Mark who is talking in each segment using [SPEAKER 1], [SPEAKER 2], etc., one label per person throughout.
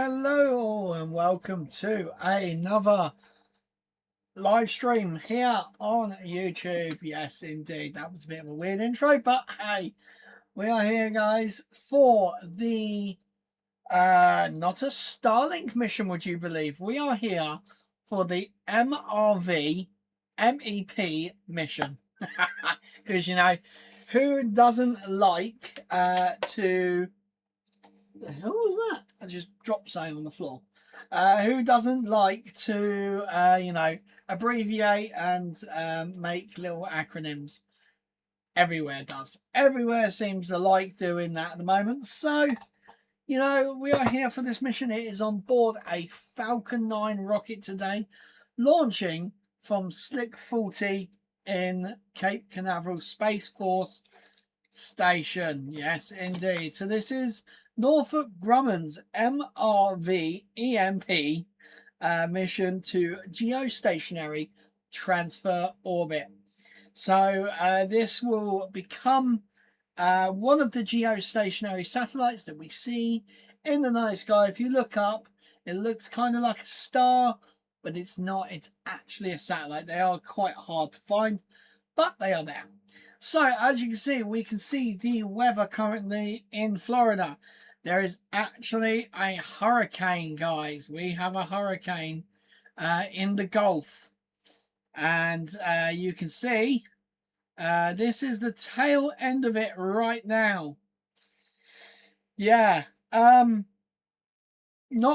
[SPEAKER 1] Hello and welcome to another live stream here on YouTube. Yes, indeed, that was a bit of a weird intro, but hey, we are here, guys, for the not a Starlink mission, would you believe? We are here for the MEP mission. Because, you know, who doesn't like to... The hell was that? I just dropped something on the floor. Who doesn't like to, you know, abbreviate and make little acronyms? Everywhere does. Everywhere seems to like doing that at the moment. So, you know, we are here for this mission. It is on board a Falcon 9 rocket today, launching from Slick 40 in Cape Canaveral Space Force Station. Yes, indeed. So this is Northrop Grumman's MRV EMP mission to geostationary transfer orbit. So this will become one of the geostationary satellites that we see in the night sky. If you look up, it looks kind of like a star, but it's not. It's actually a satellite. They are quite hard to find, but they are there. So as you can see, we can see the weather currently in Florida. There is actually a hurricane, guys. We have a hurricane in the Gulf. And you can see this is the tail end of it right now. Yeah. Not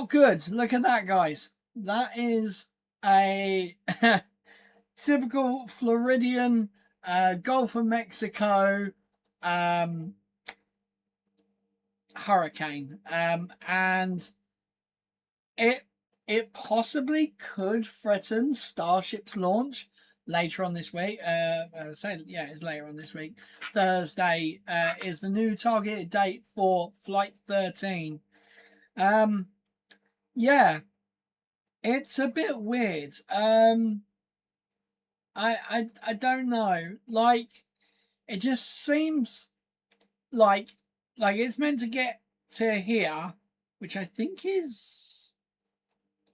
[SPEAKER 1] good. Look at that, guys. That is a typical Floridian Gulf of Mexico hurricane, and it possibly could threaten Starship's launch later on this week. It's later on this week. Thursday is the new targeted date for Flight 13. Yeah, it's a bit weird. I don't know. Like, it just seems like it's meant to get to here, which I think is...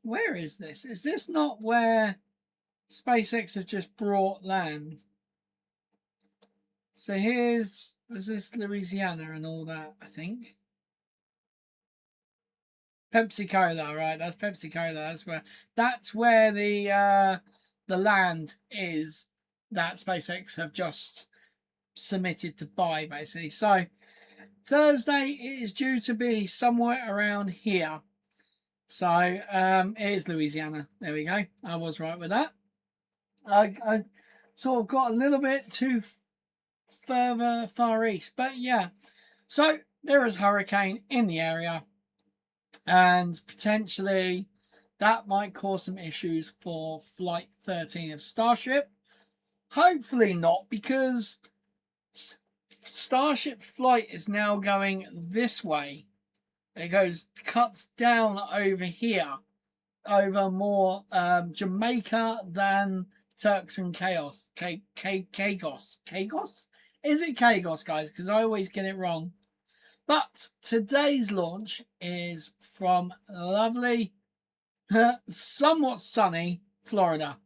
[SPEAKER 1] Where is this? Is this not where SpaceX have just brought land? So is this Louisiana and all that, I think. Pepsi Cola, right? That's Pepsi Cola. That's where the land is that SpaceX have just submitted to buy, basically. So Thursday it is due to be somewhere around here. So it is Louisiana. There we go. I was right with that. I sort of got a little bit too far east, but yeah. So there is a hurricane in the area, and potentially that might cause some issues for Flight 13 of Starship. Hopefully not, because Starship flight is now going this way. It cuts down over here, over more Jamaica than Turks and Caicos. Caicos? Is it Caicos, guys? Because I always get it wrong. But today's launch is from lovely, somewhat sunny Florida.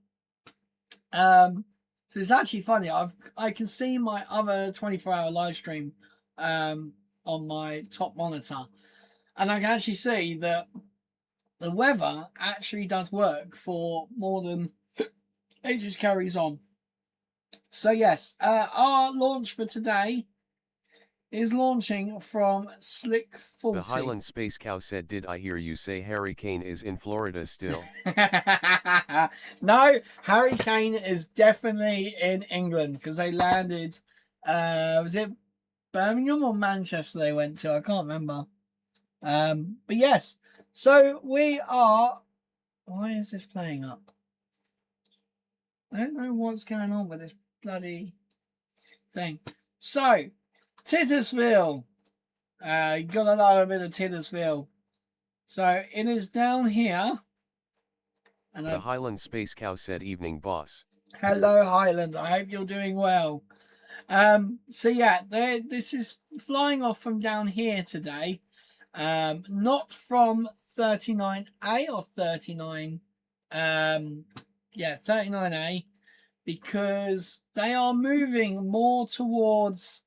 [SPEAKER 1] So it's actually funny. I can see my other 24-hour live stream on my top monitor, and I can actually see that the weather actually does work for more than it just carries on. So yes, our launch for today is launching from Slick 40.
[SPEAKER 2] The Highland Space Cow said, "Did I hear you say Harry Kane is in Florida still?"
[SPEAKER 1] No, Harry Kane is definitely in England, because they landed, was it Birmingham or Manchester they went to? I can't remember. But yes, so we are... Why is this playing up? I don't know what's going on with this bloody thing. So, Titusville. You gotta love a bit of Titusville. So it is down here. And
[SPEAKER 2] the Highland Space Cow said, "Evening, boss."
[SPEAKER 1] Hello, Highland. I hope you're doing well. So yeah, this is flying off from down here today. Not from 39A or 39, 39A, because they are moving more towards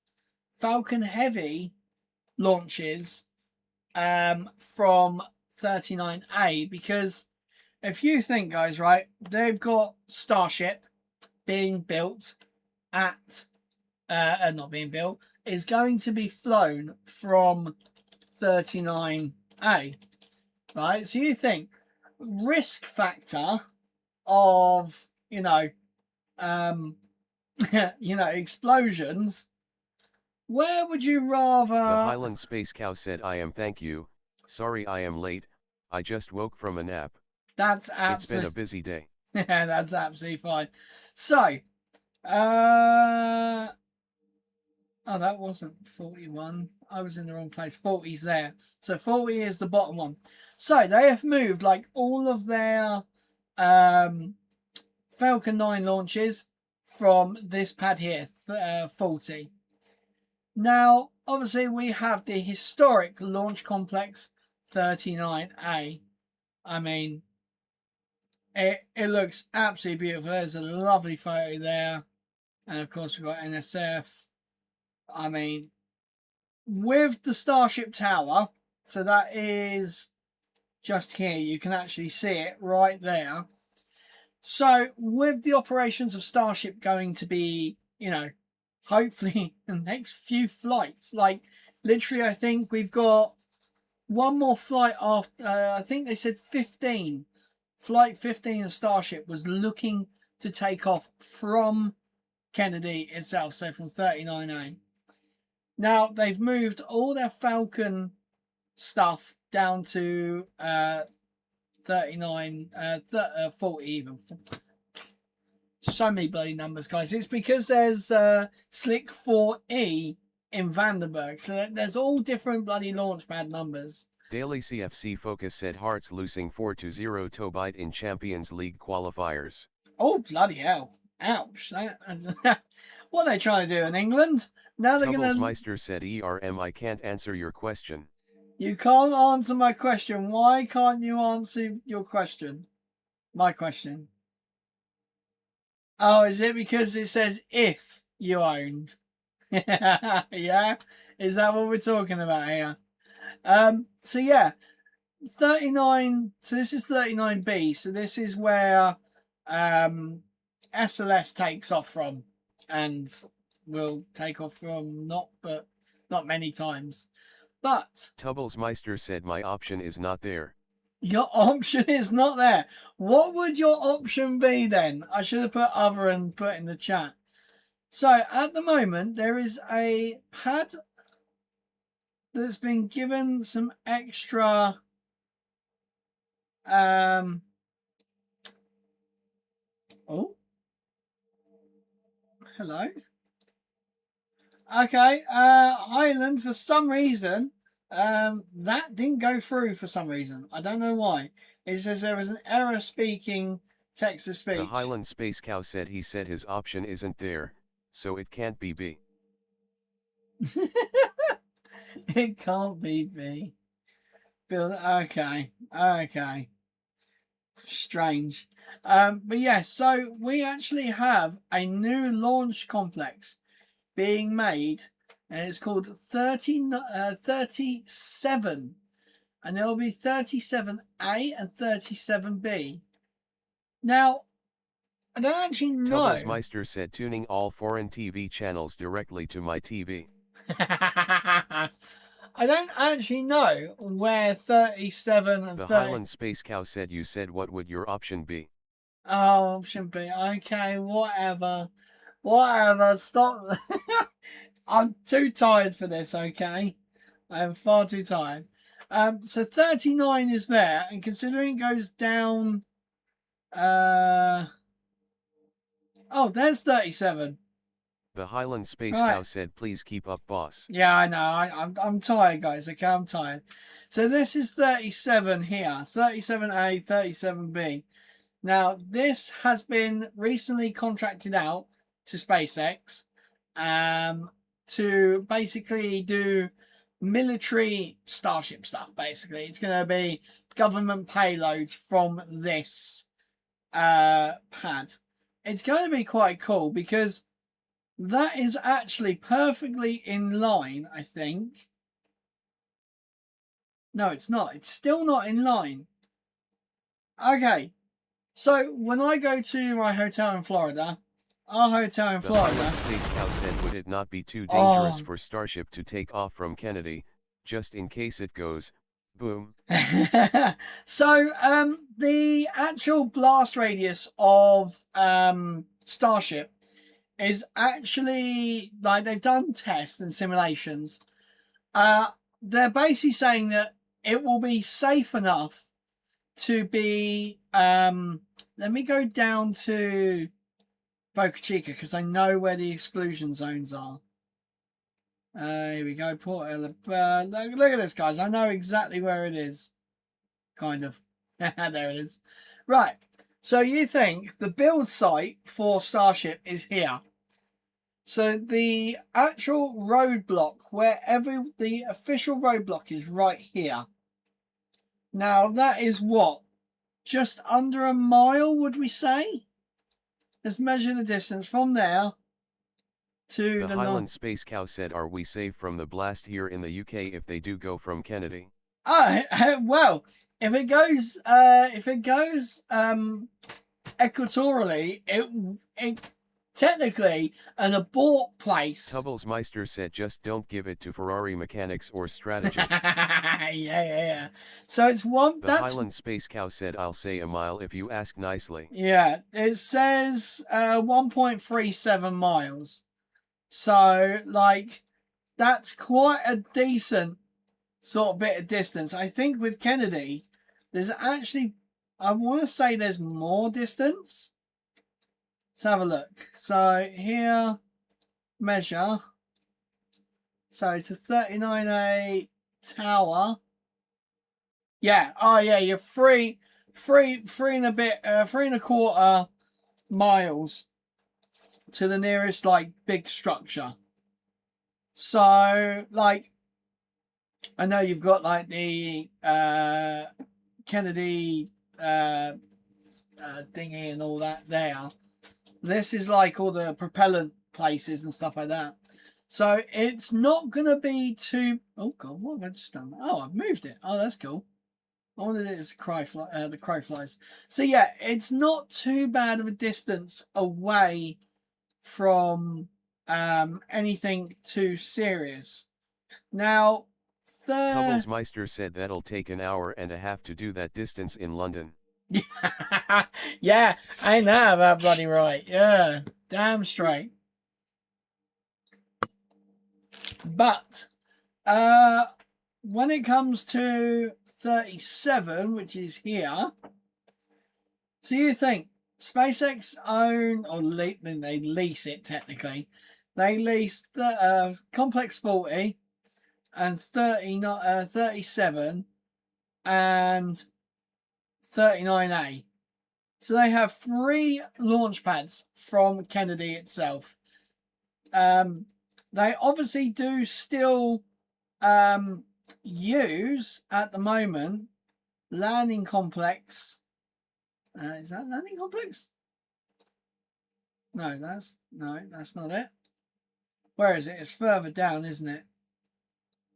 [SPEAKER 1] Falcon Heavy launches from 39A, because if you think, guys, right, they've got Starship being built at not being built, is going to be flown from 39A, right? So you think risk factor of explosions. Where would you rather?
[SPEAKER 2] The Highland Space Cow said, I am, thank you. Sorry I am late. I just woke from a nap.
[SPEAKER 1] That's absolutely.
[SPEAKER 2] It's been a busy day.
[SPEAKER 1] Yeah, that's absolutely fine. So, oh, that wasn't 41. I was in the wrong place. 40's there. So 40 is the bottom one. So they have moved like all of their Falcon 9 launches from this pad here, 40. Now, obviously, we have the historic Launch Complex 39A. I mean, it looks absolutely beautiful. There's a lovely photo there. And of course, we've got NSF. I mean, with the Starship Tower, so that is just here. You can actually see it right there. So, with the operations of Starship going to be, hopefully the next few flights, like literally, I think we've got one more flight after, I think they said 15. Flight 15 of Starship was looking to take off from Kennedy itself, so from 39A. Now, they've moved all their Falcon stuff down to 39, 40 even. So many bloody numbers, guys. It's because there's Slick 4E in Vandenberg, so there's all different bloody launchpad numbers.
[SPEAKER 2] Daily CFC Focus said Hearts losing 4-0 to Bite in Champions League qualifiers.
[SPEAKER 1] Oh, bloody hell. Ouch. What are they trying to do in England? Now they're going to...
[SPEAKER 2] Meister said ERM, I can't answer your question.
[SPEAKER 1] You can't answer my question. Why can't you answer your question? My question. Oh, is it because it says if you owned? Yeah? Is that what we're talking about here? So yeah, 39. So this is 39B. So this is where SLS takes off from, and will take off from not many times. But
[SPEAKER 2] Meister said my option is not there.
[SPEAKER 1] Your option is not there. What would your option be then? I should have put other and put in the chat. So at the moment there is a pad that's been given some extra oh, hello. Okay, Highland, for some reason that didn't go through for some reason. I don't know why. It says there was an error speaking text-to-speech.
[SPEAKER 2] The Highland Space Cow said he said his option isn't there, so it can't be B.
[SPEAKER 1] It can't be B. Okay. Strange. But yeah, so we actually have a new launch complex being made, and it's called 37, and there'll be 37A and 37B. Now, I don't actually know.
[SPEAKER 2] Meister said tuning all foreign TV channels directly to my TV.
[SPEAKER 1] I don't actually know where 37 and
[SPEAKER 2] The
[SPEAKER 1] 30...
[SPEAKER 2] Highland Space Cow said you said what would your option be?
[SPEAKER 1] Oh, option B. Okay, whatever. Stop. I'm too tired for this, okay? I am far too tired. So 39 is there, and considering it goes down... oh, there's 37.
[SPEAKER 2] The Highland Space Cow said, please keep up, boss.
[SPEAKER 1] Yeah, I know. I'm tired, guys. Okay, I'm tired. So this is 37 here. 37A, 37B. Now, this has been recently contracted out to SpaceX to basically do military Starship stuff, basically. It's going to be government payloads from this pad. It's going to be quite cool because that is actually perfectly in line, I think. No, it's not. It's still not in line. Okay. So when I go to my hotel in Florida, our hotel in Florida...
[SPEAKER 2] The Space Cow said, would it not be too dangerous for Starship to take off from Kennedy, just in case it goes, boom?
[SPEAKER 1] So, the actual blast radius of Starship is actually, like, they've done tests and simulations. They're basically saying that it will be safe enough to be, let me go down to Boca Chica because I know where the exclusion zones are. Here we go, Port Ella. Look at this, guys. I know exactly where it is. Kind of. There it is. Right. So you think the build site for Starship is here. So the actual roadblock, wherever the official roadblock is, right here. Now that is what? Just under a mile, would we say? Let's measure the distance from there to
[SPEAKER 2] the Highland Space Cow said, are we safe from the blast here in the UK if they do go from Kennedy?
[SPEAKER 1] Well, if it goes equatorially, it technically an abort place.
[SPEAKER 2] Tubblesmeister said, just don't give it to Ferrari mechanics or strategists.
[SPEAKER 1] yeah. So it's one.
[SPEAKER 2] The Highland Space Cow said, I'll say a mile if you ask nicely.
[SPEAKER 1] Yeah, it says 1.37 miles. So, like, that's quite a decent sort of bit of distance. I think with Kennedy, there's actually, I want to say there's more distance. Let's have a look. So here, measure. So it's a 39A tower. Yeah. Oh yeah, you're three and a quarter miles to the nearest like big structure. So like, I know you've got like the Kennedy thingy and all that there. This is like all the propellant places and stuff like that. So it's not going to be too... Oh, God, what have I just done? Oh, I've moved it. Oh, that's cool. I wanted it as the crow flies. So, yeah, it's not too bad of a distance away from anything too serious. Now,
[SPEAKER 2] Tubblesmeister said that'll take an hour and a half to do that distance in London.
[SPEAKER 1] Yeah, I know that bloody right. Yeah, damn straight. But when it comes to 37, which is here, so you think SpaceX own, or they lease it technically. They lease the Complex 40 and 37 and 39A. So they have 3 launch pads from Kennedy itself. They obviously do still use at the moment landing complex. Is that landing complex? No, that's not it. Where is it? It's further down, isn't it?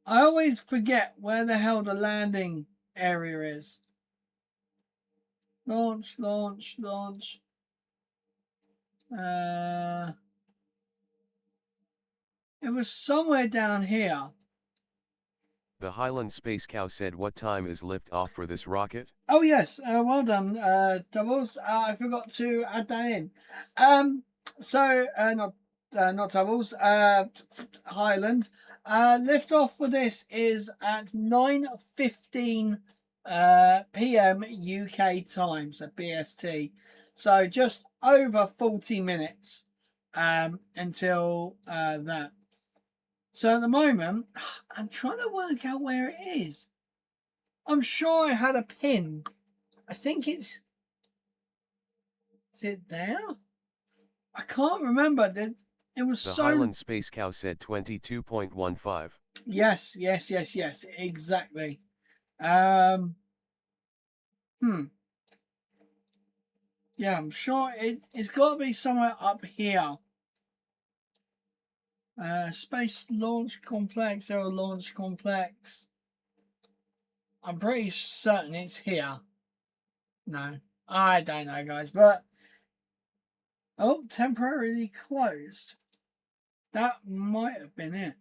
[SPEAKER 1] I always forget where the hell the landing area is. Launch. It was somewhere down here.
[SPEAKER 2] The Highland Space Cow said, what time is lift off for this rocket?
[SPEAKER 1] Oh yes, well done, Doubles. I forgot to add that in. So not Doubles. Highland. Liftoff for this is at 9:15 p.m. UK time, so BST. So just over 40 minutes until that. So at the moment, I'm trying to work out where it is. I'm sure I had a pin. I think it's... Is it there? I can't remember. It was
[SPEAKER 2] the
[SPEAKER 1] so...
[SPEAKER 2] Highland Space Cow said 22.15.
[SPEAKER 1] Yes, exactly. Yeah, I'm sure it's got to be somewhere up here. Space Launch Complex, Aero Launch Complex. I'm pretty certain it's here. No, I don't know, guys, but oh, temporarily closed. That might have been it,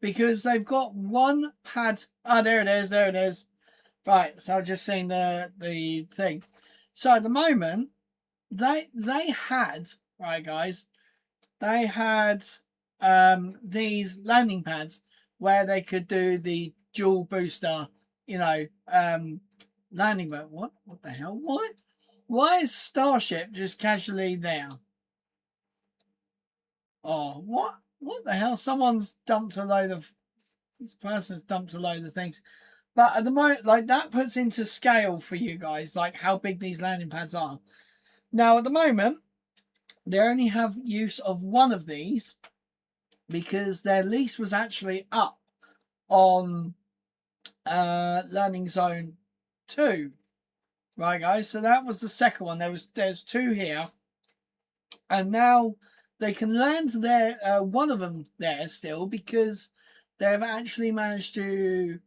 [SPEAKER 1] because they've got one pad. Oh, there it is. There it is. Right. So I've just seen the thing. So at the moment, they had, right, guys. They had these landing pads where they could do the dual booster, landing. But what the hell? Why is Starship just casually there? Oh, what the hell? Someone's dumped a load of. This person's dumped a load of things. But at the moment, like, that puts into scale for you guys, like how big these landing pads are. Now, at the moment, they only have use of one of these because their lease was actually up on landing zone 2. Right, guys? So that was the second one. There's 2 here. And now they can land there, one of them there still, because they've actually managed to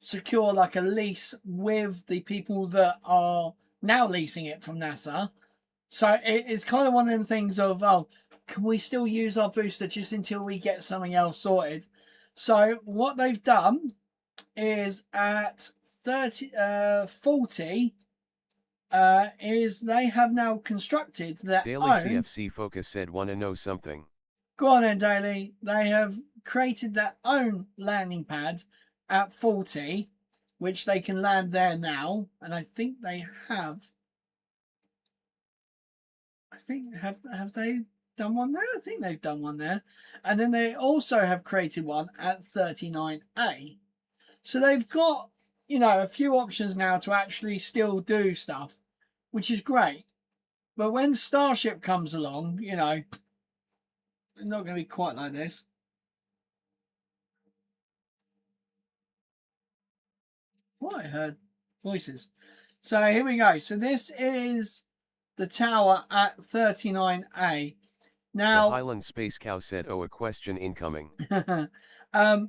[SPEAKER 1] secure like a lease with the people that are now leasing it from NASA. So it's kind of one of them things of, oh, can we still use our booster just until we get something else sorted? So what they've done is at 40, is they have now constructed their
[SPEAKER 2] Daily
[SPEAKER 1] own.
[SPEAKER 2] CFC Focus said, "Wanna know something?"
[SPEAKER 1] Go on then, Daily. They have created their own landing pad at 40, which they can land there now, and I think they have. Have they done one there? I think they've done one there, and then they also have created one at 39A. So they've got, a few options now to actually still do stuff, which is great. But when Starship comes along, it's not going to be quite like this. What, I heard voices. So here we go. So this is the tower at 39A. Now,
[SPEAKER 2] the Highland Space Cow said, "Oh, a question incoming."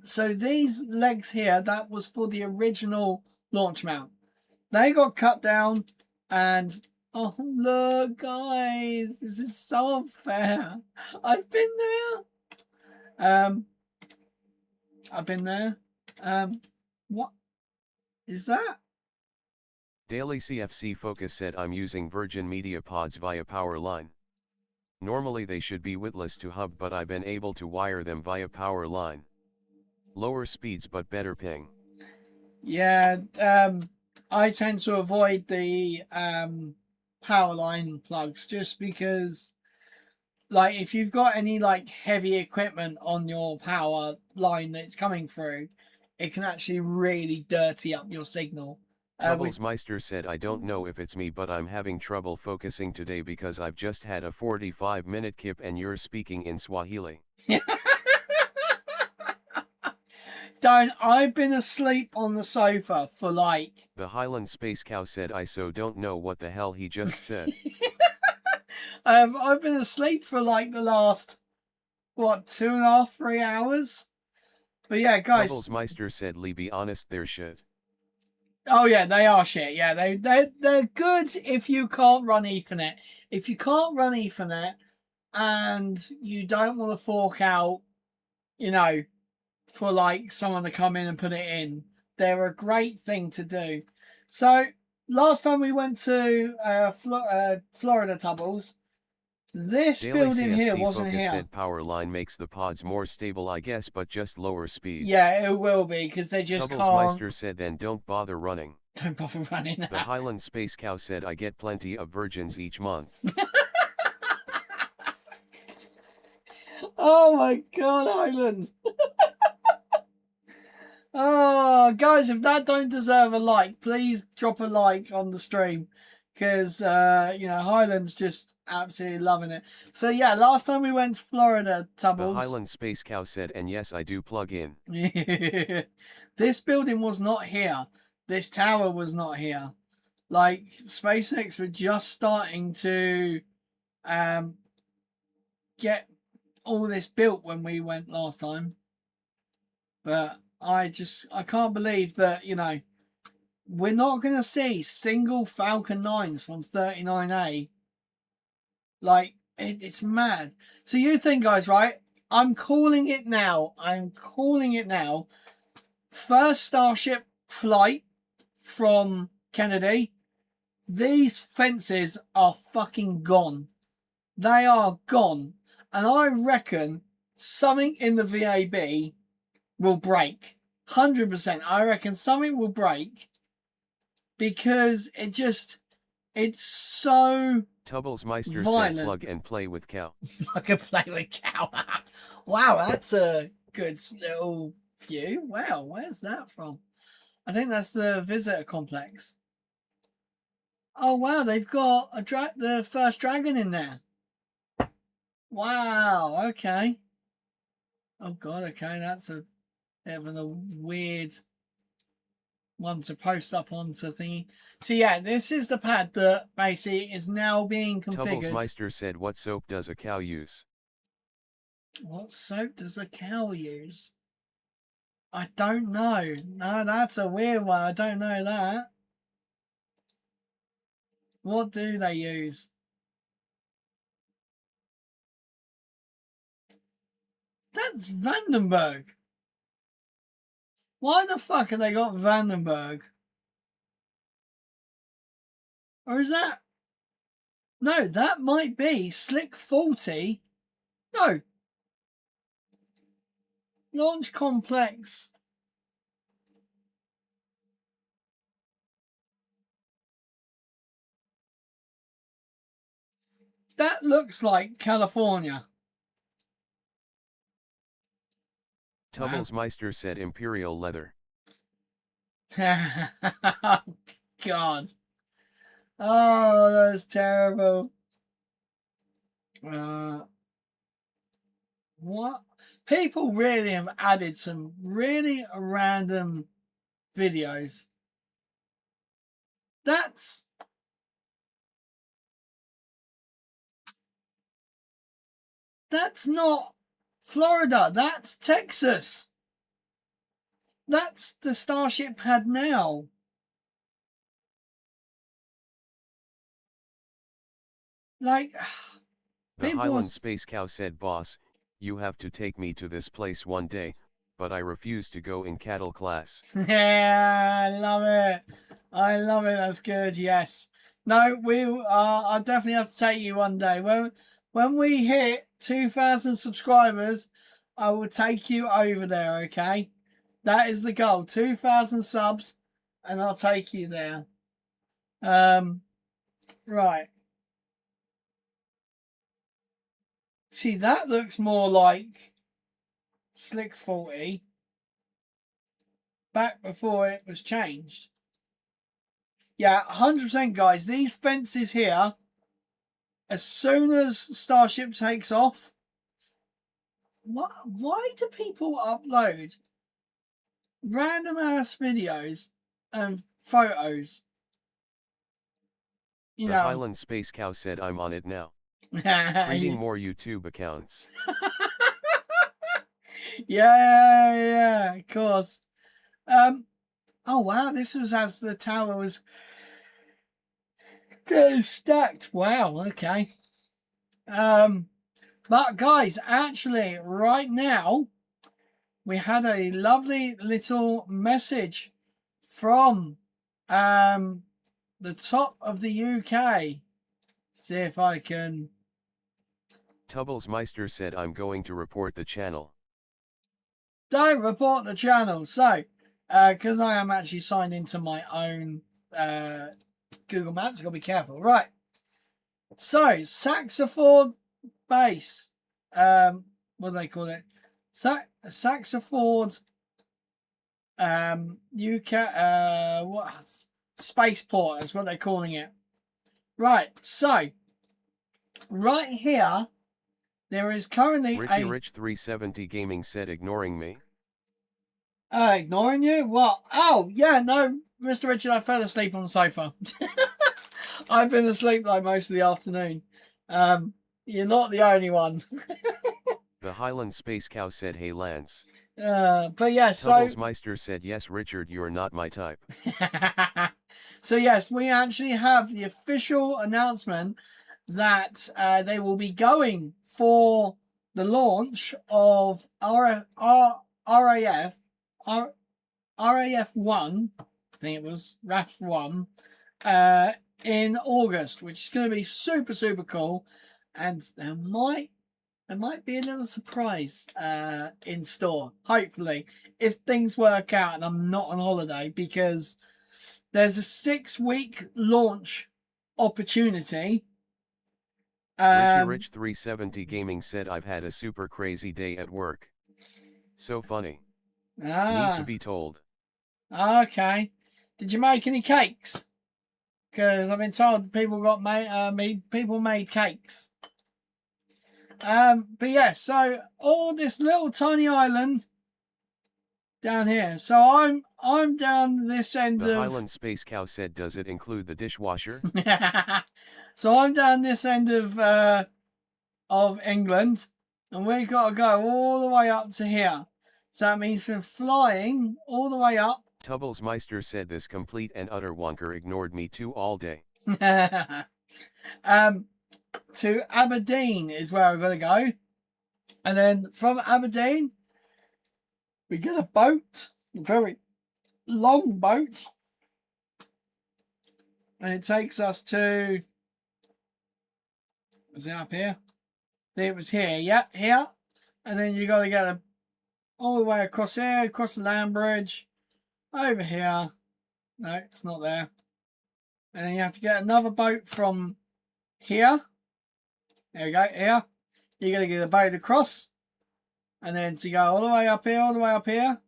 [SPEAKER 1] So these legs here, that was for the original launch mount. They got cut down, and oh look, guys, this is so unfair. I've been there. I've been there. What is that?
[SPEAKER 2] Daily CFC Focus said, "I'm using Virgin Media pods via power line. Normally they should be witless to hub, but I've been able to wire them via power line. Lower speeds but better ping."
[SPEAKER 1] Yeah, I tend to avoid the power line plugs just because, like, if you've got any like heavy equipment on your power line that's coming through, it can actually really dirty up your signal.
[SPEAKER 2] Troublesmeister said, "I don't know if it's me, but I'm having trouble focusing today because I've just had a 45-minute kip and you're speaking in Swahili."
[SPEAKER 1] Don't. I've been asleep on the sofa for like.
[SPEAKER 2] The Highland Space Cow said, "I so don't know what the hell he just said."
[SPEAKER 1] I've been asleep for like the last, 2.5, 3 hours. But yeah, guys.
[SPEAKER 2] Troublesmeister said, "Lee, be honest, they're shit."
[SPEAKER 1] Oh yeah, they are shit. Yeah, they're good if you can't run Ethernet. If you can't run Ethernet and you don't want to fork out, for like someone to come in and put it in, they're a great thing to do. So last time we went to Florida Tubbles, this
[SPEAKER 2] Daily
[SPEAKER 1] building here
[SPEAKER 2] CFC
[SPEAKER 1] wasn't
[SPEAKER 2] Focus
[SPEAKER 1] here.
[SPEAKER 2] said, "Power line makes the pods more stable, I guess, but just lower speed."
[SPEAKER 1] Yeah, it will be because they just
[SPEAKER 2] Troublesmeister
[SPEAKER 1] can't.
[SPEAKER 2] said, "Then don't bother running."
[SPEAKER 1] Don't bother running that.
[SPEAKER 2] The Highland Space Cow said, "I get plenty of virgins each month."
[SPEAKER 1] Oh my God, Island. Oh, guys, if that don't deserve a like, please drop a like on the stream, because you know, Highland's just absolutely loving it. So yeah, last time we went to Florida,
[SPEAKER 2] The
[SPEAKER 1] Tubbles.
[SPEAKER 2] Highland Space Cow said, and yes, I do plug in.
[SPEAKER 1] This building was not here. This tower was not here. Like, SpaceX were just starting to get all this built when we went last time. But I can't believe that, you know, we're not going to see single Falcon 9s from 39A. Like, it's mad. So you think, guys, right? I'm calling it now. First Starship flight from Kennedy. These fences are fucking gone. They are gone. And I reckon something in the VAB will break. 100%. I reckon something will break because it's so
[SPEAKER 2] Tubbles Meister
[SPEAKER 1] violent.
[SPEAKER 2] said plug and play with cow.
[SPEAKER 1] Plug and play with cow. Wow, that's a good little view. Wow, where's that from? I think that's the visitor complex. Oh wow, they've got the first dragon in there. Wow, okay. Oh god, okay, that's a bit of a weird one to post up onto thingy. So yeah, this is the pad that basically is now being configured.
[SPEAKER 2] Tubbles Meister said, what soap does a cow use?
[SPEAKER 1] What soap does a cow use? I don't know. No, that's a weird one. I don't know that. What do they use? That's Vandenberg. Why the fuck have they got Vandenberg? Or is that... No, that might be Slick 40. No. Launch Complex. That looks like California.
[SPEAKER 2] Tubbles Meister said Imperial leather.
[SPEAKER 1] God. Oh, that's terrible. What? People really have added some really random videos. That's not Florida. That's Texas. That's the Starship pad now. Like,
[SPEAKER 2] the Highland Space Cow said, boss, you have to take me to this place one day, but I refuse to go in cattle class.
[SPEAKER 1] Yeah, I love it. I love it. That's good. Yes. No, I'll definitely have to take you one day. When we hit 2,000 subscribers, I will take you over there. Okay, that is the goal. 2,000 subs, and I'll take you there. Right. See, that looks more like Slick 40 back before it was changed. Yeah, 100% guys. These fences here, as soon as Starship takes off, why do people upload random ass videos and photos? You
[SPEAKER 2] the
[SPEAKER 1] know,
[SPEAKER 2] Highland Space Cow said, I'm on it now. Breeding more YouTube accounts.
[SPEAKER 1] Yeah, of course. Oh wow, this was as the tower was getting stacked. Wow, okay. But guys, actually, right now we had a lovely little message from the top of the UK. See if I can.
[SPEAKER 2] Tubbles Meister said, I'm going to report the channel.
[SPEAKER 1] Don't report the channel. So, because I am actually signed into my own Google Maps, I've got to be careful. Right. So, Saxaford Base. What do they call it? Saxaford UK what Spaceport is what they're calling it. Right, so right here there is currently
[SPEAKER 2] Richie Rich 370 Gaming said ignoring me.
[SPEAKER 1] Ignoring you? What? Oh, yeah, no, Mr. Richard, I fell asleep on the sofa. I've been asleep like most of the afternoon. You're not the only one.
[SPEAKER 2] The Highland Space Cow said hey Lance.
[SPEAKER 1] But yeah, so...
[SPEAKER 2] Tubblesmeister said yes Richard, you're not my type.
[SPEAKER 1] So yes, we actually have the official announcement that they will be going for the launch of RAF 1, I think it was RAF 1, in August, which is going to be super, super cool. And there might be a little surprise in store, hopefully, if things work out and I'm not on holiday, because there's a 6-week launch opportunity.
[SPEAKER 2] Richie Rich 370 Gaming said I've had a super crazy day at work. So funny. Need to be told.
[SPEAKER 1] Okay. Did you make any cakes? Because I've been told people people made cakes. But yeah, so all this little tiny island down here. So I'm down this end
[SPEAKER 2] The
[SPEAKER 1] of
[SPEAKER 2] Highland Space Cow said, does it include the dishwasher?
[SPEAKER 1] So I'm down this end of England, and we've got to go all the way up to here. So that means we're flying all the way up.
[SPEAKER 2] Tubblesmeister said this complete and utter wonker ignored me too all day.
[SPEAKER 1] To Aberdeen is where we're going to go. And then from Aberdeen, we get a boat, a very long boat. And it takes us to... Was it up here? I think it was here. Yeah, here. And then you got to get all the way across here, across the land bridge, over here. No, it's not there. And then you have to get another boat from here. There we go, here. You're going to get a boat across. And then to go all the way up here, all the way up here.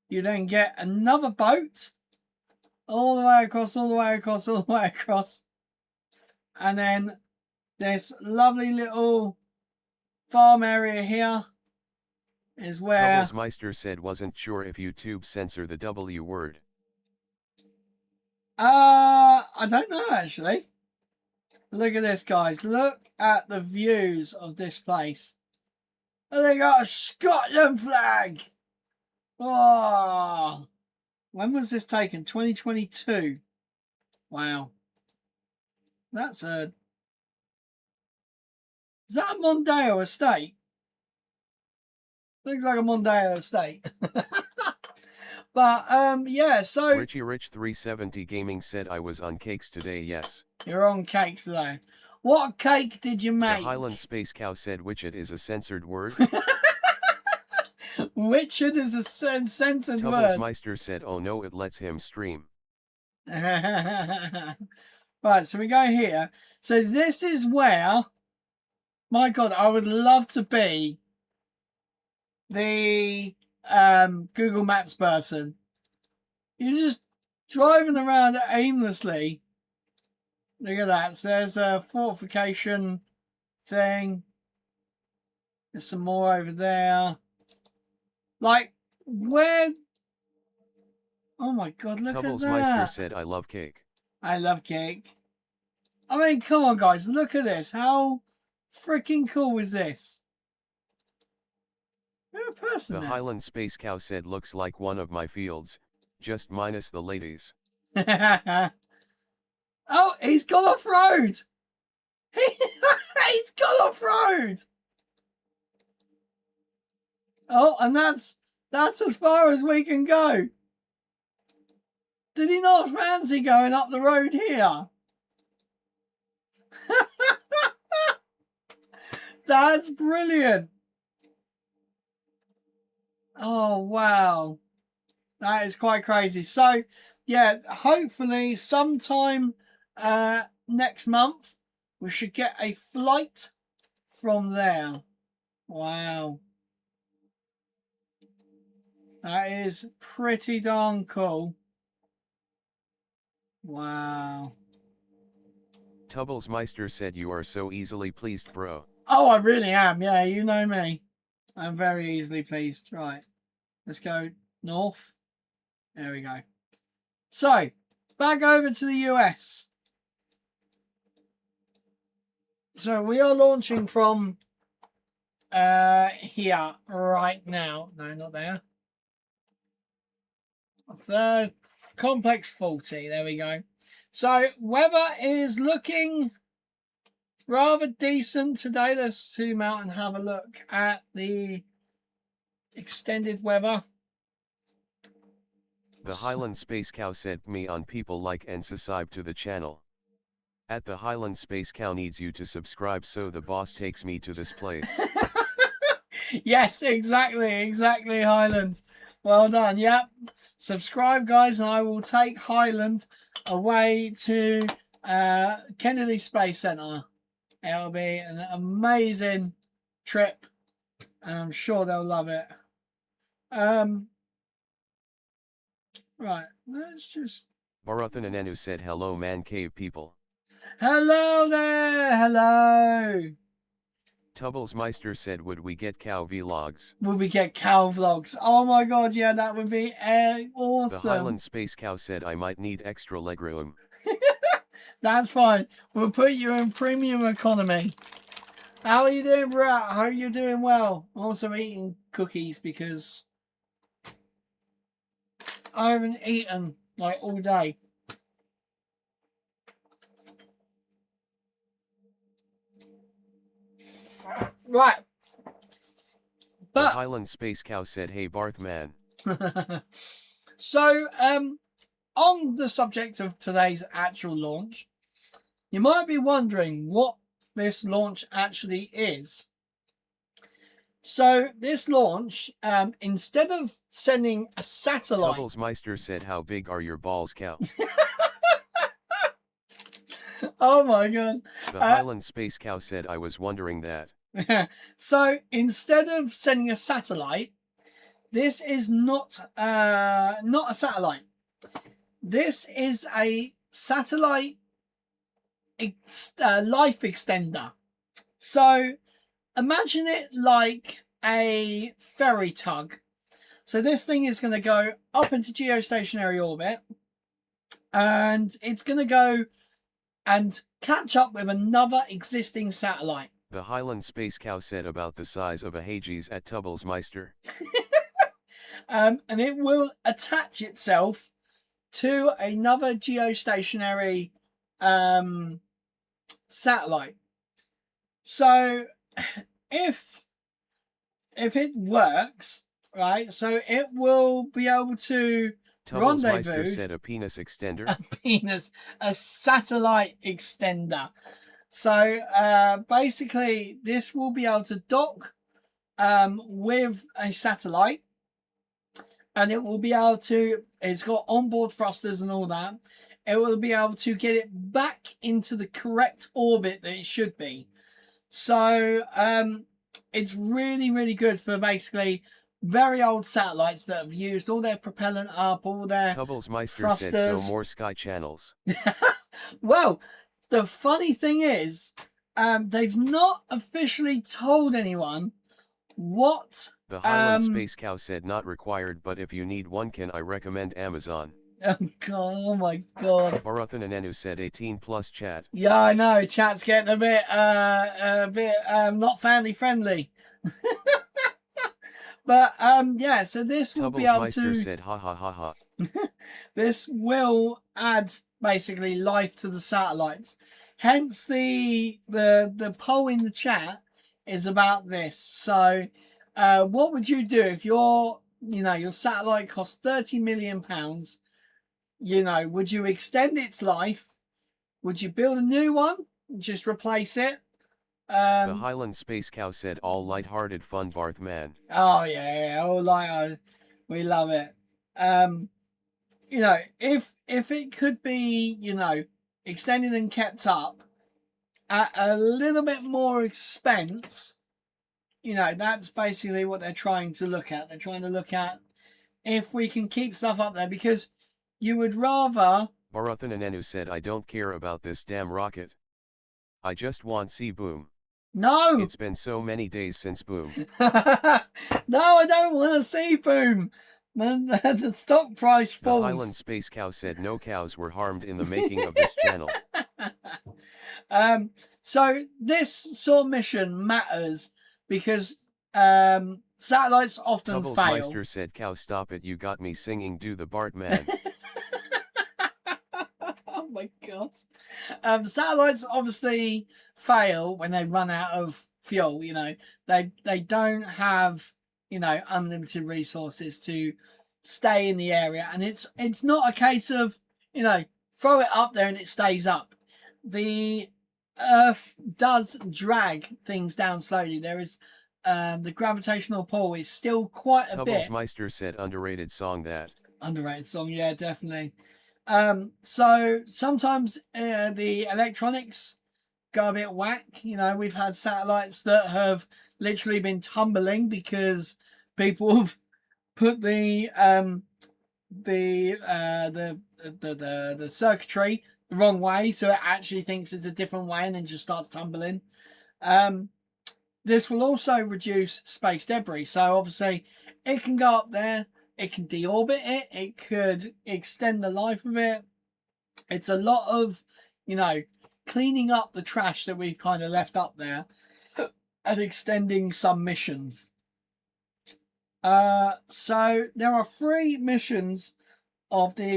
[SPEAKER 1] You then get another boat. All the way across, all the way across, all the way across. And then this lovely little farm area here is where...
[SPEAKER 2] Tubblesmeister said wasn't sure if YouTube censor the W word.
[SPEAKER 1] I don't know actually. Look at this, guys. Look at the views of this place. And they got a Scotland flag. Oh, when was this taken? 2022. Wow. That's a... Is that a Mondeo estate? Looks like a Mondeo estate. But, yeah, so...
[SPEAKER 2] Richie Rich 370 Gaming said I was on cakes today, yes.
[SPEAKER 1] You're on cakes today. What cake did you make?
[SPEAKER 2] The Highland Space Cow said Witchet is a censored word.
[SPEAKER 1] Witchet is a censored word.
[SPEAKER 2] Tubblesmeister said oh no, it lets him stream.
[SPEAKER 1] Right, so we go here. So this is where... My God, I would love to be the Google Maps person. You're just driving around aimlessly. Look at that. So there's a fortification thing. There's some more over there. Like, where... Oh my God, look at that.
[SPEAKER 2] Tubblesmeister said I love cake.
[SPEAKER 1] I love cake. I mean, come on, guys. Look at this. How freaking cool is this? There's a person
[SPEAKER 2] The
[SPEAKER 1] there.
[SPEAKER 2] Highland Space Cow said looks like one of my fields, just minus the ladies.
[SPEAKER 1] Oh, he's gone off-road. He's gone off-road. Oh, and that's as far as we can go. Did he not fancy going up the road here? That's brilliant. Oh, wow. That is quite crazy. So, yeah, hopefully sometime next month we should get a flight from there. Wow. That is pretty darn cool. Wow.
[SPEAKER 2] Tubblesmeister said you are so easily pleased, bro.
[SPEAKER 1] Oh, I really am. Yeah, you know me. I'm very easily pleased. Right. Let's go north. There we go. So, back over to the US. So, we are launching from here right now. No, not there. The complex 40. There we go. So, weather is looking rather decent today. Let's zoom out and have a look at the extended weather.
[SPEAKER 2] The Highland Space Cow said me on people like and subscribe to the channel. At the Highland Space Cow needs you to subscribe so the boss takes me to this place.
[SPEAKER 1] Yes, exactly, Highland. Well done. Yep. Subscribe, guys, and I will take Highland away to Kennedy Space Center. It'll be an amazing trip, and I'm sure they'll love it. Right, let's just...
[SPEAKER 2] Barathan Anenu said hello man cave people.
[SPEAKER 1] Hello there, hello.
[SPEAKER 2] Tubblesmeister said would we get cow vlogs?
[SPEAKER 1] Would we get cow vlogs? Oh my god, yeah, that would be awesome.
[SPEAKER 2] The Highland Space Cow said I might need extra legroom.
[SPEAKER 1] That's fine. We'll put you in premium economy. How are you doing, bro? I hope you're doing well. I'm also eating cookies because I haven't eaten like all day. Right.
[SPEAKER 2] The
[SPEAKER 1] But
[SPEAKER 2] Highland Space Cow said hey Barth man.
[SPEAKER 1] so on the subject of today's actual launch, you might be wondering what this launch actually is. So this launch, instead of sending a satellite...
[SPEAKER 2] Tubblesmeister said how big are your balls, cow?
[SPEAKER 1] Oh my god.
[SPEAKER 2] The Highland Space Cow said I was wondering that.
[SPEAKER 1] So instead of sending a satellite, this is not a satellite. This is a satellite life extender. So imagine it like a ferry tug. So this thing is going to go up into geostationary orbit, and it's going to go and catch up with another existing satellite.
[SPEAKER 2] The Highland Space Cow said about the size of a Hages at Tubblesmeister.
[SPEAKER 1] And it will attach itself to another geostationary satellite. So if it works, right, so it will be able to rendezvous.
[SPEAKER 2] Said a penis extender.
[SPEAKER 1] A satellite extender. So basically this will be able to dock with a satellite, and it will be able to, it's got onboard thrusters and all that. It will be able to get it back into the correct orbit that it should be. So it's really, really good for basically very old satellites that have used all their propellant up, all their
[SPEAKER 2] Tubblesmeister said so more sky channels.
[SPEAKER 1] Well, the funny thing is, they've not officially told anyone what...
[SPEAKER 2] The Highland Space Cow said not required, but if you need one can I recommend Amazon.
[SPEAKER 1] Oh god, oh my god.
[SPEAKER 2] Barathan Anenu said 18 plus chat.
[SPEAKER 1] Yeah, I know, chat's getting a bit not family friendly. But yeah, so this will be able to...
[SPEAKER 2] said ha ha ha ha.
[SPEAKER 1] This will add basically life to the satellites. Hence the poll in the chat is about this. So what would you do if your satellite costs £30 million? Would you extend its life? Would you build a new one? Just replace it?
[SPEAKER 2] The Highland Space Cow said all light-hearted fun Barth man.
[SPEAKER 1] Oh yeah, all light-hearted. We love it. If it could be, extended and kept up at a little bit more expense, that's basically what they're trying to look at. They're trying to look at if we can keep stuff up there, because you would rather...
[SPEAKER 2] Barathan Anenu said I don't care about this damn rocket. I just want see boom.
[SPEAKER 1] No!
[SPEAKER 2] It's been so many days since boom.
[SPEAKER 1] No, I don't want to see boom. Man, the stock price
[SPEAKER 2] The Highland
[SPEAKER 1] falls.
[SPEAKER 2] Space Cow said no cows were harmed in the making of this channel.
[SPEAKER 1] So this sort of mission matters because satellites often fail.
[SPEAKER 2] Meister said, cow stop it, you got me singing do the Bart man.
[SPEAKER 1] Oh my god. Satellites obviously fail when they run out of fuel, you know. They don't have, you know, unlimited resources to stay in the area, and it's not a case of, you know, throw it up there and it stays up. The Earth does drag things down slowly. There is the gravitational pull is still quite a bit.
[SPEAKER 2] Meister said underrated song that.
[SPEAKER 1] Underrated song, yeah, definitely. So sometimes the electronics go a bit whack. You know, we've had satellites that have literally been tumbling because people have put the circuitry the wrong way, so it actually thinks it's a different way and then just starts tumbling. This will also reduce space debris. So obviously it can go up there, it can deorbit it, it could extend the life of it. It's a lot of, you know, cleaning up the trash that we've kind of left up there and extending some missions. So there are 3 missions of the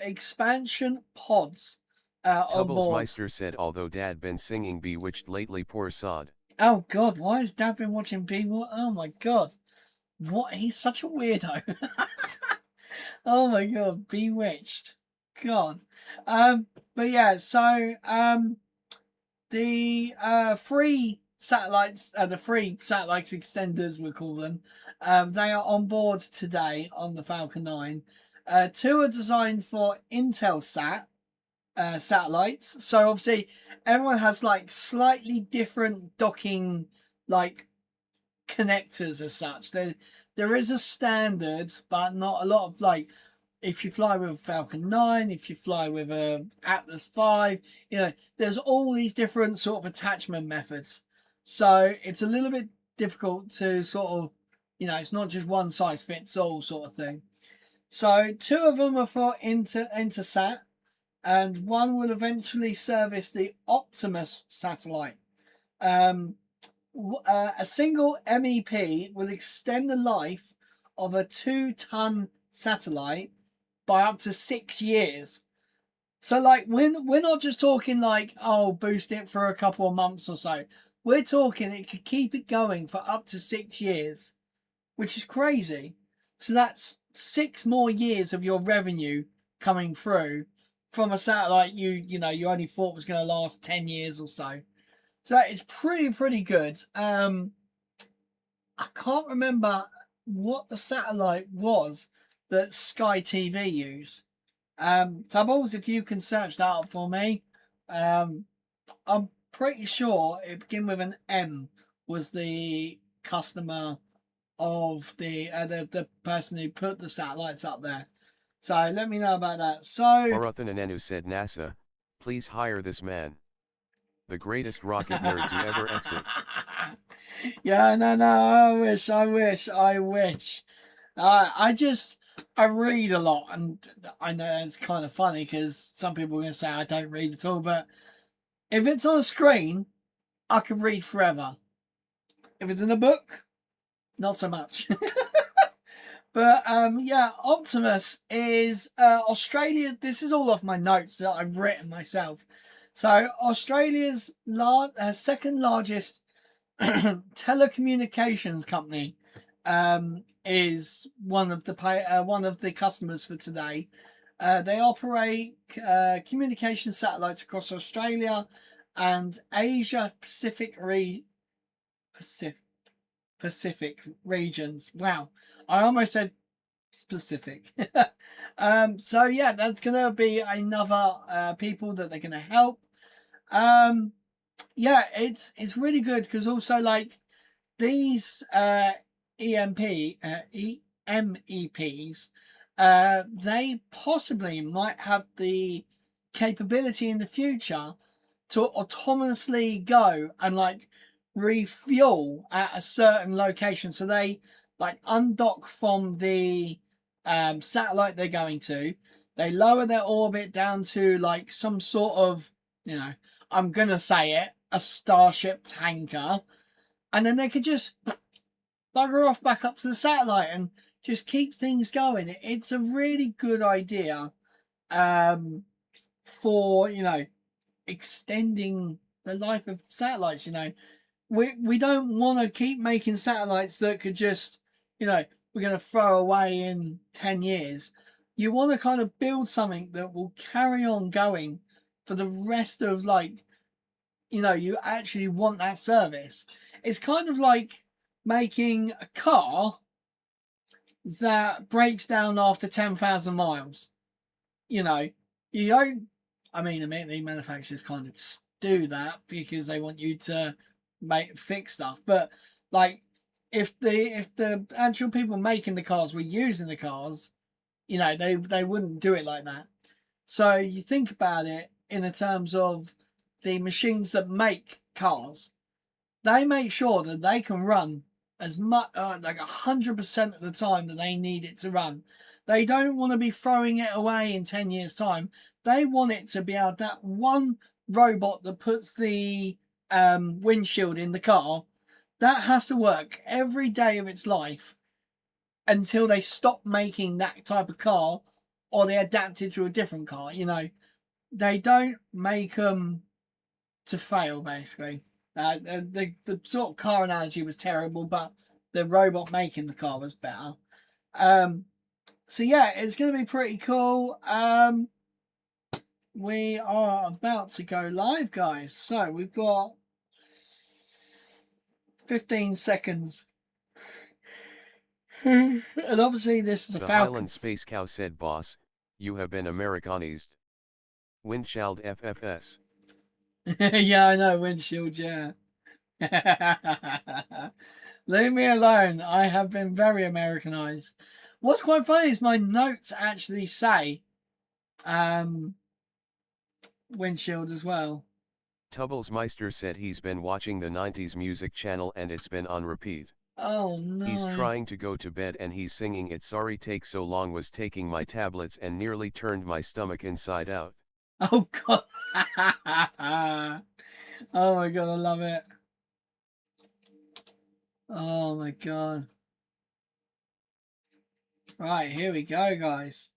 [SPEAKER 1] expansion pods on board.
[SPEAKER 2] Meister said, although Dad been singing Bewitched lately, poor sod.
[SPEAKER 1] Oh God, why has Dad been watching Bewitched? Oh my God, what? He's such a weirdo. Oh my God, Bewitched. God. But yeah, so the 3 satellites, the 3 satellites extenders, we call them, they are on board today on the Falcon 9. 2 are designed for Intelsat satellites. So obviously everyone has like slightly different docking like connectors as such. There is a standard, but not a lot of like, if you fly with a Falcon 9, if you fly with a Atlas 5, you know, there's all these different sort of attachment methods. So it's a little bit difficult to sort of, you know, it's not just one size fits all sort of thing. So 2 of them are for Intelsat, and 1 will eventually service the Optus satellite. A single MEP will extend the life of a 2-ton satellite by up to 6 years. So like we're not just talking like, oh, boost it for a couple of months or so. We're talking it could keep it going for up to 6 years, which is crazy. So that's 6 more years of your revenue coming through from a satellite you only thought was going to last 10 years or so. So it's pretty good. I can't remember what the satellite was that Sky TV use. Tubbles, if you can search that up for me. I'm pretty sure it began with an M, was the customer of the person who put the satellites up there. So let me know about that. So
[SPEAKER 2] Orathan Anenu said, NASA, please hire this man. The greatest rocket nerd to ever exit.
[SPEAKER 1] Yeah, no, I wish. I read a lot, and I know it's kind of funny because some people are going to say I don't read at all, but if it's on a screen, I can read forever. If it's in a book, not so much. But yeah, Optimus is Australia. This is all off my notes that I've written myself. So Australia's second largest telecommunications company is one of the customers for today. They operate communication satellites across Australia and Asia Pacific regions. Wow, I almost said specific. So yeah, that's gonna be another people that they're gonna help. Yeah, it's really good because also like these MEPs, they possibly might have the capability in the future to autonomously go and like refuel at a certain location. So they like undock from the satellite they're going to. They lower their orbit down to like some sort of, I'm going to say it, a Starship tanker. And then they could just bugger off back up to the satellite and just keep things going. It's a really good idea for, extending the life of satellites. We don't want to keep making satellites that could just, we're going to throw away in 10 years. You want to kind of build something that will carry on going for the rest of you actually want that service. It's kind of like making a car that breaks down after 10,000 miles. You don't, the manufacturers kind of do that because they want you to fix stuff. But like, if the actual people making the cars were using the cars, they wouldn't do it like that. So you think about it in the terms of the machines that make cars. They make sure that they can run as much, like 100% of the time that they need it to run. They don't want to be throwing it away in 10 years' time. They want it to be able, that one robot that puts the windshield in the car, that has to work every day of its life until they stop making that type of car or they adapt it to a different car. They don't make them to fail, basically. The sort of car analogy was terrible, but the robot making the car was better. So yeah, it's going to be pretty cool. We are about to go live, guys. So we've got 15 seconds. And obviously this is a
[SPEAKER 2] The
[SPEAKER 1] Falcon.
[SPEAKER 2] Highland Space Cow said, "Boss, you have been Americanized. Windchild FFS."
[SPEAKER 1] Yeah, I know, windshield, yeah. Leave me alone. I have been very Americanized. What's quite funny is my notes actually say windshield as well.
[SPEAKER 2] Tubblesmeister said he's been watching the 90s music channel and it's been on repeat.
[SPEAKER 1] Oh no.
[SPEAKER 2] He's trying to go to bed and he's singing "It Sorry Take So Long," was taking my tablets and nearly turned my stomach inside out.
[SPEAKER 1] Oh god. Oh my god, I love it. Oh my god. Right, here we go, guys.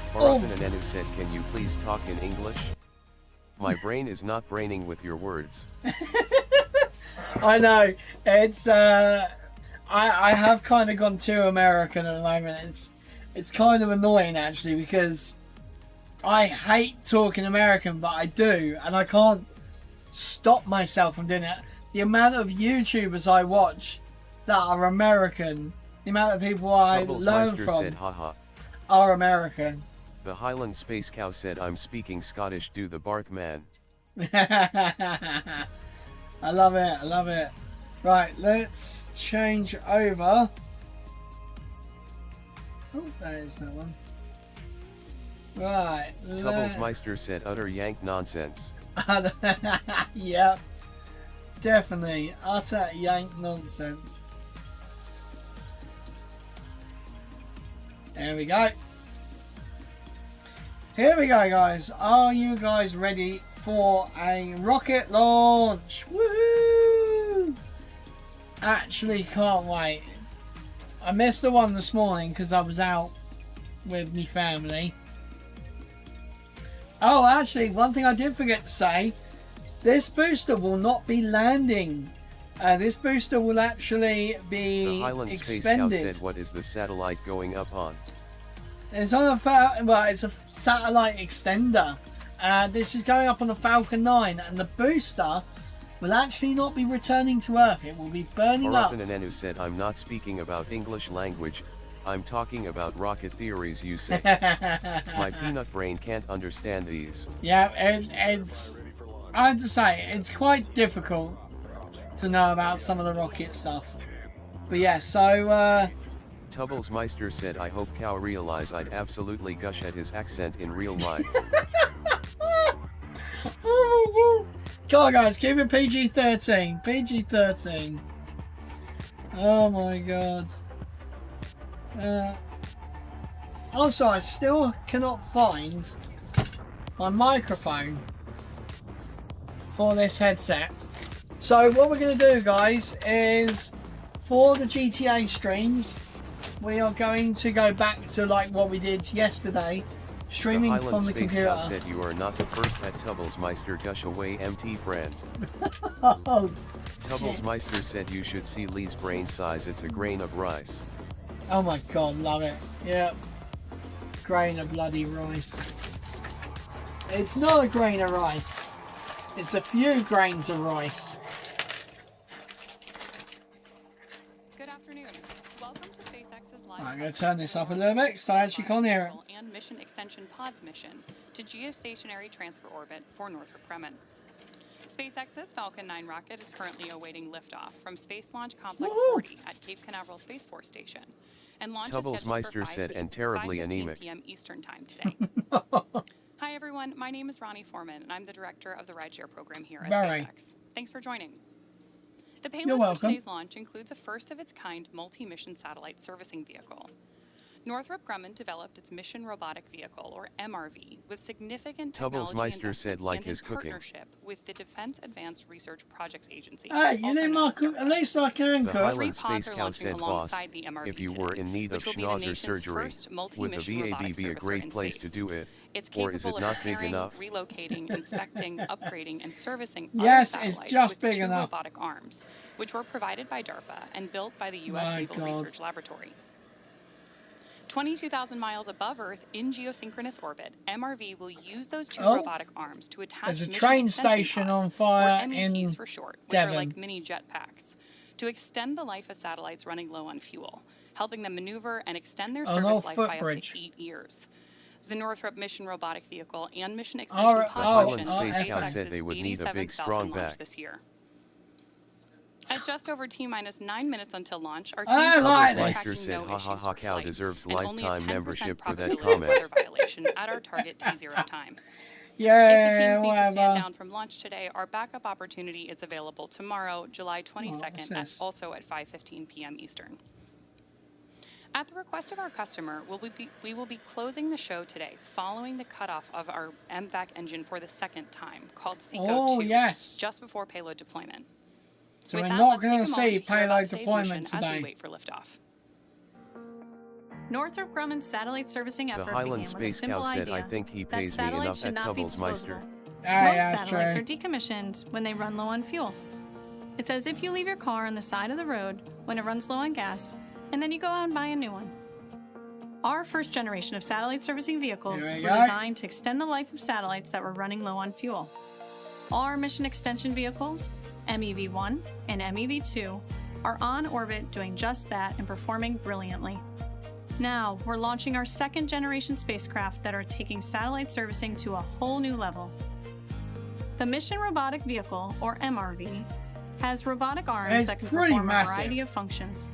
[SPEAKER 2] Horafananenu said, "Can you please talk in English? My brain is not braining with your words."
[SPEAKER 1] I know, it's I have kind of gone too American at the moment. It's kind of annoying actually, because I hate talking American, but I do, and I can't stop myself from doing it. The amount of YouTubers I watch that are American, the amount of people I learn from
[SPEAKER 2] said, "Haha.
[SPEAKER 1] are American."
[SPEAKER 2] The Highland Space Cow said, "I'm speaking Scottish, do the Barth man."
[SPEAKER 1] I love it, I love it. Right, let's change over. Oh, that is that one. Right.
[SPEAKER 2] Tubblesmeister said, "Utter yank nonsense."
[SPEAKER 1] Yep. Definitely. Utter yank nonsense. There we go. Here we go, guys. Are you guys ready for a rocket launch? Woohoo! Actually, can't wait. I missed the one this morning because I was out with my family. Oh, actually, one thing I did forget to say. This booster will not be landing. This booster will actually be
[SPEAKER 2] The Highland
[SPEAKER 1] expended.
[SPEAKER 2] Space Cow said, "What is the satellite going up on?"
[SPEAKER 1] It's on it's a satellite extender. This is going up on the Falcon 9, and the booster will actually not be returning to Earth. It will be burning up.
[SPEAKER 2] Horafananenu said, "I'm not speaking about English language. I'm talking about rocket theories, you say." My peanut brain can't understand these.
[SPEAKER 1] Yeah, it's. I have to say, it's quite difficult to know about some of the rocket stuff. But yeah, so.
[SPEAKER 2] Tubblesmeister said, "I hope Cow realize I'd absolutely gush at his accent in real life."
[SPEAKER 1] Oh Come on, guys, keep it PG-13. PG-13. Oh my god. Also, I still cannot find my microphone for this headset. So what we're going to do, guys, is for the GTA streams, we are going to go back to like what we did yesterday, streaming
[SPEAKER 2] the
[SPEAKER 1] from the
[SPEAKER 2] Space
[SPEAKER 1] computer.
[SPEAKER 2] Cow said you are not the first at Tubblesmeister gush away MT friend.
[SPEAKER 1] Oh,
[SPEAKER 2] Tubblesmeister said you should see Lee's brain size, it's a grain of rice.
[SPEAKER 1] oh my god, love it. Yep. Grain of bloody rice. It's not a grain of rice. It's a few grains of rice.
[SPEAKER 3] Good afternoon. Welcome to SpaceX's live.
[SPEAKER 1] I'm going to turn this up a little bit so I actually can't hear it.
[SPEAKER 3] And Mission Extension Pods mission to geostationary transfer orbit for Northrop Grumman. SpaceX's Falcon 9 rocket is currently awaiting liftoff from Space Launch Complex 40 at Cape Canaveral Space Force Station, and launch is scheduled for 5:15 p.m. Eastern Time today. Hi everyone, my name is Ronnie Foreman, and I'm the director of the rideshare program here at SpaceX. Thanks for joining. The payload for today's launch includes a first-of-its-kind multi-mission satellite servicing vehicle. Northrop Grumman developed its Mission Robotic Vehicle, or MRV, with significant technology investments and in partnership with the Defense Advanced Research Projects Agency.
[SPEAKER 1] Hey, you didn't cook, at least I can
[SPEAKER 2] The
[SPEAKER 1] cook.
[SPEAKER 2] Highland Space Cow said, boss, if you were in need of schnauzer surgery, would the VAB be a great place to do it?
[SPEAKER 3] It's
[SPEAKER 2] Or is it
[SPEAKER 3] capable
[SPEAKER 2] not
[SPEAKER 3] of
[SPEAKER 2] big
[SPEAKER 3] repairing,
[SPEAKER 2] enough?
[SPEAKER 3] relocating, inspecting, upgrading, and servicing
[SPEAKER 1] Yes,
[SPEAKER 3] other
[SPEAKER 1] it's
[SPEAKER 3] satellites
[SPEAKER 1] just
[SPEAKER 3] with
[SPEAKER 1] big
[SPEAKER 3] 2
[SPEAKER 1] enough.
[SPEAKER 3] robotic arms, which were provided by DARPA and built by the U.S.
[SPEAKER 1] My
[SPEAKER 3] Naval
[SPEAKER 1] God.
[SPEAKER 3] Research Laboratory. 22,000 miles above Earth in geosynchronous orbit, MRV will use those 2 robotic arms to attach
[SPEAKER 1] There's a
[SPEAKER 3] mission
[SPEAKER 1] train
[SPEAKER 3] extension
[SPEAKER 1] station
[SPEAKER 3] pods,
[SPEAKER 1] on fire
[SPEAKER 3] or MEPs
[SPEAKER 1] in
[SPEAKER 3] for short, which
[SPEAKER 1] Devon.
[SPEAKER 3] are like mini jetpacks, to extend the life of satellites running low on fuel, helping them maneuver and extend their service life by up
[SPEAKER 1] footbridge.
[SPEAKER 3] to 8 years. The Northrop Mission Robotic Vehicle and Mission Extension Pod mission
[SPEAKER 2] Highland
[SPEAKER 3] was
[SPEAKER 2] Space Cow
[SPEAKER 3] SpaceX's
[SPEAKER 2] said they would need a
[SPEAKER 3] 87th
[SPEAKER 2] big
[SPEAKER 3] Falcon
[SPEAKER 2] strong
[SPEAKER 3] launch
[SPEAKER 2] back.
[SPEAKER 3] this year. At just over T-minus 9 minutes until launch, our
[SPEAKER 1] I
[SPEAKER 3] team
[SPEAKER 1] like it.
[SPEAKER 2] Tubblesmeister said, ha ha ha, Cow deserves
[SPEAKER 3] and only a
[SPEAKER 2] lifetime
[SPEAKER 3] 10%
[SPEAKER 2] membership for that
[SPEAKER 3] probability of
[SPEAKER 2] comment.
[SPEAKER 3] weather violation at our target T0 time. If the
[SPEAKER 1] Yeah,
[SPEAKER 3] teams need to stand
[SPEAKER 1] whatever.
[SPEAKER 3] down from launch today, our backup opportunity is available tomorrow, July 22nd, also at 5:15 p.m. Eastern. At the request of our customer, we will be closing the show today following the cutoff of our MVAC engine for the second time, called SECO 2,
[SPEAKER 1] Oh, yes.
[SPEAKER 3] just before payload deployment.
[SPEAKER 1] So
[SPEAKER 3] With
[SPEAKER 1] we're
[SPEAKER 3] that,
[SPEAKER 1] not
[SPEAKER 3] let's
[SPEAKER 1] going to
[SPEAKER 3] take a
[SPEAKER 1] see
[SPEAKER 3] moment to hear about
[SPEAKER 1] payload
[SPEAKER 3] today's
[SPEAKER 1] deployment
[SPEAKER 3] mission as we
[SPEAKER 1] today.
[SPEAKER 3] wait for liftoff.
[SPEAKER 4] Northrop Grumman's satellite servicing
[SPEAKER 2] The
[SPEAKER 4] effort
[SPEAKER 2] Highland
[SPEAKER 4] began with a
[SPEAKER 2] Space
[SPEAKER 4] simple
[SPEAKER 2] Cow said,
[SPEAKER 4] idea
[SPEAKER 2] I think he
[SPEAKER 4] that
[SPEAKER 2] pays me
[SPEAKER 4] satellites
[SPEAKER 2] enough
[SPEAKER 4] should
[SPEAKER 2] at
[SPEAKER 4] not be
[SPEAKER 2] Tubblesmeister.
[SPEAKER 4] disposable.
[SPEAKER 1] Ah,
[SPEAKER 4] Most
[SPEAKER 1] yeah, that's
[SPEAKER 4] satellites
[SPEAKER 1] true.
[SPEAKER 4] are decommissioned when they run low on fuel. It's as if you leave your car on the side of the road when it runs low on gas, and then you go out and buy a new one. Our first generation of satellite servicing vehicles
[SPEAKER 1] Here we
[SPEAKER 4] were
[SPEAKER 1] go.
[SPEAKER 4] designed to extend the life of satellites that were running low on fuel. Our mission extension vehicles, MEV-1 and MEV-2, are on orbit doing just that and performing brilliantly. Now, we're launching our second generation spacecraft that are taking satellite servicing to a whole new level. The Mission Robotic Vehicle, or MRV, has robotic arms
[SPEAKER 1] It's
[SPEAKER 4] that can
[SPEAKER 1] pretty
[SPEAKER 4] perform
[SPEAKER 1] massive.
[SPEAKER 4] a variety of functions.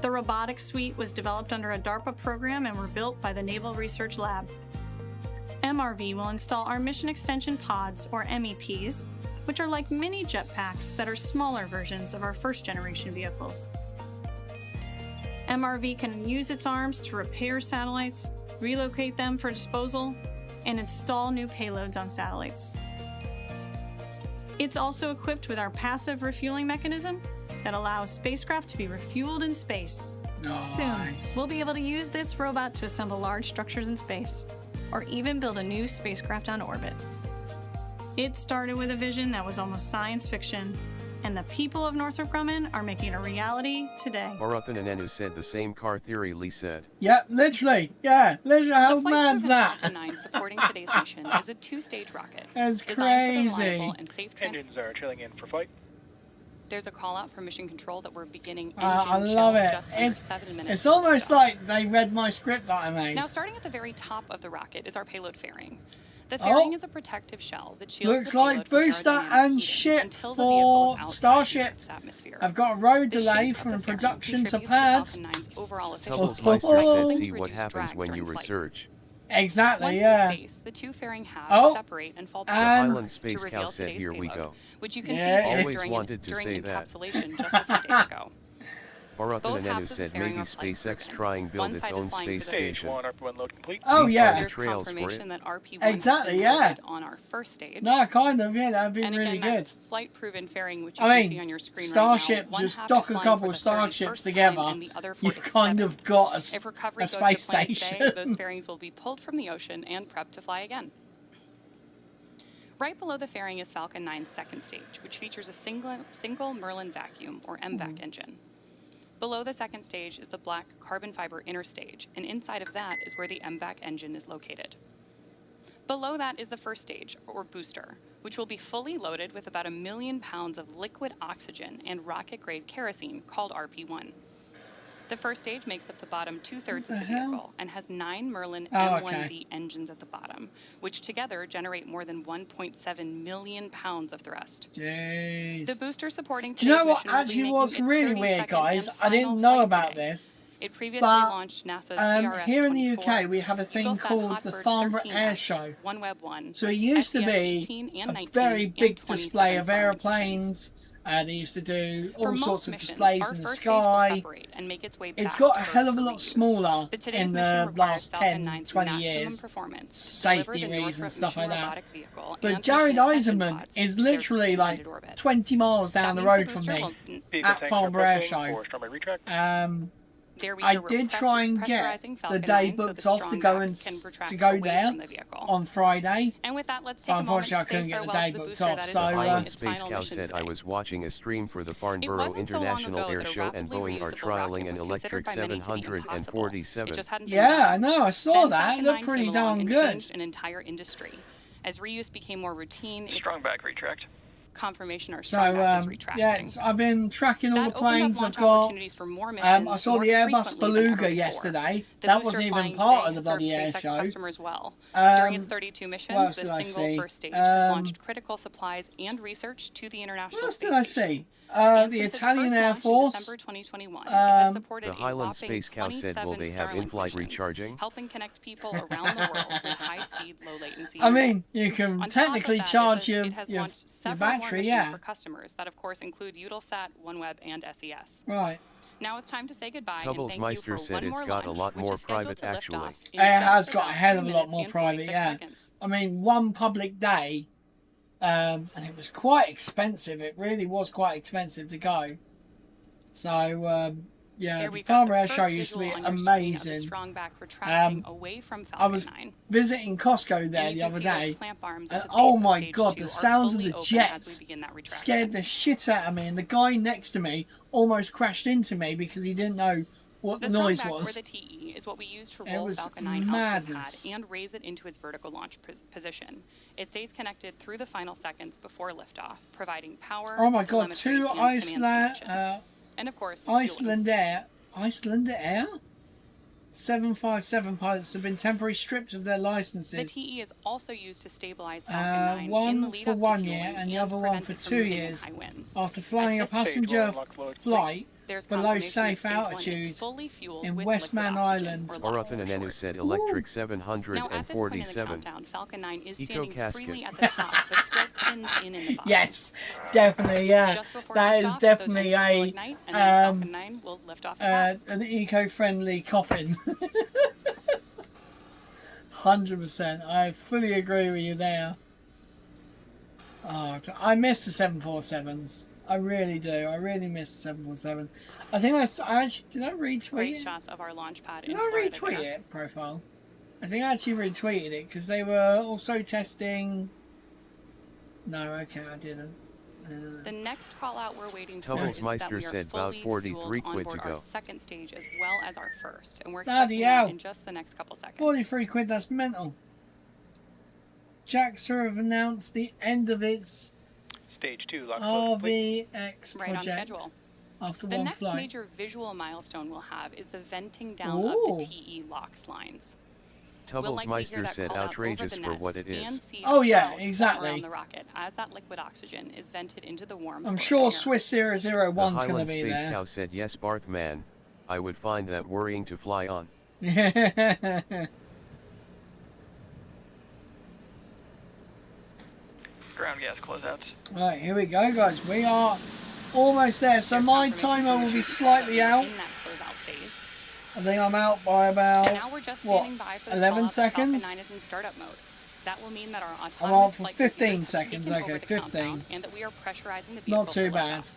[SPEAKER 4] The robotics suite was developed under a DARPA program and were built by the Naval Research Lab. MRV will install our Mission Extension Pods, or MEPs, which are like mini jetpacks that are smaller versions of our first generation vehicles. MRV can use its arms to repair satellites, relocate them for disposal, and install new payloads on satellites. It's also equipped with our passive refueling mechanism that allows spacecraft to be refueled in space. Soon,
[SPEAKER 1] Nice.
[SPEAKER 4] we'll be able to use this robot to assemble large structures in space, or even build a new spacecraft on orbit. It started with a vision that was almost science fiction, and the people of Northrop Grumman are making it a reality today.
[SPEAKER 2] Barathan Anenu said the same car theory Lee said.
[SPEAKER 1] Yeah, literally. Yeah, literally. How
[SPEAKER 3] The flight
[SPEAKER 1] mad's
[SPEAKER 3] proven
[SPEAKER 1] that?
[SPEAKER 3] Falcon 9 supporting today's mission is a 2-stage rocket
[SPEAKER 1] That's
[SPEAKER 3] designed for the
[SPEAKER 1] crazy.
[SPEAKER 3] reliable and safe transport.
[SPEAKER 5] Engines are trailing in for flight.
[SPEAKER 3] There's a call out for mission control that we're beginning engine
[SPEAKER 1] I
[SPEAKER 3] chill
[SPEAKER 1] love it.
[SPEAKER 3] just under 7 minutes.
[SPEAKER 1] It's
[SPEAKER 3] to
[SPEAKER 1] almost
[SPEAKER 3] liftoff.
[SPEAKER 1] like they read my script that I made.
[SPEAKER 3] Now, starting at the very top of the rocket is our payload fairing. The fairing is a protective shell that shields
[SPEAKER 1] Looks
[SPEAKER 3] the
[SPEAKER 1] like
[SPEAKER 3] payload from
[SPEAKER 1] booster
[SPEAKER 3] aerodynamic
[SPEAKER 1] and
[SPEAKER 3] heating
[SPEAKER 1] ship
[SPEAKER 3] until the vehicle is
[SPEAKER 1] for
[SPEAKER 3] outside
[SPEAKER 1] Starship.
[SPEAKER 3] the Earth's atmosphere.
[SPEAKER 1] I've got a road
[SPEAKER 3] The
[SPEAKER 1] delay
[SPEAKER 3] shape of
[SPEAKER 1] from
[SPEAKER 3] the fairing
[SPEAKER 1] production to
[SPEAKER 3] contributes
[SPEAKER 1] pad.
[SPEAKER 3] Falcon 9's overall
[SPEAKER 2] Tubblesmeister
[SPEAKER 3] efficiency by
[SPEAKER 2] said,
[SPEAKER 3] helping
[SPEAKER 2] see
[SPEAKER 3] to
[SPEAKER 2] what
[SPEAKER 3] reduce
[SPEAKER 2] happens
[SPEAKER 3] drag
[SPEAKER 2] when you
[SPEAKER 3] during flight.
[SPEAKER 2] research.
[SPEAKER 1] Exactly,
[SPEAKER 3] Once
[SPEAKER 1] yeah.
[SPEAKER 3] in space, the two fairing halves
[SPEAKER 1] Oh,
[SPEAKER 3] separate and fall
[SPEAKER 2] The
[SPEAKER 1] and-
[SPEAKER 3] back
[SPEAKER 2] Highland
[SPEAKER 3] to
[SPEAKER 2] Space
[SPEAKER 3] reveal
[SPEAKER 2] Cow said,
[SPEAKER 3] today's
[SPEAKER 2] "Here we
[SPEAKER 3] payload,
[SPEAKER 2] go."
[SPEAKER 3] which you
[SPEAKER 1] Yeah.
[SPEAKER 3] conceived
[SPEAKER 2] Always
[SPEAKER 3] during,
[SPEAKER 2] wanted to
[SPEAKER 3] during
[SPEAKER 2] say that.
[SPEAKER 3] encapsulation just a few days ago.
[SPEAKER 2] Barathan
[SPEAKER 3] Both
[SPEAKER 2] and
[SPEAKER 3] halves
[SPEAKER 2] Enu
[SPEAKER 3] of the
[SPEAKER 2] said
[SPEAKER 3] fairing
[SPEAKER 2] maybe
[SPEAKER 3] are flight
[SPEAKER 2] SpaceX
[SPEAKER 3] proven.
[SPEAKER 2] try and build
[SPEAKER 3] One
[SPEAKER 2] its
[SPEAKER 3] side is
[SPEAKER 2] own
[SPEAKER 3] flying for
[SPEAKER 2] space
[SPEAKER 3] the
[SPEAKER 5] Stage
[SPEAKER 2] station.
[SPEAKER 5] 1, RP1 load complete.
[SPEAKER 1] Oh,
[SPEAKER 2] These
[SPEAKER 1] yeah.
[SPEAKER 2] are the
[SPEAKER 3] There's
[SPEAKER 2] trails for
[SPEAKER 3] confirmation
[SPEAKER 2] it.
[SPEAKER 3] that RP1
[SPEAKER 1] Exactly,
[SPEAKER 3] has been
[SPEAKER 1] yeah.
[SPEAKER 3] loaded on our first stage.
[SPEAKER 1] No, kind of, yeah, that'd be
[SPEAKER 3] And
[SPEAKER 1] really
[SPEAKER 3] again,
[SPEAKER 1] good.
[SPEAKER 3] that flight-proven fairing, which you
[SPEAKER 1] I
[SPEAKER 3] can see on
[SPEAKER 1] mean,
[SPEAKER 3] your screen
[SPEAKER 1] Starship,
[SPEAKER 3] right now, one
[SPEAKER 1] just
[SPEAKER 3] half
[SPEAKER 1] dock
[SPEAKER 3] is
[SPEAKER 1] a
[SPEAKER 3] flying
[SPEAKER 1] couple
[SPEAKER 3] for
[SPEAKER 1] of
[SPEAKER 3] the very
[SPEAKER 1] Starships
[SPEAKER 3] first
[SPEAKER 1] together,
[SPEAKER 3] time, and the other for
[SPEAKER 1] you've
[SPEAKER 3] its
[SPEAKER 1] kind
[SPEAKER 3] seventh.
[SPEAKER 1] of got
[SPEAKER 3] If recovery
[SPEAKER 1] a
[SPEAKER 3] goes
[SPEAKER 1] space
[SPEAKER 3] to plan
[SPEAKER 1] station.
[SPEAKER 3] today, those fairings will be pulled from the ocean and prepped to fly again. Right below the fairing is Falcon 9's second stage, which features a single Merlin vacuum, or MVAC engine. Below the second stage is the black carbon fiber inner stage, and inside of that is where the MVAC engine is located. Below that is the first stage, or booster, which will be fully loaded with about 1 million pounds of liquid oxygen and rocket-grade kerosene called RP1. The first stage makes up the bottom 2/3 of the vehicle and has 9 Merlin M1D engines at the bottom, which together generate more than 1.7 million pounds of thrust.
[SPEAKER 1] Jeez.
[SPEAKER 3] The booster supporting
[SPEAKER 1] Do you know
[SPEAKER 3] today's
[SPEAKER 1] what
[SPEAKER 3] mission will be
[SPEAKER 1] actually
[SPEAKER 3] making
[SPEAKER 1] was
[SPEAKER 3] its
[SPEAKER 1] really weird,
[SPEAKER 3] 32nd
[SPEAKER 1] guys?
[SPEAKER 3] and
[SPEAKER 1] I didn't
[SPEAKER 3] final
[SPEAKER 1] know
[SPEAKER 3] flight
[SPEAKER 1] about
[SPEAKER 3] today.
[SPEAKER 1] this.
[SPEAKER 3] It previously
[SPEAKER 1] But
[SPEAKER 3] launched NASA's CRS-24,
[SPEAKER 1] here in the UK, we have a thing
[SPEAKER 3] Intelsat
[SPEAKER 1] called the
[SPEAKER 3] Hotbird
[SPEAKER 1] Farnborough
[SPEAKER 3] 13F,
[SPEAKER 1] Air Show.
[SPEAKER 3] OneWeb 1,
[SPEAKER 1] So it used to
[SPEAKER 3] SES
[SPEAKER 1] be
[SPEAKER 3] 18 and
[SPEAKER 1] a
[SPEAKER 3] 19
[SPEAKER 1] very
[SPEAKER 3] and
[SPEAKER 1] big
[SPEAKER 3] 27
[SPEAKER 1] display of
[SPEAKER 3] Starlink
[SPEAKER 1] aeroplanes.
[SPEAKER 3] missions.
[SPEAKER 1] They used to do
[SPEAKER 3] For
[SPEAKER 1] all
[SPEAKER 3] most
[SPEAKER 1] sorts of
[SPEAKER 3] missions,
[SPEAKER 1] displays
[SPEAKER 3] our
[SPEAKER 1] in the
[SPEAKER 3] first stage will
[SPEAKER 1] sky.
[SPEAKER 3] separate and make its way
[SPEAKER 1] It's
[SPEAKER 3] back
[SPEAKER 1] got
[SPEAKER 3] to
[SPEAKER 1] a
[SPEAKER 3] Earth
[SPEAKER 1] hell of a
[SPEAKER 3] for
[SPEAKER 1] lot
[SPEAKER 3] reuse.
[SPEAKER 1] smaller
[SPEAKER 3] But today's
[SPEAKER 1] in
[SPEAKER 3] mission
[SPEAKER 1] the
[SPEAKER 3] requires
[SPEAKER 1] last
[SPEAKER 3] Falcon
[SPEAKER 1] 10,
[SPEAKER 3] 9's
[SPEAKER 1] 20
[SPEAKER 3] maximum
[SPEAKER 1] years.
[SPEAKER 3] performance,
[SPEAKER 1] Safety
[SPEAKER 3] deliver the
[SPEAKER 1] reasons,
[SPEAKER 3] Northrop
[SPEAKER 1] stuff like
[SPEAKER 3] Mission
[SPEAKER 1] that.
[SPEAKER 3] Robotic Vehicle
[SPEAKER 1] But
[SPEAKER 3] and
[SPEAKER 1] Jared
[SPEAKER 3] Mission Extension
[SPEAKER 1] Eisenman
[SPEAKER 3] pods
[SPEAKER 1] is
[SPEAKER 3] to their
[SPEAKER 1] literally like
[SPEAKER 3] intended orbit.
[SPEAKER 1] 20 miles down
[SPEAKER 3] That
[SPEAKER 1] the
[SPEAKER 3] means
[SPEAKER 1] road from
[SPEAKER 3] booster
[SPEAKER 1] me
[SPEAKER 3] will
[SPEAKER 5] Vehicle
[SPEAKER 1] at
[SPEAKER 5] tanks
[SPEAKER 1] Farnborough Air
[SPEAKER 5] reflecting
[SPEAKER 1] Show.
[SPEAKER 5] for starboard retract.
[SPEAKER 3] There we
[SPEAKER 1] I
[SPEAKER 3] are
[SPEAKER 1] did try and get
[SPEAKER 3] pressurizing
[SPEAKER 1] the
[SPEAKER 3] Falcon
[SPEAKER 1] day
[SPEAKER 3] 9 so
[SPEAKER 1] booked
[SPEAKER 3] the
[SPEAKER 1] off to
[SPEAKER 3] strong
[SPEAKER 1] go
[SPEAKER 3] back
[SPEAKER 1] and
[SPEAKER 3] can
[SPEAKER 1] to
[SPEAKER 3] retract
[SPEAKER 1] go
[SPEAKER 3] away
[SPEAKER 1] there
[SPEAKER 3] from the vehicle.
[SPEAKER 1] on Friday.
[SPEAKER 3] And with that, let's take a moment to
[SPEAKER 1] Unfortunately, I
[SPEAKER 3] say
[SPEAKER 1] couldn't get the
[SPEAKER 3] farewell
[SPEAKER 1] day
[SPEAKER 3] to the
[SPEAKER 1] booked
[SPEAKER 3] booster
[SPEAKER 1] off,
[SPEAKER 3] that is
[SPEAKER 1] so,
[SPEAKER 3] flying
[SPEAKER 2] Highland
[SPEAKER 3] its
[SPEAKER 2] Space
[SPEAKER 3] final
[SPEAKER 2] Cow
[SPEAKER 3] mission
[SPEAKER 2] said,
[SPEAKER 3] today.
[SPEAKER 2] "I was watching a stream for the
[SPEAKER 3] It
[SPEAKER 2] Farnborough
[SPEAKER 3] wasn't so long
[SPEAKER 2] International
[SPEAKER 3] ago
[SPEAKER 2] Air
[SPEAKER 3] that a
[SPEAKER 2] Show, and
[SPEAKER 3] rapidly
[SPEAKER 2] Boeing are
[SPEAKER 3] reusable rocket
[SPEAKER 2] trialing an
[SPEAKER 3] was
[SPEAKER 2] electric
[SPEAKER 3] considered by many to be impossible.
[SPEAKER 2] 747.
[SPEAKER 3] It just hadn't been
[SPEAKER 1] Yeah,
[SPEAKER 3] done.
[SPEAKER 1] I know, I saw
[SPEAKER 3] Then
[SPEAKER 1] that. It
[SPEAKER 3] Falcon
[SPEAKER 1] looked
[SPEAKER 3] 9
[SPEAKER 1] pretty
[SPEAKER 3] came along
[SPEAKER 1] darn
[SPEAKER 3] and
[SPEAKER 1] good.
[SPEAKER 3] changed an entire industry. As reuse became more routine, it
[SPEAKER 5] Strong back retract.
[SPEAKER 3] confirmation our
[SPEAKER 1] So,
[SPEAKER 3] strong back is retracting.
[SPEAKER 1] yeah, I've been tracking all
[SPEAKER 3] That
[SPEAKER 1] the
[SPEAKER 3] opened up
[SPEAKER 1] planes
[SPEAKER 3] launch
[SPEAKER 1] I've got.
[SPEAKER 3] opportunities for more missions
[SPEAKER 1] I saw
[SPEAKER 3] more
[SPEAKER 1] the Airbus
[SPEAKER 3] frequently than
[SPEAKER 1] Beluga
[SPEAKER 3] ever before.
[SPEAKER 1] yesterday.
[SPEAKER 3] The
[SPEAKER 1] That
[SPEAKER 3] booster
[SPEAKER 1] wasn't even
[SPEAKER 3] flying
[SPEAKER 1] part
[SPEAKER 3] today
[SPEAKER 1] of the bloody
[SPEAKER 3] served
[SPEAKER 1] air
[SPEAKER 3] SpaceX
[SPEAKER 1] show.
[SPEAKER 3] customers well. During its
[SPEAKER 1] Um,
[SPEAKER 3] 32
[SPEAKER 1] what
[SPEAKER 3] missions,
[SPEAKER 1] else
[SPEAKER 3] the
[SPEAKER 1] did I
[SPEAKER 3] single
[SPEAKER 1] see?
[SPEAKER 3] first stage has launched critical supplies and research to the International
[SPEAKER 1] What else
[SPEAKER 3] Space
[SPEAKER 1] did I
[SPEAKER 3] Station.
[SPEAKER 1] see?
[SPEAKER 3] And
[SPEAKER 1] The
[SPEAKER 3] since its
[SPEAKER 1] Italian
[SPEAKER 3] first
[SPEAKER 1] Air
[SPEAKER 3] launch in
[SPEAKER 1] Force.
[SPEAKER 3] December 2021, it has supported
[SPEAKER 2] The
[SPEAKER 3] a
[SPEAKER 2] Highland
[SPEAKER 3] whopping
[SPEAKER 2] Space Cow said, "Will
[SPEAKER 3] 27
[SPEAKER 2] they have
[SPEAKER 3] Starlink
[SPEAKER 2] in-flight
[SPEAKER 3] missions,
[SPEAKER 2] recharging?"
[SPEAKER 3] helping connect people around the world with high-speed, low-latency
[SPEAKER 1] I
[SPEAKER 3] internet.
[SPEAKER 1] mean, you can
[SPEAKER 3] On top of
[SPEAKER 1] technically
[SPEAKER 3] that,
[SPEAKER 1] charge
[SPEAKER 3] it has
[SPEAKER 1] your
[SPEAKER 3] launched several more
[SPEAKER 1] battery,
[SPEAKER 3] missions
[SPEAKER 1] yeah.
[SPEAKER 3] for customers that, of course, include Intelsat, OneWeb, and SES.
[SPEAKER 1] Right.
[SPEAKER 3] Now it's time to say goodbye and
[SPEAKER 2] Tubbles
[SPEAKER 3] thank
[SPEAKER 2] Meister
[SPEAKER 3] you for
[SPEAKER 2] said
[SPEAKER 3] one
[SPEAKER 2] it's
[SPEAKER 3] more
[SPEAKER 2] got a
[SPEAKER 3] launch,
[SPEAKER 2] lot
[SPEAKER 3] which
[SPEAKER 2] more
[SPEAKER 3] is scheduled
[SPEAKER 2] private,
[SPEAKER 3] to lift
[SPEAKER 2] actually.
[SPEAKER 3] off in
[SPEAKER 1] It
[SPEAKER 3] just
[SPEAKER 1] has got a
[SPEAKER 3] about
[SPEAKER 1] hell of
[SPEAKER 3] 3
[SPEAKER 1] a lot
[SPEAKER 3] minutes
[SPEAKER 1] more
[SPEAKER 3] and
[SPEAKER 1] private,
[SPEAKER 3] 46
[SPEAKER 1] yeah.
[SPEAKER 3] seconds.
[SPEAKER 1] I mean, one public day, and it was quite expensive. It really was quite expensive to go. So, yeah,
[SPEAKER 3] Here
[SPEAKER 1] the
[SPEAKER 3] we go,
[SPEAKER 1] Farnborough
[SPEAKER 3] the
[SPEAKER 1] Air Show
[SPEAKER 3] first
[SPEAKER 1] used to be
[SPEAKER 3] visual on your screen of the
[SPEAKER 1] amazing.
[SPEAKER 3] strong back retracting away from Falcon
[SPEAKER 1] I was
[SPEAKER 3] 9.
[SPEAKER 1] visiting Costco there
[SPEAKER 3] And
[SPEAKER 1] the
[SPEAKER 3] you can
[SPEAKER 1] other
[SPEAKER 3] see those
[SPEAKER 1] day,
[SPEAKER 3] clamp arms
[SPEAKER 1] and
[SPEAKER 3] at the
[SPEAKER 1] oh
[SPEAKER 3] base of
[SPEAKER 1] my
[SPEAKER 3] stage
[SPEAKER 1] god,
[SPEAKER 3] 2
[SPEAKER 1] the
[SPEAKER 3] are
[SPEAKER 1] sounds of
[SPEAKER 3] fully
[SPEAKER 1] the
[SPEAKER 3] open
[SPEAKER 1] jets
[SPEAKER 3] as we begin that retraction.
[SPEAKER 1] scared the shit out of me, and the guy next to me almost crashed into me because he didn't know what the
[SPEAKER 3] strong
[SPEAKER 1] noise
[SPEAKER 3] back,
[SPEAKER 1] was.
[SPEAKER 3] or the TE, is what we used to
[SPEAKER 1] It
[SPEAKER 3] roll
[SPEAKER 1] was
[SPEAKER 3] Falcon 9 out to the
[SPEAKER 1] madness.
[SPEAKER 3] pad and raise it into its vertical launch position. It stays connected through the final seconds before liftoff, providing power,
[SPEAKER 1] Oh my god,
[SPEAKER 3] telemetry,
[SPEAKER 1] 2
[SPEAKER 3] and
[SPEAKER 1] Iceland,
[SPEAKER 3] command connections. And of course, fueling.
[SPEAKER 1] Iceland Air 757 pilots have been temporarily stripped of their
[SPEAKER 3] The
[SPEAKER 1] licenses.
[SPEAKER 3] TE is also used to stabilize Falcon 9 in the
[SPEAKER 1] One
[SPEAKER 3] lead
[SPEAKER 1] for
[SPEAKER 3] up to
[SPEAKER 1] 1
[SPEAKER 3] fueling
[SPEAKER 1] year and the
[SPEAKER 3] and
[SPEAKER 1] other one
[SPEAKER 3] prevent
[SPEAKER 1] for
[SPEAKER 3] it from
[SPEAKER 1] 2
[SPEAKER 3] moving in
[SPEAKER 1] years
[SPEAKER 3] high winds.
[SPEAKER 1] after flying a
[SPEAKER 3] At this stage,
[SPEAKER 1] passenger flight
[SPEAKER 3] There's
[SPEAKER 1] below
[SPEAKER 3] confirmation
[SPEAKER 1] safe
[SPEAKER 3] that stage 1 is
[SPEAKER 1] altitude
[SPEAKER 3] fully fueled
[SPEAKER 1] in
[SPEAKER 3] with
[SPEAKER 1] Westman
[SPEAKER 3] liquid oxygen,
[SPEAKER 1] Island.
[SPEAKER 3] or LOX
[SPEAKER 2] Barathan
[SPEAKER 3] for
[SPEAKER 2] and Enu
[SPEAKER 3] short.
[SPEAKER 2] said electric
[SPEAKER 3] Now, at this point in the
[SPEAKER 2] 747.
[SPEAKER 3] countdown, Falcon 9 is
[SPEAKER 2] Eco
[SPEAKER 3] standing
[SPEAKER 2] casket.
[SPEAKER 3] freely at the top, but still pinned in the bottom.
[SPEAKER 1] Yes, definitely, yeah.
[SPEAKER 3] Just before
[SPEAKER 1] That
[SPEAKER 3] liftoff,
[SPEAKER 1] is
[SPEAKER 3] those
[SPEAKER 1] definitely
[SPEAKER 3] engines will ignite, and then Falcon 9 will lift off the top.
[SPEAKER 1] an eco-friendly coffin. 100%. I fully agree with you there. Oh, I miss the 747s. I really do. I really miss the 747. I think I actually, did I retweet
[SPEAKER 3] Great
[SPEAKER 1] it?
[SPEAKER 3] shots of our launch pad
[SPEAKER 1] Did
[SPEAKER 3] in
[SPEAKER 1] I
[SPEAKER 3] Florida
[SPEAKER 1] retweet
[SPEAKER 3] there.
[SPEAKER 1] it, profile? I think I actually retweeted it because they were also testing... No, okay, I didn't.
[SPEAKER 3] The next call out we're waiting for
[SPEAKER 2] Tubbles
[SPEAKER 3] is that
[SPEAKER 2] Meister
[SPEAKER 3] we are
[SPEAKER 2] said about
[SPEAKER 3] fully
[SPEAKER 2] 43
[SPEAKER 3] fueled on
[SPEAKER 2] quid
[SPEAKER 3] board
[SPEAKER 2] to
[SPEAKER 3] our
[SPEAKER 2] go.
[SPEAKER 3] second stage as well as our first, and we're
[SPEAKER 1] Bloody
[SPEAKER 3] expecting that
[SPEAKER 1] hell.
[SPEAKER 3] in just the next couple seconds.
[SPEAKER 1] 43 quid, that's mental. JAXA have announced the end of its
[SPEAKER 5] Stage 2, lock load complete.
[SPEAKER 1] RVX
[SPEAKER 3] Right on
[SPEAKER 1] project
[SPEAKER 3] schedule.
[SPEAKER 1] after
[SPEAKER 3] The
[SPEAKER 1] one
[SPEAKER 3] next
[SPEAKER 1] flight.
[SPEAKER 3] major visual milestone we'll have is the venting down of
[SPEAKER 1] Ooh.
[SPEAKER 3] the TE LOX lines.
[SPEAKER 2] Tubbles Meister said outrageous for what it is.
[SPEAKER 1] Oh, yeah,
[SPEAKER 3] Around
[SPEAKER 1] exactly.
[SPEAKER 3] the rocket as that liquid oxygen is vented into the warm.
[SPEAKER 1] I'm
[SPEAKER 3] Florida
[SPEAKER 1] sure
[SPEAKER 3] air.
[SPEAKER 1] Swiss 001's
[SPEAKER 2] The
[SPEAKER 1] going to
[SPEAKER 2] Highland
[SPEAKER 1] be
[SPEAKER 2] Space
[SPEAKER 1] there.
[SPEAKER 2] Cow said, "Yes, Barth man, I would find that worrying to fly on."
[SPEAKER 5] Ground gas closeouts.
[SPEAKER 1] Right, here we go, guys. We are almost there. So my timer will be slightly out.
[SPEAKER 3] In that closeout phase.
[SPEAKER 1] I think I'm out by about,
[SPEAKER 3] And now we're just standing by for the
[SPEAKER 1] 11
[SPEAKER 3] call-out that Falcon
[SPEAKER 1] seconds?
[SPEAKER 3] 9 is in startup mode. That will mean that our
[SPEAKER 1] I'm out
[SPEAKER 3] autonomous
[SPEAKER 1] for
[SPEAKER 3] flight
[SPEAKER 1] 15
[SPEAKER 3] computers have
[SPEAKER 1] seconds.
[SPEAKER 3] taken
[SPEAKER 1] Okay,
[SPEAKER 3] over the
[SPEAKER 1] 15.
[SPEAKER 3] countdown, and that we are pressurizing the vehicle
[SPEAKER 1] Not too
[SPEAKER 3] for
[SPEAKER 1] bad.
[SPEAKER 3] liftoff.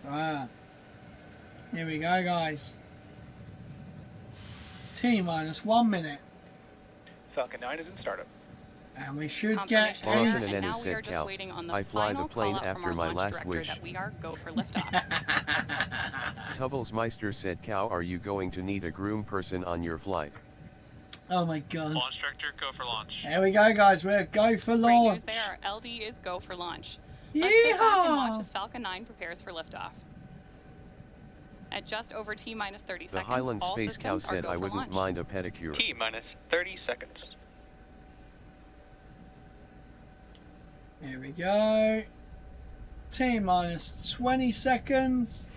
[SPEAKER 1] Right. Here we go, guys. T-minus 1 minute.
[SPEAKER 5] Falcon 9 is in startup.
[SPEAKER 1] And we should get
[SPEAKER 3] Confirmation
[SPEAKER 2] Falcon
[SPEAKER 3] error,
[SPEAKER 2] and
[SPEAKER 1] ace.
[SPEAKER 3] and
[SPEAKER 2] Nenu
[SPEAKER 3] now we
[SPEAKER 2] said
[SPEAKER 3] are just
[SPEAKER 2] Cal,
[SPEAKER 3] waiting on the
[SPEAKER 2] I fly the
[SPEAKER 3] final
[SPEAKER 2] plane
[SPEAKER 3] call-out from
[SPEAKER 2] after
[SPEAKER 3] our
[SPEAKER 2] my
[SPEAKER 3] launch
[SPEAKER 2] last
[SPEAKER 3] director
[SPEAKER 2] wish.
[SPEAKER 3] that we are go for liftoff.
[SPEAKER 2] Tubblesmeister said, Cow, are you going to need a groom person on your flight?
[SPEAKER 1] Oh my god.
[SPEAKER 6] Launch director, go for launch.
[SPEAKER 1] Here we go, guys. We're go for
[SPEAKER 3] Great
[SPEAKER 1] launch.
[SPEAKER 3] news there. LD is go for launch. Let's sit back and watch
[SPEAKER 1] Yeehaw!
[SPEAKER 3] as Falcon 9 prepares for liftoff. At just over T-minus 30
[SPEAKER 2] The
[SPEAKER 3] seconds,
[SPEAKER 2] Highland
[SPEAKER 3] all
[SPEAKER 2] Space Cow
[SPEAKER 3] systems are
[SPEAKER 2] said,
[SPEAKER 3] go
[SPEAKER 2] I
[SPEAKER 3] for
[SPEAKER 2] wouldn't
[SPEAKER 3] launch.
[SPEAKER 2] mind a pedicure.
[SPEAKER 5] T minus 30 seconds.
[SPEAKER 1] Here we go. T-minus 20 seconds.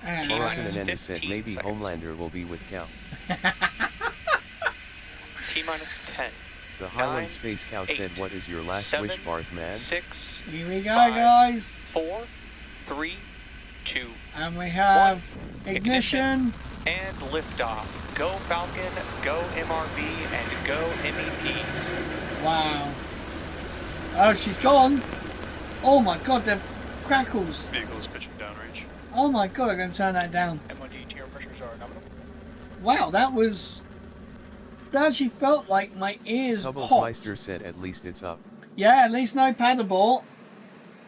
[SPEAKER 1] And
[SPEAKER 2] Moroccan and Nenu
[SPEAKER 5] 15
[SPEAKER 2] said maybe
[SPEAKER 5] seconds.
[SPEAKER 2] Homelander will be with Cow.
[SPEAKER 5] T minus 10.
[SPEAKER 2] The Highland
[SPEAKER 5] 9,
[SPEAKER 2] Space Cow
[SPEAKER 5] 8,
[SPEAKER 2] said, what is your last
[SPEAKER 5] 7,
[SPEAKER 2] wish, Barth man?
[SPEAKER 5] 6,
[SPEAKER 1] here we go,
[SPEAKER 5] 5,
[SPEAKER 1] guys.
[SPEAKER 5] 4, 3, 2,
[SPEAKER 1] And we have ignition.
[SPEAKER 5] and liftoff. Go Falcon, go MRV, and go MEP.
[SPEAKER 1] Wow. Oh, she's gone. Oh my god, the crackles.
[SPEAKER 6] Vehicle is pitching downrange.
[SPEAKER 1] Oh my god, I'm going to turn that down.
[SPEAKER 5] MOD tier pressures are nominal.
[SPEAKER 1] Wow, that actually felt like my ears popped.
[SPEAKER 2] Tubblesmeister said, at least it's up.
[SPEAKER 1] Yeah, at least no paddleboard.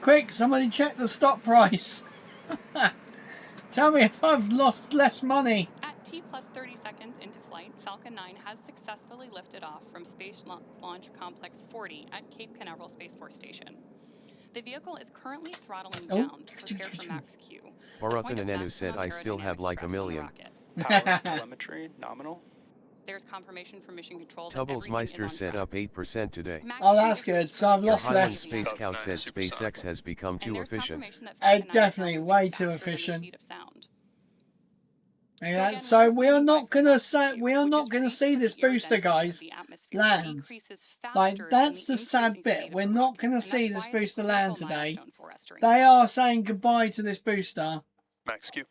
[SPEAKER 1] Quick, somebody check the stock price. Tell me if I've lost less money.
[SPEAKER 3] At T plus 30 seconds into flight, Falcon 9 has successfully lifted off from Space Launch Complex 40 at Cape Canaveral Space Force Station. The vehicle is currently throttling down to prepare for max Q. the
[SPEAKER 2] Moroccan
[SPEAKER 3] point of
[SPEAKER 2] and Nenu
[SPEAKER 3] maximum
[SPEAKER 2] said, I still have
[SPEAKER 3] aerodynamic
[SPEAKER 2] like a
[SPEAKER 3] stress on the
[SPEAKER 2] million.
[SPEAKER 3] rocket.
[SPEAKER 5] Power telemetry nominal.
[SPEAKER 3] There's confirmation from mission control that everything is
[SPEAKER 2] Tubblesmeister
[SPEAKER 3] on
[SPEAKER 2] said
[SPEAKER 3] track.
[SPEAKER 2] up 8% today.
[SPEAKER 3] Max
[SPEAKER 1] Oh,
[SPEAKER 3] Q
[SPEAKER 1] that's
[SPEAKER 3] is
[SPEAKER 1] good.
[SPEAKER 3] reached
[SPEAKER 1] So I've
[SPEAKER 3] for
[SPEAKER 2] The
[SPEAKER 1] lost
[SPEAKER 3] Falcon
[SPEAKER 2] Highland
[SPEAKER 1] less.
[SPEAKER 3] 9.
[SPEAKER 2] Space Cow said SpaceX has become
[SPEAKER 3] And
[SPEAKER 2] too
[SPEAKER 3] there's
[SPEAKER 2] efficient.
[SPEAKER 3] confirmation that Falcon 9 is
[SPEAKER 1] Definitely
[SPEAKER 3] moving
[SPEAKER 1] way too
[SPEAKER 3] faster than the
[SPEAKER 1] efficient.
[SPEAKER 3] speed of sound.
[SPEAKER 1] Yeah,
[SPEAKER 3] again,
[SPEAKER 1] so
[SPEAKER 3] we're
[SPEAKER 1] we are
[SPEAKER 3] standing by
[SPEAKER 1] not
[SPEAKER 3] for
[SPEAKER 1] gonna
[SPEAKER 3] max
[SPEAKER 1] say
[SPEAKER 3] Q,
[SPEAKER 1] we are
[SPEAKER 3] which
[SPEAKER 1] not
[SPEAKER 3] is
[SPEAKER 1] gonna
[SPEAKER 3] rate
[SPEAKER 1] see
[SPEAKER 3] as
[SPEAKER 1] this
[SPEAKER 3] the air
[SPEAKER 1] booster,
[SPEAKER 3] density of
[SPEAKER 1] guys,
[SPEAKER 3] the atmosphere
[SPEAKER 1] land.
[SPEAKER 3] decreases
[SPEAKER 1] Like
[SPEAKER 3] faster
[SPEAKER 1] that's
[SPEAKER 3] than
[SPEAKER 1] the sad
[SPEAKER 3] increasing
[SPEAKER 1] bit.
[SPEAKER 3] speed of
[SPEAKER 1] We're
[SPEAKER 3] the
[SPEAKER 1] not
[SPEAKER 3] rocket,
[SPEAKER 1] gonna
[SPEAKER 3] and
[SPEAKER 1] see
[SPEAKER 3] that's
[SPEAKER 1] this
[SPEAKER 3] why it's a
[SPEAKER 1] booster land
[SPEAKER 3] critical
[SPEAKER 1] today.
[SPEAKER 3] milestone for us during
[SPEAKER 1] They are saying goodbye to this booster.
[SPEAKER 6] Max Q.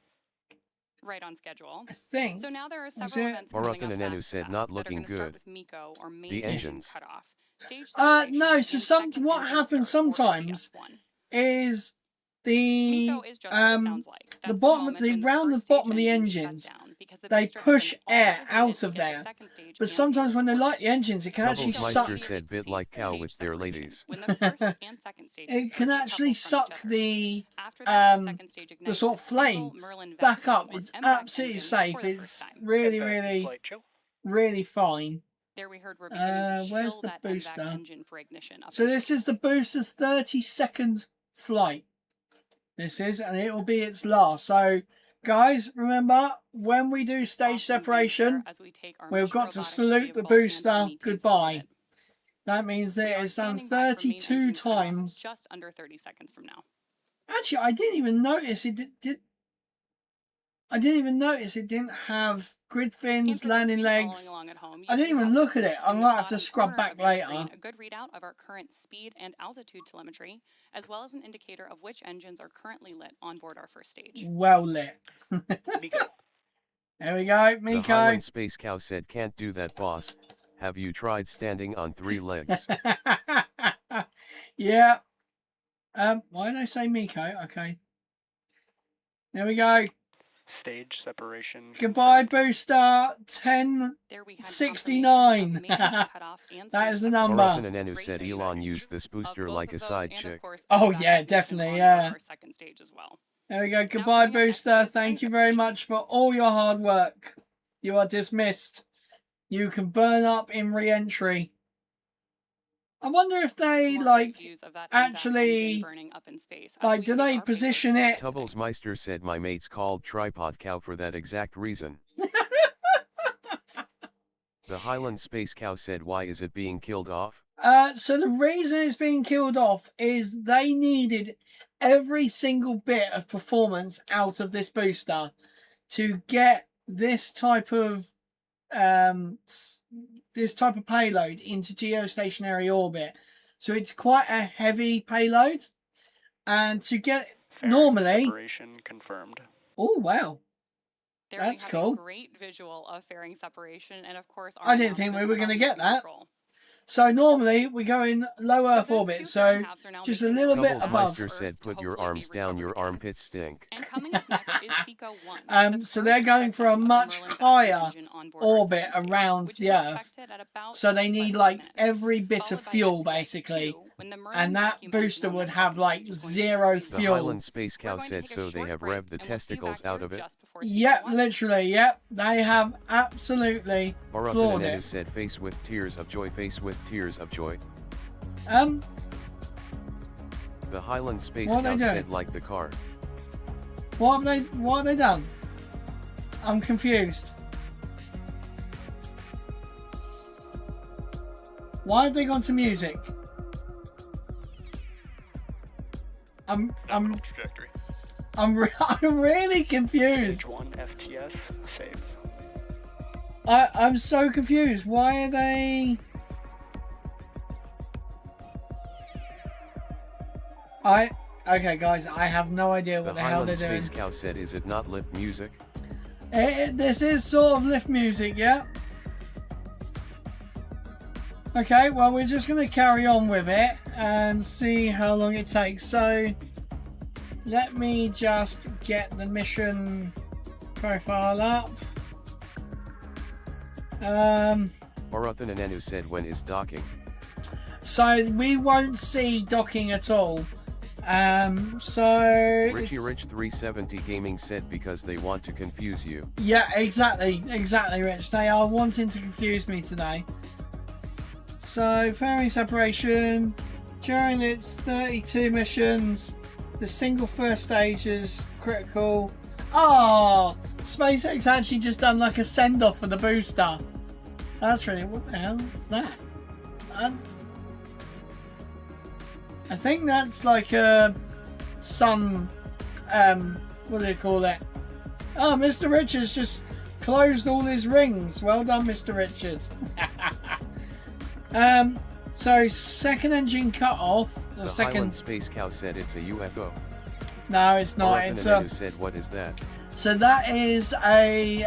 [SPEAKER 3] right on schedule.
[SPEAKER 1] I think.
[SPEAKER 3] So now there are
[SPEAKER 1] Is
[SPEAKER 3] several
[SPEAKER 1] it?
[SPEAKER 3] events coming
[SPEAKER 2] Moroccan
[SPEAKER 3] up
[SPEAKER 2] and Nenu
[SPEAKER 3] fast
[SPEAKER 2] said,
[SPEAKER 3] that
[SPEAKER 2] not
[SPEAKER 3] are
[SPEAKER 2] looking
[SPEAKER 3] gonna start
[SPEAKER 2] good.
[SPEAKER 3] with MECO or main
[SPEAKER 2] The
[SPEAKER 3] engine
[SPEAKER 2] engines.
[SPEAKER 3] cutoff. Stage
[SPEAKER 1] No.
[SPEAKER 3] separation,
[SPEAKER 1] So
[SPEAKER 3] and
[SPEAKER 1] some
[SPEAKER 3] second
[SPEAKER 1] what
[SPEAKER 3] engine
[SPEAKER 1] happens
[SPEAKER 3] start, or
[SPEAKER 1] sometimes
[SPEAKER 3] SCS1.
[SPEAKER 1] is the
[SPEAKER 3] MECO is just what it sounds like.
[SPEAKER 1] the
[SPEAKER 3] That's
[SPEAKER 1] bottom,
[SPEAKER 3] moment
[SPEAKER 1] the
[SPEAKER 3] when
[SPEAKER 1] round the
[SPEAKER 3] first stage
[SPEAKER 1] bottom of the
[SPEAKER 3] engines shut
[SPEAKER 1] engines,
[SPEAKER 3] down because the
[SPEAKER 1] they
[SPEAKER 3] booster has
[SPEAKER 1] push
[SPEAKER 3] been all
[SPEAKER 1] air
[SPEAKER 3] that is
[SPEAKER 1] out
[SPEAKER 3] needed
[SPEAKER 1] of
[SPEAKER 3] to get the
[SPEAKER 1] there.
[SPEAKER 3] second stage
[SPEAKER 1] But
[SPEAKER 3] and
[SPEAKER 1] sometimes when they
[SPEAKER 3] beyond.
[SPEAKER 1] light the engines, it can actually suck.
[SPEAKER 2] Tubblesmeister said, bit like Cow
[SPEAKER 3] Stage
[SPEAKER 2] with their
[SPEAKER 3] separation,
[SPEAKER 2] ladies.
[SPEAKER 3] when the first and second stages
[SPEAKER 1] It
[SPEAKER 3] are
[SPEAKER 1] can
[SPEAKER 3] decoupled
[SPEAKER 1] actually
[SPEAKER 3] from
[SPEAKER 1] suck
[SPEAKER 3] each other.
[SPEAKER 1] the
[SPEAKER 3] After that, the
[SPEAKER 1] um
[SPEAKER 3] second stage
[SPEAKER 1] the
[SPEAKER 3] ignites
[SPEAKER 1] sort
[SPEAKER 3] a
[SPEAKER 1] of flame
[SPEAKER 3] single Merlin
[SPEAKER 1] back
[SPEAKER 3] vacuum
[SPEAKER 1] up.
[SPEAKER 3] or
[SPEAKER 1] It's
[SPEAKER 3] MVAC
[SPEAKER 1] absolutely
[SPEAKER 3] engine
[SPEAKER 1] safe.
[SPEAKER 3] for the first
[SPEAKER 1] It's
[SPEAKER 3] time.
[SPEAKER 1] really,
[SPEAKER 5] Head back to
[SPEAKER 1] really,
[SPEAKER 5] flight chill.
[SPEAKER 1] really fine.
[SPEAKER 3] There we heard we're beginning to
[SPEAKER 1] Where's
[SPEAKER 3] chill
[SPEAKER 1] the
[SPEAKER 3] that
[SPEAKER 1] booster?
[SPEAKER 3] MVAC engine for ignition. Up
[SPEAKER 1] So
[SPEAKER 3] in
[SPEAKER 1] this
[SPEAKER 3] space.
[SPEAKER 1] is the booster's 30-second flight. This is, and it will be its last. So, guys, remember when we do stage
[SPEAKER 3] Awesome
[SPEAKER 1] separation,
[SPEAKER 3] there as we take our
[SPEAKER 1] we've
[SPEAKER 3] Mission
[SPEAKER 1] got to
[SPEAKER 3] Robotic
[SPEAKER 1] salute the
[SPEAKER 3] Vehicle and
[SPEAKER 1] booster
[SPEAKER 3] MEPs to
[SPEAKER 1] goodbye.
[SPEAKER 3] orbit.
[SPEAKER 1] That means
[SPEAKER 3] We
[SPEAKER 1] that
[SPEAKER 3] are
[SPEAKER 1] it's done
[SPEAKER 3] standing by for main
[SPEAKER 1] 32
[SPEAKER 3] engine cutoff
[SPEAKER 1] times.
[SPEAKER 3] just under 30 seconds from now.
[SPEAKER 1] Actually, I didn't even notice it did. I didn't even notice it didn't have grid fins,
[SPEAKER 3] And for those
[SPEAKER 1] landing
[SPEAKER 3] of you following
[SPEAKER 1] legs.
[SPEAKER 3] along at home, you
[SPEAKER 1] I didn't
[SPEAKER 3] should
[SPEAKER 1] even
[SPEAKER 3] have
[SPEAKER 1] look at it. I
[SPEAKER 3] in the
[SPEAKER 1] might have to
[SPEAKER 3] bottom
[SPEAKER 1] scrub
[SPEAKER 3] corner
[SPEAKER 1] back
[SPEAKER 3] of your
[SPEAKER 1] later.
[SPEAKER 3] screen a good readout of our current speed and altitude telemetry, as well as an indicator of which engines are currently lit on board our first stage.
[SPEAKER 1] Well lit.
[SPEAKER 5] MECO.
[SPEAKER 1] There we go,
[SPEAKER 2] The
[SPEAKER 1] Miko.
[SPEAKER 2] Highland Space Cow said, can't do that, boss. Have you tried standing on 3 legs?
[SPEAKER 1] Yeah. Why did I say Miko? Okay. There we go.
[SPEAKER 5] Stage separation.
[SPEAKER 1] Goodbye,
[SPEAKER 5] confirmed.
[SPEAKER 1] booster. 10.
[SPEAKER 3] There we had
[SPEAKER 1] 69.
[SPEAKER 3] confirmation of main engine cutoff and
[SPEAKER 1] That is the
[SPEAKER 3] stage
[SPEAKER 1] number.
[SPEAKER 2] Moroccan
[SPEAKER 3] separation.
[SPEAKER 2] and Nenu
[SPEAKER 3] Great
[SPEAKER 2] said
[SPEAKER 3] news.
[SPEAKER 2] Elon used this
[SPEAKER 3] Of
[SPEAKER 2] booster
[SPEAKER 3] both
[SPEAKER 2] like
[SPEAKER 3] of
[SPEAKER 2] a
[SPEAKER 3] those,
[SPEAKER 2] side
[SPEAKER 3] and of
[SPEAKER 2] chick.
[SPEAKER 3] course,
[SPEAKER 1] Oh,
[SPEAKER 3] MVAC
[SPEAKER 1] yeah,
[SPEAKER 3] ignition
[SPEAKER 1] definitely,
[SPEAKER 3] on board
[SPEAKER 1] yeah.
[SPEAKER 3] our second stage as well.
[SPEAKER 1] There we go. Goodbye,
[SPEAKER 3] coming up next
[SPEAKER 1] booster.
[SPEAKER 3] is
[SPEAKER 1] Thank
[SPEAKER 3] wing
[SPEAKER 1] you very
[SPEAKER 3] separation.
[SPEAKER 1] much for all your hard work. You are dismissed. You can burn up in re-entry. I wonder if they,
[SPEAKER 3] More
[SPEAKER 1] like,
[SPEAKER 3] great views of that MVAC
[SPEAKER 1] actually,
[SPEAKER 3] engine burning up in space as
[SPEAKER 1] like,
[SPEAKER 3] we
[SPEAKER 1] do
[SPEAKER 3] take
[SPEAKER 1] they
[SPEAKER 3] our
[SPEAKER 1] position
[SPEAKER 3] payload
[SPEAKER 1] it?
[SPEAKER 3] today.
[SPEAKER 2] Tubblesmeister said my mate's called Tripod Cow for that exact reason. The Highland Space Cow said, why is it being killed off?
[SPEAKER 1] So the reason it's being killed off is they needed every single bit of performance out of this booster to get this type of payload into geostationary orbit. So it's quite a heavy payload, and to get normally
[SPEAKER 5] Separation confirmed.
[SPEAKER 1] oh wow,
[SPEAKER 3] There
[SPEAKER 1] that's
[SPEAKER 3] we have
[SPEAKER 1] cool.
[SPEAKER 3] a great visual of fairing separation, and of course, our
[SPEAKER 1] I didn't think we were
[SPEAKER 3] announcement
[SPEAKER 1] going to
[SPEAKER 3] about
[SPEAKER 1] get that.
[SPEAKER 3] mission control.
[SPEAKER 1] So normally we go in low Earth
[SPEAKER 3] those
[SPEAKER 1] orbit,
[SPEAKER 3] two
[SPEAKER 1] so
[SPEAKER 3] fairing halves are now
[SPEAKER 1] just a
[SPEAKER 3] making
[SPEAKER 1] little
[SPEAKER 3] their
[SPEAKER 1] bit
[SPEAKER 3] way
[SPEAKER 1] above.
[SPEAKER 2] Meister said, "Put your arms down. Your armpits stink."
[SPEAKER 3] And coming up next is SECO 1.
[SPEAKER 1] So they're going for a much higher orbit around the Earth. So they need like every bit of fuel basically, and that booster would have like zero
[SPEAKER 2] The
[SPEAKER 1] fuel.
[SPEAKER 2] Highland Space Cow said so they have revved the testicles out of it.
[SPEAKER 1] Yep, literally, yep. They have absolutely floored
[SPEAKER 2] Barathan
[SPEAKER 1] it.
[SPEAKER 2] said, "Face with tears of joy. Face with tears of joy." The Highland Space
[SPEAKER 1] What are
[SPEAKER 2] Cow
[SPEAKER 1] they
[SPEAKER 2] said,
[SPEAKER 1] doing?
[SPEAKER 2] "Like the car."
[SPEAKER 1] What have they done? I'm confused. Why have they gone to music? I'm
[SPEAKER 6] Trajectory.
[SPEAKER 1] I'm really confused.
[SPEAKER 5] H1 FTS safe.
[SPEAKER 1] I'm so confused. Why are they? Okay, guys, I have no idea what
[SPEAKER 2] The
[SPEAKER 1] the hell they're
[SPEAKER 2] Highland
[SPEAKER 1] doing.
[SPEAKER 2] Space Cow said, "Is it not lift music?"
[SPEAKER 1] This is sort of lift music, yeah. Okay, well, we're just going to carry on with it and see how long it takes. So, let me just get the mission profile up.
[SPEAKER 2] Barathan Anu said, "When is docking?"
[SPEAKER 1] So we won't see docking at all. So
[SPEAKER 2] Richie Rich 370 Gaming said, "Because they want to confuse you."
[SPEAKER 1] yeah, exactly, Rich. They are wanting to confuse me today. So fairing separation during its 32 missions, the single first stage is critical. Oh, SpaceX actually just done like a send off for the booster. That's really, what the hell is that? I think that's like a sun, what do you call it? Oh, Mr. Richards just closed all his rings. Well done, Mr. Richards. So second engine cut off.
[SPEAKER 2] The
[SPEAKER 1] second.
[SPEAKER 2] Highland Space Cow said, "It's a UFO."
[SPEAKER 1] No, it's not.
[SPEAKER 2] Barathan
[SPEAKER 1] It's
[SPEAKER 2] Anu said, "What is that?"
[SPEAKER 1] So that is a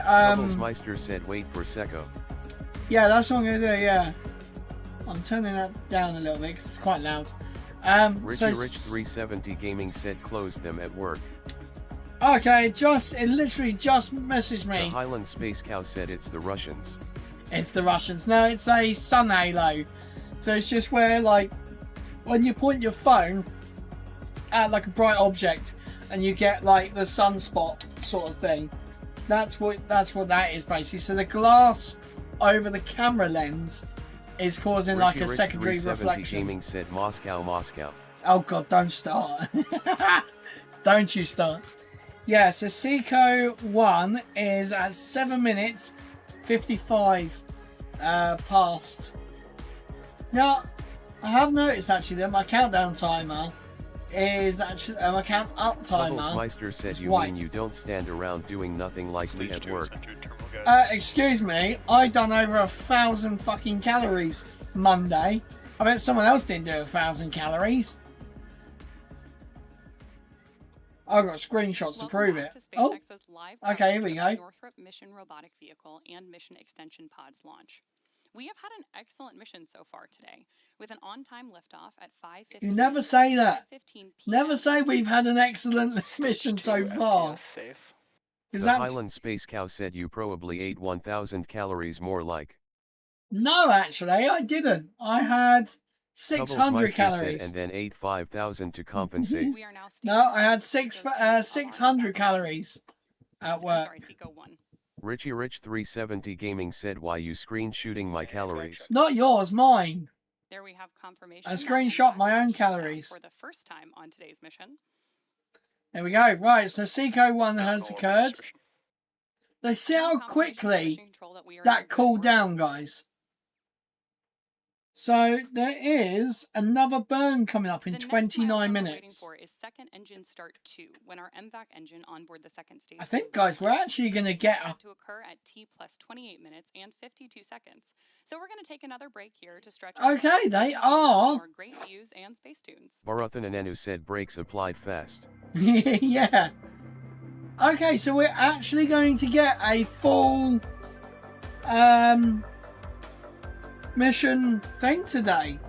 [SPEAKER 2] Meister said, "Wait for Seco."
[SPEAKER 1] yeah, that's what I'm gonna do. Yeah, I'm turning that down a little bit because it's quite loud.
[SPEAKER 2] Richie
[SPEAKER 1] So
[SPEAKER 2] Rich 370 Gaming said, "Closed them at work."
[SPEAKER 1] okay, it literally just messaged
[SPEAKER 2] The
[SPEAKER 1] me.
[SPEAKER 2] Highland Space Cow said, "It's the Russians."
[SPEAKER 1] It's the Russians. No, it's a sun halo. So it's just where, like, when you point your phone at like a bright object and you get like the sunspot sort of thing. That's what that is basically. So the glass over the camera lens is causing like a
[SPEAKER 2] Richie Rich
[SPEAKER 1] secondary
[SPEAKER 2] 370
[SPEAKER 1] reflection.
[SPEAKER 2] Gaming said, "Moscow, Moscow."
[SPEAKER 1] Oh god, don't start. Don't you start. Yeah, so Seco 1 is at 7 minutes 55 past. Now, I have noticed actually that my countdown timer is actually my count up timer.
[SPEAKER 2] Meister said,
[SPEAKER 1] is
[SPEAKER 2] "You
[SPEAKER 1] white.
[SPEAKER 2] mean you don't stand around doing nothing like me at work?"
[SPEAKER 1] Excuse me, I done over 1,000 fucking calories Monday. I bet someone else didn't do 1,000 calories. I've got screenshots to prove it. Oh, okay, here we go.
[SPEAKER 3] Northrop Mission Robotic Vehicle and Mission Extension Pods launch. We have had an excellent mission so far today, with an on-time liftoff at 5:15.
[SPEAKER 1] You never say that.
[SPEAKER 3] 5:15
[SPEAKER 1] Never say we've had an excellent mission so far.
[SPEAKER 5] Safe.
[SPEAKER 1] Because
[SPEAKER 2] The
[SPEAKER 1] that's
[SPEAKER 2] Highland Space Cow said, "You probably ate 1,000 calories more like."
[SPEAKER 1] no, actually, I didn't. I had 600
[SPEAKER 2] Meister
[SPEAKER 1] calories.
[SPEAKER 2] said, "And then ate 5,000 to compensate."
[SPEAKER 3] We are now
[SPEAKER 1] No, I had 600 calories at work.
[SPEAKER 3] Sorry, Seco 1.
[SPEAKER 2] Richie Rich 370 Gaming said, "Why you screen shooting my calories?"
[SPEAKER 1] Not yours, mine.
[SPEAKER 3] There we have confirmation.
[SPEAKER 1] I
[SPEAKER 3] that
[SPEAKER 1] screenshot my own
[SPEAKER 3] launched down
[SPEAKER 1] calories.
[SPEAKER 3] for the first time on today's mission.
[SPEAKER 1] There we go. Right, so Seco 1 has occurred. Let's see how quickly that cooled down, guys. So there is another burn coming up in
[SPEAKER 3] The next
[SPEAKER 1] 29
[SPEAKER 3] milestone we're waiting
[SPEAKER 1] minutes.
[SPEAKER 3] for is second engine start 2, when our MVAC engine onboard the second stage.
[SPEAKER 1] I think, guys, we're actually going to get
[SPEAKER 3] set to occur at T plus 28 minutes and 52 seconds. So we're going to take another break here to stretch. our
[SPEAKER 1] Okay,
[SPEAKER 3] legs
[SPEAKER 1] they
[SPEAKER 3] and see
[SPEAKER 1] are.
[SPEAKER 3] some more great views and space tunes.
[SPEAKER 2] Varathan Anenu said brakes applied fast.
[SPEAKER 1] Yeah. Okay, so we're actually going to get a full mission thing today.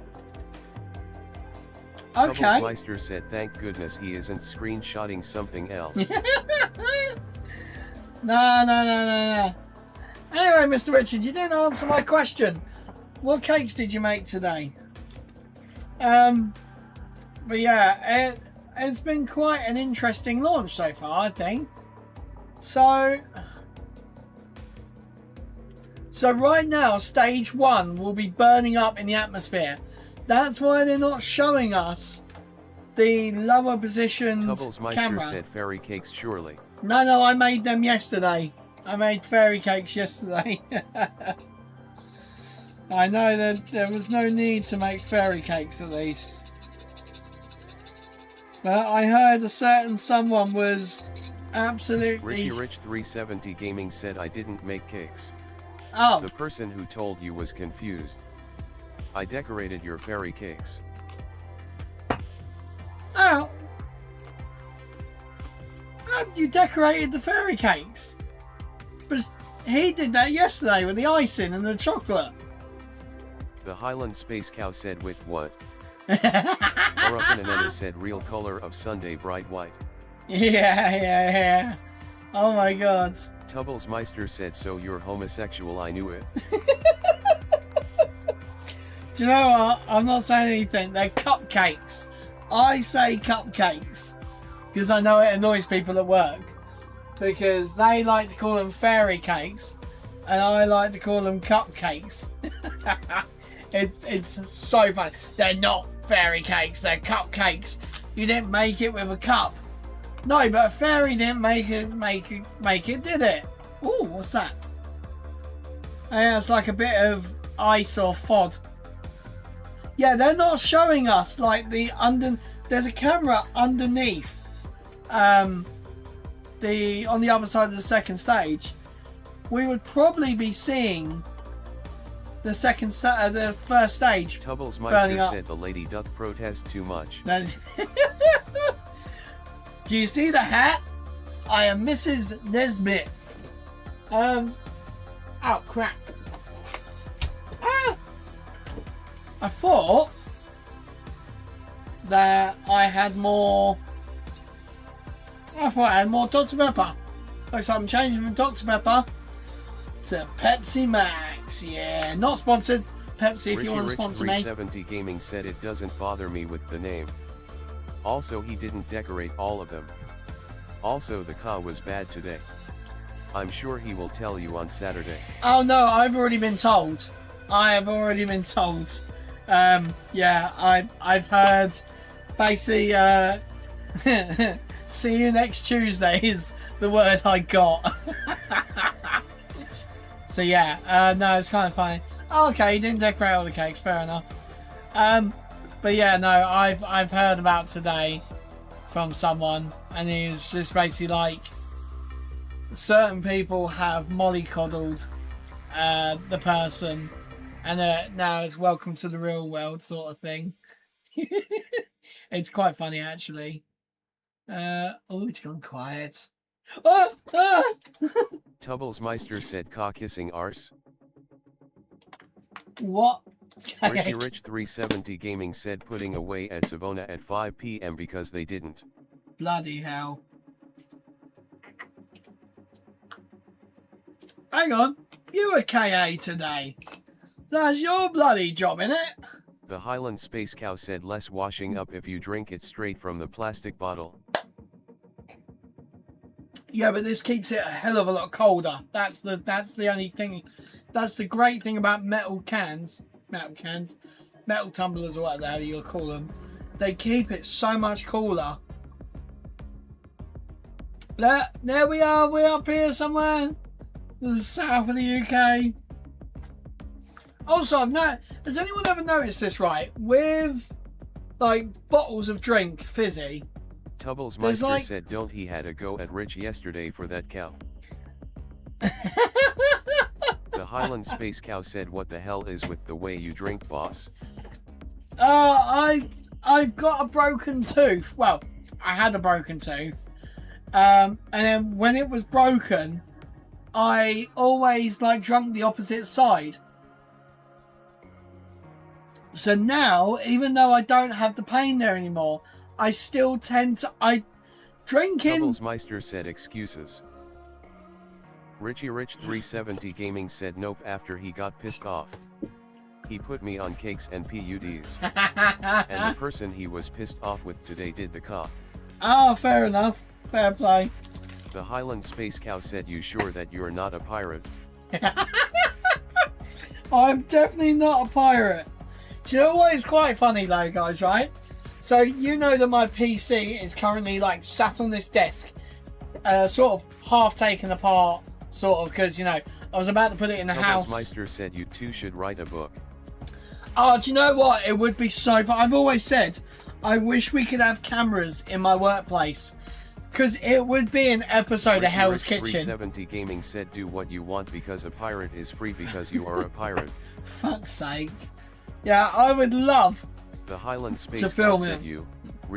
[SPEAKER 1] Okay.
[SPEAKER 2] Meister said thank goodness he isn't screenshotting something else.
[SPEAKER 1] No. Anyway, Mr. Richard, you didn't answer my question. What cakes did you make today? But yeah, it's been quite an interesting launch so far, I think. So right now, stage 1 will be burning up in the atmosphere. That's why they're not showing us the lower positioned
[SPEAKER 2] Tubblesmeister
[SPEAKER 1] camera.
[SPEAKER 2] said fairy cakes surely.
[SPEAKER 1] No, I made them yesterday. I made fairy cakes yesterday. I know that there was no need to make fairy cakes at least. But I heard a certain someone was absolutely...
[SPEAKER 2] Richie Rich 370 Gaming said I didn't make cakes.
[SPEAKER 1] Oh,
[SPEAKER 2] The person who told you was confused. I decorated your fairy cakes.
[SPEAKER 1] oh. Oh, you decorated the fairy cakes. But he did that yesterday with the icing and the chocolate.
[SPEAKER 2] The Highland Space Cow said with what? Varathan Anenu said real color of Sunday bright white.
[SPEAKER 1] Yeah. Oh my god.
[SPEAKER 2] Tubblesmeister said so you're homosexual, I knew it.
[SPEAKER 1] Do you know what? I'm not saying anything. They're cupcakes. I say cupcakes because I know it annoys people at work because they like to call them fairy cakes and I like to call them cupcakes. It's so funny. They're not fairy cakes. They're cupcakes. You didn't make it with a cup. No, but a fairy didn't make it, did it? Ooh, what's that? Yeah, it's like a bit of ice or FOD. Yeah, they're not showing us like there's a camera underneath on the other side of the second stage. We would probably be seeing the the first stage burning
[SPEAKER 2] Tubblesmeister
[SPEAKER 1] up.
[SPEAKER 2] said the lady doth protest too much.
[SPEAKER 1] Do you see the hat? I am Mrs. Nesbit. Oh crap. I thought that I had more Dr. Pepper. Looks like I'm changing from Dr. Pepper to Pepsi Max. Yeah, not sponsored. Pepsi, if you want to sponsor me.
[SPEAKER 2] 370 Gaming said it doesn't bother me with the name. Also he didn't decorate all of them. Also the car was bad today. I'm sure he will tell you on Saturday.
[SPEAKER 1] Oh no, I've already been told. I have already been told. Yeah, I've heard basically see you next Tuesday is the word I got. So yeah, no, it's kind of funny. Oh, okay, he didn't decorate all the cakes, fair enough. But yeah, no, I've heard about today from someone, and he was just basically like, certain people have mollycoddled the person, and now it's welcome to the real world sort of thing. It's quite funny actually. Oh, it's gone quiet.
[SPEAKER 2] Tubblesmeister said caw kissing arse.
[SPEAKER 1] What?
[SPEAKER 2] Richie Rich 370 Gaming said putting away at Savona at 5 PM because they didn't.
[SPEAKER 1] Bloody hell. Hang on, you were KA today. That's your bloody job, innit?
[SPEAKER 2] The Highland Space Cow said less washing up if you drink it straight from the plastic bottle.
[SPEAKER 1] Yeah, but this keeps it a hell of a lot colder. That's the only thing. That's the great thing about metal tumblers or whatever the hell you'll call them. They keep it so much cooler. There we are. We're up here somewhere. The south of the UK. Also, has anyone ever noticed this, right? With like bottles of drink, fizzy.
[SPEAKER 2] Tubblesmeister
[SPEAKER 1] like-
[SPEAKER 2] said don't he had a go at Rich yesterday for that cow. The Highland Space Cow said what the hell is with the way you drink, boss?
[SPEAKER 1] I've got a broken tooth. Well, I had a broken tooth. And then when it was broken, I always like drunk the opposite side. So now, even though I don't have the pain there anymore, I still tend to... Drinking...
[SPEAKER 2] Tubblesmeister said excuses. Richie Rich 370 Gaming said nope after he got pissed off. He put me on cakes and PUDs. And the person he was pissed off with today did the cough.
[SPEAKER 1] Oh, fair enough. Fair play.
[SPEAKER 2] The Highland Space Cow said you sure that you're not a pirate?
[SPEAKER 1] I'm definitely not a pirate. Do you know what is quite funny though, guys, right? So you know that my PC is currently like sat on this desk, sort of half taken apart, sort of, because, you know, I was about to put it in the house.
[SPEAKER 2] Tubblesmeister said you two should write a book.
[SPEAKER 1] Oh, do you know what? It would be so fun. I've always said, I wish we could have cameras in my workplace, because it would be an episode of Hell's Kitchen.
[SPEAKER 2] 370 Gaming said do what you want because a pirate is free because you are a pirate.
[SPEAKER 1] Fuck's sake. Yeah, I would love
[SPEAKER 2] The Highland
[SPEAKER 1] to
[SPEAKER 2] Space Cow
[SPEAKER 1] film
[SPEAKER 2] said
[SPEAKER 1] it.
[SPEAKER 2] you,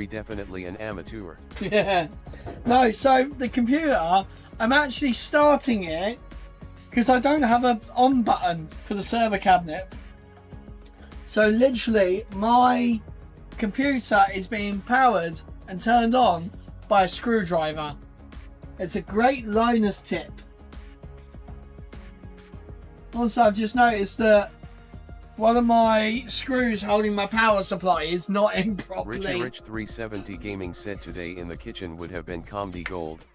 [SPEAKER 2] definitely an amateur.
[SPEAKER 1] Yeah. No, so the computer, I'm actually starting it because I don't have a on button for the server cabinet. So literally my computer is being powered and turned on by a screwdriver. It's a great Linus tip. Also, I've just noticed that one of my screws holding my power supply is not in properly.
[SPEAKER 2] Richie Rich 370 Gaming said today in the kitchen would have been comedy gold.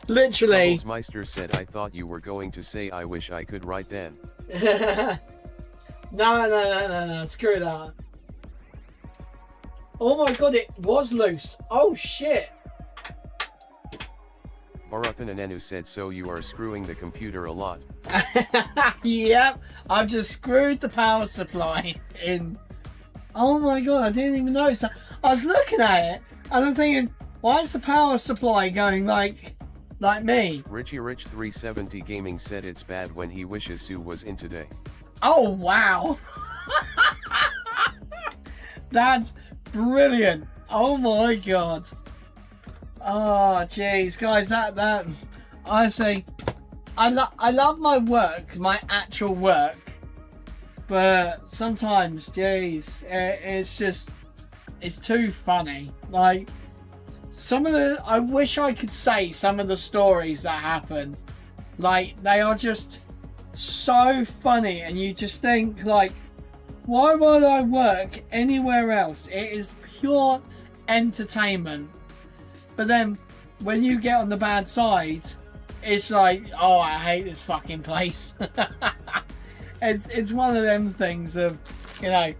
[SPEAKER 1] Literally.
[SPEAKER 2] Tubblesmeister said I thought you were going to say I wish I could write then.
[SPEAKER 1] No, screw that. Oh my god, it was loose. Oh shit.
[SPEAKER 2] Barathan Anenu said so you are screwing the computer a lot.
[SPEAKER 1] Yep, I've just screwed the power supply in. Oh my god, I didn't even notice that. I was looking at it and I'm thinking, why is the power supply going like me?
[SPEAKER 2] Richie Rich 370 Gaming said it's bad when he wishes Sue was in today.
[SPEAKER 1] Oh wow. That's brilliant. Oh my god. Oh jeez, guys, that honestly, I love my work, my actual work, but sometimes, jeez, it's too funny. Like I wish I could say some of the stories that happen, like they are just so funny, and you just think like, why would I work anywhere else? It is pure entertainment. But then, when you get on the bad side, it's like, oh, I hate this fucking place. It's one of them things of, you know,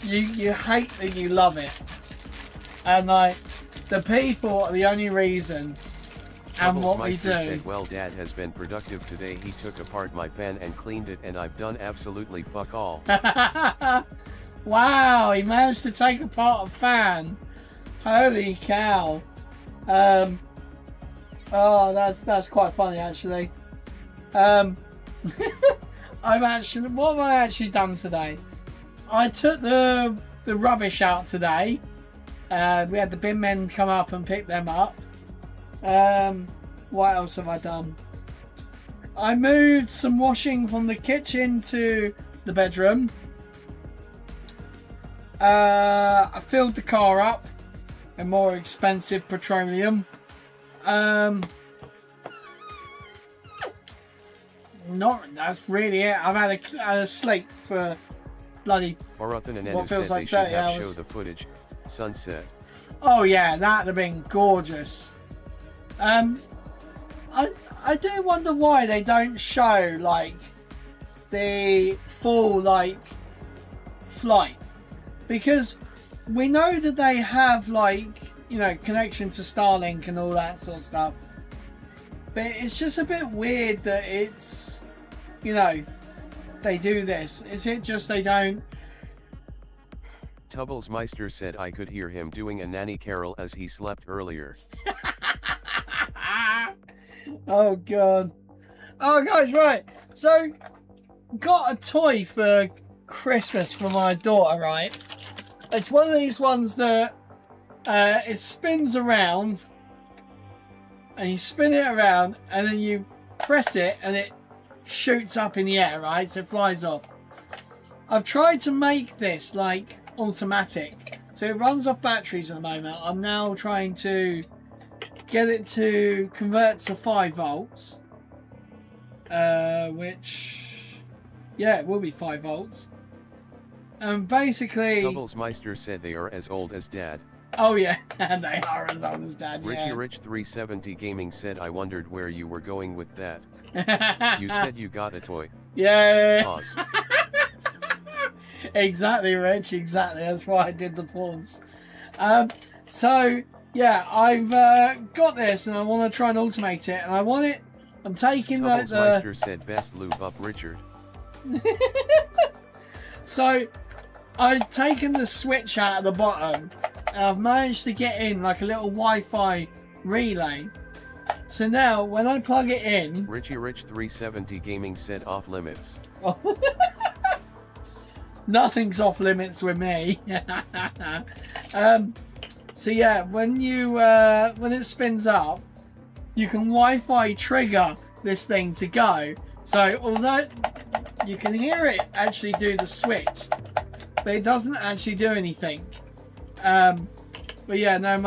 [SPEAKER 1] you hate that you love it, and like the people are the only reason. And what we do.
[SPEAKER 2] Said, well, Dad has been productive today. He took apart my fan and cleaned it, and I've done absolutely fuck all.
[SPEAKER 1] Wow, he managed to take apart a fan. Holy cow. Oh, that's quite funny actually. What have I actually done today? I took the rubbish out today. We had the bin men come up and pick them up. What else have I done? I moved some washing from the kitchen to the bedroom. I filled the car up in more expensive petroleum. That's really it. I've had a sleep for bloody
[SPEAKER 2] Barathan and
[SPEAKER 1] what
[SPEAKER 2] Enu
[SPEAKER 1] feels
[SPEAKER 2] said
[SPEAKER 1] like
[SPEAKER 2] they should
[SPEAKER 1] 30
[SPEAKER 2] have
[SPEAKER 1] hours.
[SPEAKER 2] show the footage. Sunset.
[SPEAKER 1] Oh yeah, that'd have been gorgeous. I do wonder why they don't show like the full like flight, because we know that they have like, you know, connection to Starlink and all that sort of stuff, but it's just a bit weird that it's, you know, they do this? Is it just they don't?
[SPEAKER 2] Tubblesmeister said I could hear him doing a nanny carol as he slept earlier.
[SPEAKER 1] Oh god. Oh guys, right. So got a toy for Christmas for my daughter, right? It's one of these ones that it spins around and you spin it around and then you press it and it shoots up in the air, right? So it flies off. I've tried to make this like automatic, so it runs off batteries at the moment. I'm now trying to get it to convert to 5 volts, which, yeah, it will be 5 volts. And basically,
[SPEAKER 2] Tubblesmeister said they are as old as Dad.
[SPEAKER 1] oh yeah, they are as old as Dad.
[SPEAKER 2] Richie
[SPEAKER 1] Yeah.
[SPEAKER 2] Rich 370 Gaming said I wondered where you were going with that. You said you got a toy.
[SPEAKER 1] Yeah.
[SPEAKER 2] Pause.
[SPEAKER 1] Exactly, Rich. Exactly. That's why I did the pause. So yeah, I've got this, and I want to try and automate it, and I want it. I'm taking like
[SPEAKER 2] Tubblesmeister said best lube up Richard.
[SPEAKER 1] So I've taken the switch out of the bottom, and I've managed to get in like a little Wi-Fi relay. So now when I plug it in,
[SPEAKER 2] Richie Rich 370 Gaming said off limits.
[SPEAKER 1] nothing's off limits with me. So yeah, when you when it spins up, you can Wi-Fi trigger this thing to go. So although you can hear it actually do the switch, but it doesn't actually do anything. But yeah, no,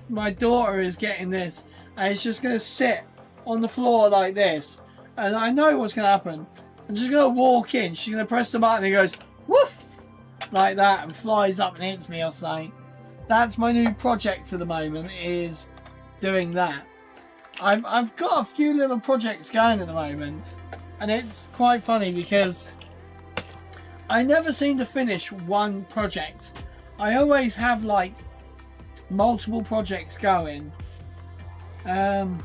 [SPEAKER 1] my daughter is getting this, and it's just gonna sit on the floor like this, and I know what's gonna happen. I'm just gonna walk in, she's gonna press the button and it goes woof like that and flies up and hits me or something. That's my new project at the moment, is doing that. I've got a few little projects going at the moment, and it's quite funny because I never seem to finish one project. I always have like multiple projects going. Right,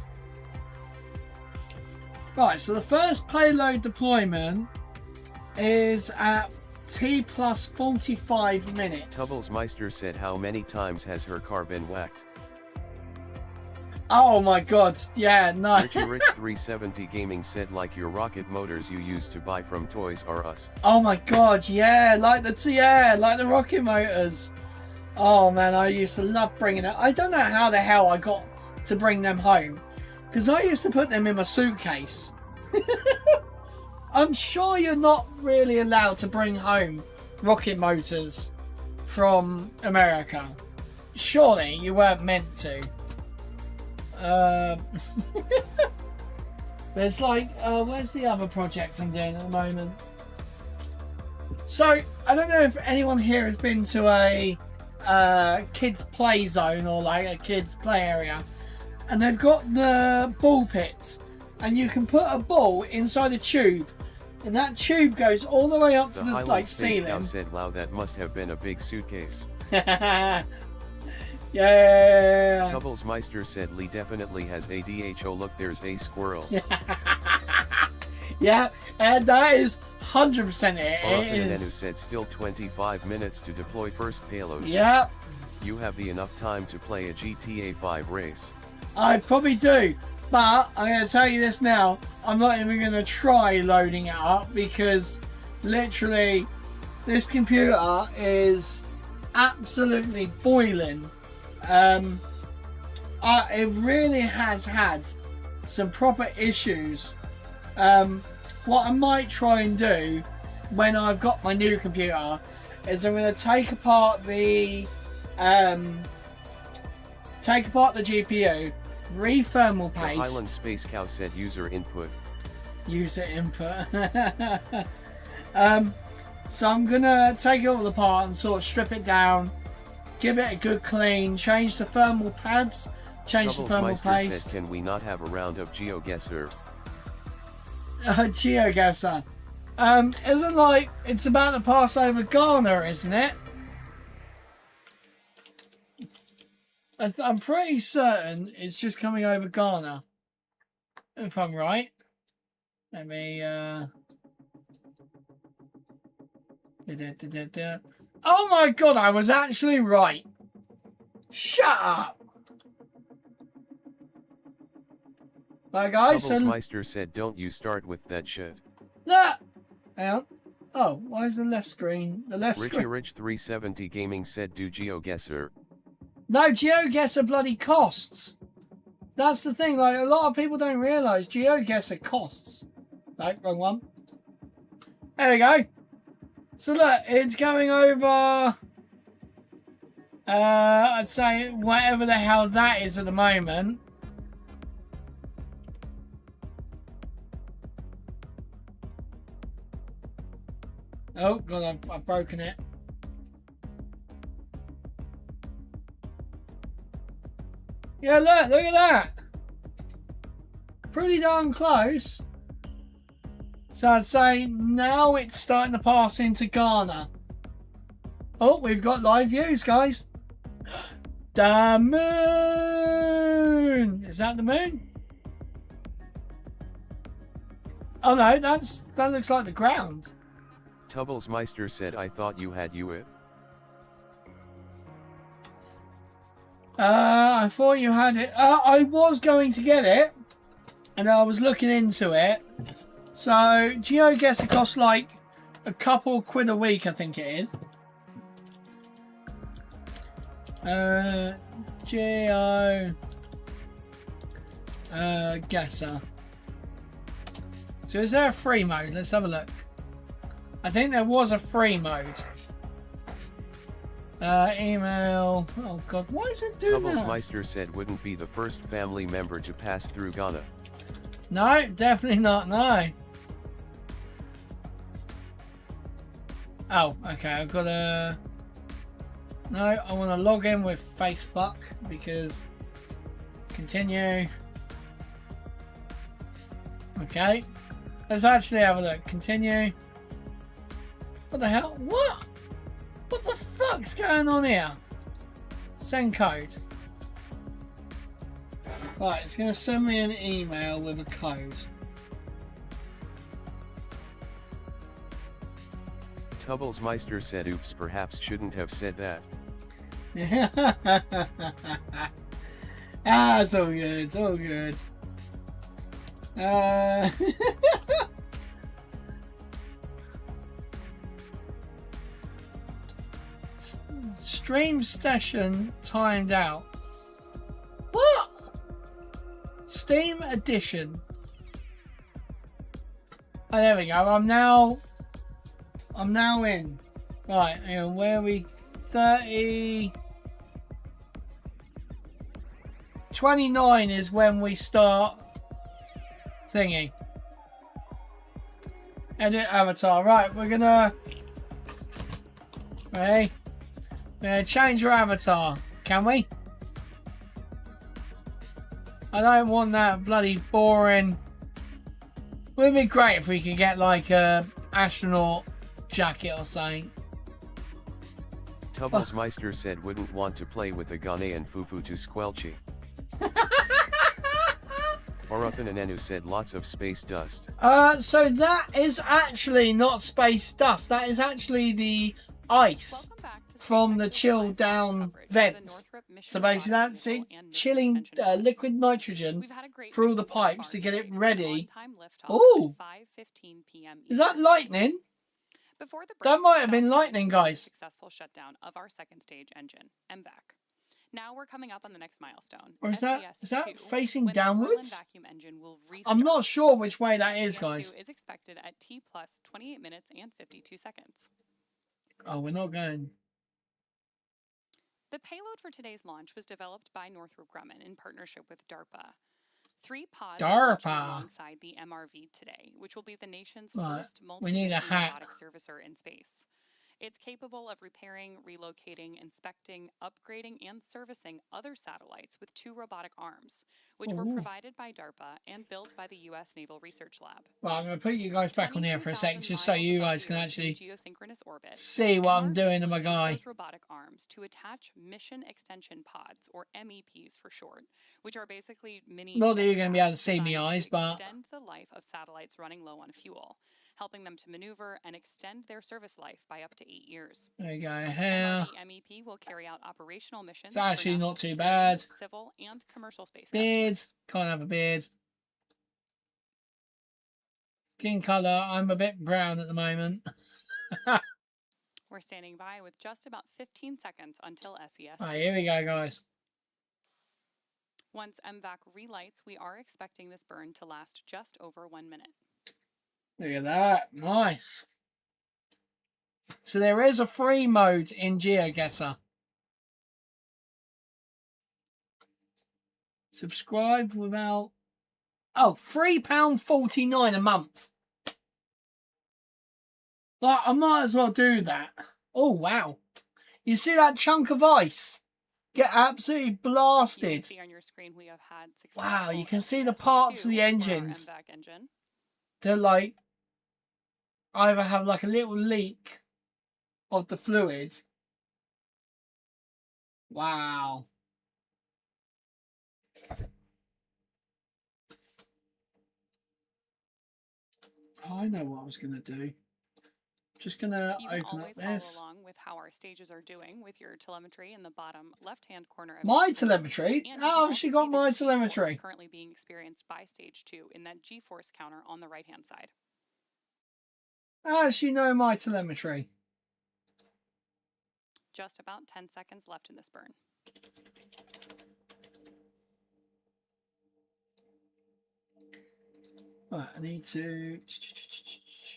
[SPEAKER 1] so the first payload deployment is at T plus 45 minutes.
[SPEAKER 2] Tubblesmeister said how many times has her car been whacked?
[SPEAKER 1] Oh my god, yeah, no.
[SPEAKER 2] Richie Rich 370 Gaming said like your rocket motors you used to buy from Toys R Us.
[SPEAKER 1] Oh my god, yeah, like the rocket motors. Oh man, I used to love bringing it. I don't know how the hell I got to bring them home, because I used to put them in my suitcase. I'm sure you're not really allowed to bring home rocket motors from America. Surely you weren't meant to. There's like, where's the other project I'm doing at the moment? So, I don't know if anyone here has been to a kids play zone or like a kids play area, and they've got the ball pits, and you can put a ball inside a tube, and that tube goes all the way up to the like ceiling.
[SPEAKER 2] Cow said, wow, that must have been a big suitcase.
[SPEAKER 1] Yeah.
[SPEAKER 2] Tubblesmeister said Lee definitely has a DHO look, there's a squirrel.
[SPEAKER 1] Yeah, and that is 100% it.
[SPEAKER 2] Orphan
[SPEAKER 1] It
[SPEAKER 2] Nenu
[SPEAKER 1] is.
[SPEAKER 2] said still 25 minutes to deploy first payload.
[SPEAKER 1] Yeah,
[SPEAKER 2] You have the enough time to play a GTA 5 race.
[SPEAKER 1] I probably do. But I'm going to tell you this now. I'm not even going to try loading it up, because literally this computer is absolutely boiling. It really has had some proper issues. What I might try and do when I've got my new computer is I'm going to take apart the GPU, re-thermal
[SPEAKER 2] The Highland
[SPEAKER 1] paste.
[SPEAKER 2] Space Cow said user input.
[SPEAKER 1] User input. So I'm gonna take it all apart and sort of strip it down, give it a good clean, change the thermal pads, change the thermal
[SPEAKER 2] Tubblesmeister
[SPEAKER 1] paste.
[SPEAKER 2] said, can we not have a round of GeoGuessr?
[SPEAKER 1] GeoGuessr. Isn't like it's about to pass over Ghana, isn't it? I'm pretty certain it's just coming over Ghana, if I'm right. Let me Oh my god, I was actually right. Shut up. Right, guys.
[SPEAKER 2] Troublesmeister said, don't you start with that shit.
[SPEAKER 1] Look. Hang on. Oh, why is the left screen? The left
[SPEAKER 2] Richie
[SPEAKER 1] screen.
[SPEAKER 2] Rich 370 Gaming said, do GeoGuessr.
[SPEAKER 1] No, GeoGuessr bloody costs. That's the thing. Like, a lot of people don't realise GeoGuessr costs. No, wrong one. There we go. So look, it's going over. I'd say whatever the hell that is at the moment. Oh god, I've broken it. Yeah, look at that. Pretty darn close. So I'd say now it's starting to pass into Ghana. Oh, we've got live views, guys. The moon! Is that the moon? Oh no, that looks like the ground.
[SPEAKER 2] Troublesmeister said, I thought you had it.
[SPEAKER 1] I thought you had it. I was going to get it, and I was looking into it. So GeoGuessr costs like a couple quid a week, I think it is. GeoGuessr. So is there a free mode? Let's have a look. I think there was a free mode. Email. Oh god, why is it doing that?
[SPEAKER 2] Troublesmeister said, wouldn't be the first family member to pass through Ghana.
[SPEAKER 1] No, definitely not. No. Oh, okay. I've got to. No, I want to log in with facefuck because. Continue. Okay. Let's actually have a look. Continue. What the hell? What? What the fuck's going on here? Send code. Right, it's going to send me an email with a code.
[SPEAKER 2] Troublesmeister said, oops, perhaps shouldn't have said that.
[SPEAKER 1] It's all good, it's all good. Stream session timed out. What? Steam edition. Oh, there we go. I'm now in. Right, hang on, where are we? 30. 29 is when we start thingy. Edit avatar. Right, we're gonna. Ready? We're gonna change your avatar. Can we? I don't want that bloody boring. Would be great if we could get like a astronaut jacket or something.
[SPEAKER 2] Troublesmeister said, wouldn't want to play with a Ghanaian fufu to squelchy. Orothan Anenu said, lots of space dust.
[SPEAKER 1] So that is actually not space dust. That is actually the ice from the chilled down vents. So basically that's it chilling liquid nitrogen through the pipes to get it ready. Oh, is that lightning? That might have been lightning, guys.
[SPEAKER 3] Successful shutdown of our second stage engine, MVAC. Now we're coming up on the next milestone.
[SPEAKER 1] Or is that facing
[SPEAKER 3] when the oil and
[SPEAKER 1] downwards?
[SPEAKER 3] vacuum engine will
[SPEAKER 1] I'm
[SPEAKER 3] restart.
[SPEAKER 1] not sure which way that is,
[SPEAKER 3] SES2
[SPEAKER 1] guys.
[SPEAKER 3] is expected at T plus 28 minutes and 52 seconds.
[SPEAKER 1] Oh, we're not going.
[SPEAKER 3] The payload for today's launch was developed by Northrop Grumman in partnership with DARPA. 3 pods are launching alongside the MRV today, which will be the nation's first
[SPEAKER 1] we need a
[SPEAKER 3] multi-mission
[SPEAKER 1] hat.
[SPEAKER 3] robotic servicer in space. It's capable of repairing, relocating, inspecting, upgrading, and servicing other satellites with 2 robotic arms, which were provided by DARPA and built by the U.S. Naval Research Lab.
[SPEAKER 1] Well, I'm going to put you guys back on here for a sec, just so you guys can actually
[SPEAKER 3] geosynchronous orbit,
[SPEAKER 1] see what I'm doing to my
[SPEAKER 3] use
[SPEAKER 1] guy.
[SPEAKER 3] those robotic arms to attach mission extension pods, or MEPs for short, which are basically mini.
[SPEAKER 1] Not that you're going to be able to see
[SPEAKER 3] designed
[SPEAKER 1] me eyes,
[SPEAKER 3] to
[SPEAKER 1] but
[SPEAKER 3] extend the life of satellites running low on fuel. helping them to maneuver and extend their service life by up to 8 years.
[SPEAKER 1] There you go. Here.
[SPEAKER 3] The MEP will carry out operational missions.
[SPEAKER 1] It's actually
[SPEAKER 3] for
[SPEAKER 1] not
[SPEAKER 3] national
[SPEAKER 1] too
[SPEAKER 3] security,
[SPEAKER 1] bad.
[SPEAKER 3] Civil and commercial space
[SPEAKER 1] Beard.
[SPEAKER 3] customers.
[SPEAKER 1] Can't have a beard. Skin colour. I'm a bit brown at the moment.
[SPEAKER 3] We're standing by with just about 15 seconds until SES.
[SPEAKER 1] Right, here we go, guys.
[SPEAKER 3] Once MVAC relights, we are expecting this burn to last just over 1 minute.
[SPEAKER 1] Look at that. Nice. So there is a free mode in GeoGuessr. Subscribe without... Oh, £3.49 a month. Like, I might as well do that. Oh, wow. You see that chunk of ice? Get absolutely
[SPEAKER 3] You can
[SPEAKER 1] blasted.
[SPEAKER 3] see on your screen we have had
[SPEAKER 1] Wow, you can see
[SPEAKER 3] successful
[SPEAKER 1] the parts of the
[SPEAKER 3] SES2 for our
[SPEAKER 1] engines.
[SPEAKER 3] MVAC engine.
[SPEAKER 1] They're like... either have like a little leak of the fluid. Wow. I know what I was going to do. Just going to
[SPEAKER 3] You can
[SPEAKER 1] open up
[SPEAKER 3] always
[SPEAKER 1] this.
[SPEAKER 3] follow along with how our stages are doing with your telemetry in the bottom left-hand corner of
[SPEAKER 1] My
[SPEAKER 3] your screen.
[SPEAKER 1] telemetry?
[SPEAKER 3] And you can
[SPEAKER 1] Oh,
[SPEAKER 3] also
[SPEAKER 1] she
[SPEAKER 3] see
[SPEAKER 1] got
[SPEAKER 3] the
[SPEAKER 1] my
[SPEAKER 3] G-force
[SPEAKER 1] telemetry.
[SPEAKER 3] currently being experienced by stage 2 in that G-force counter on the right-hand side.
[SPEAKER 1] How does she know my telemetry?
[SPEAKER 3] Just about 10 seconds left in this burn.
[SPEAKER 1] Right, I need to...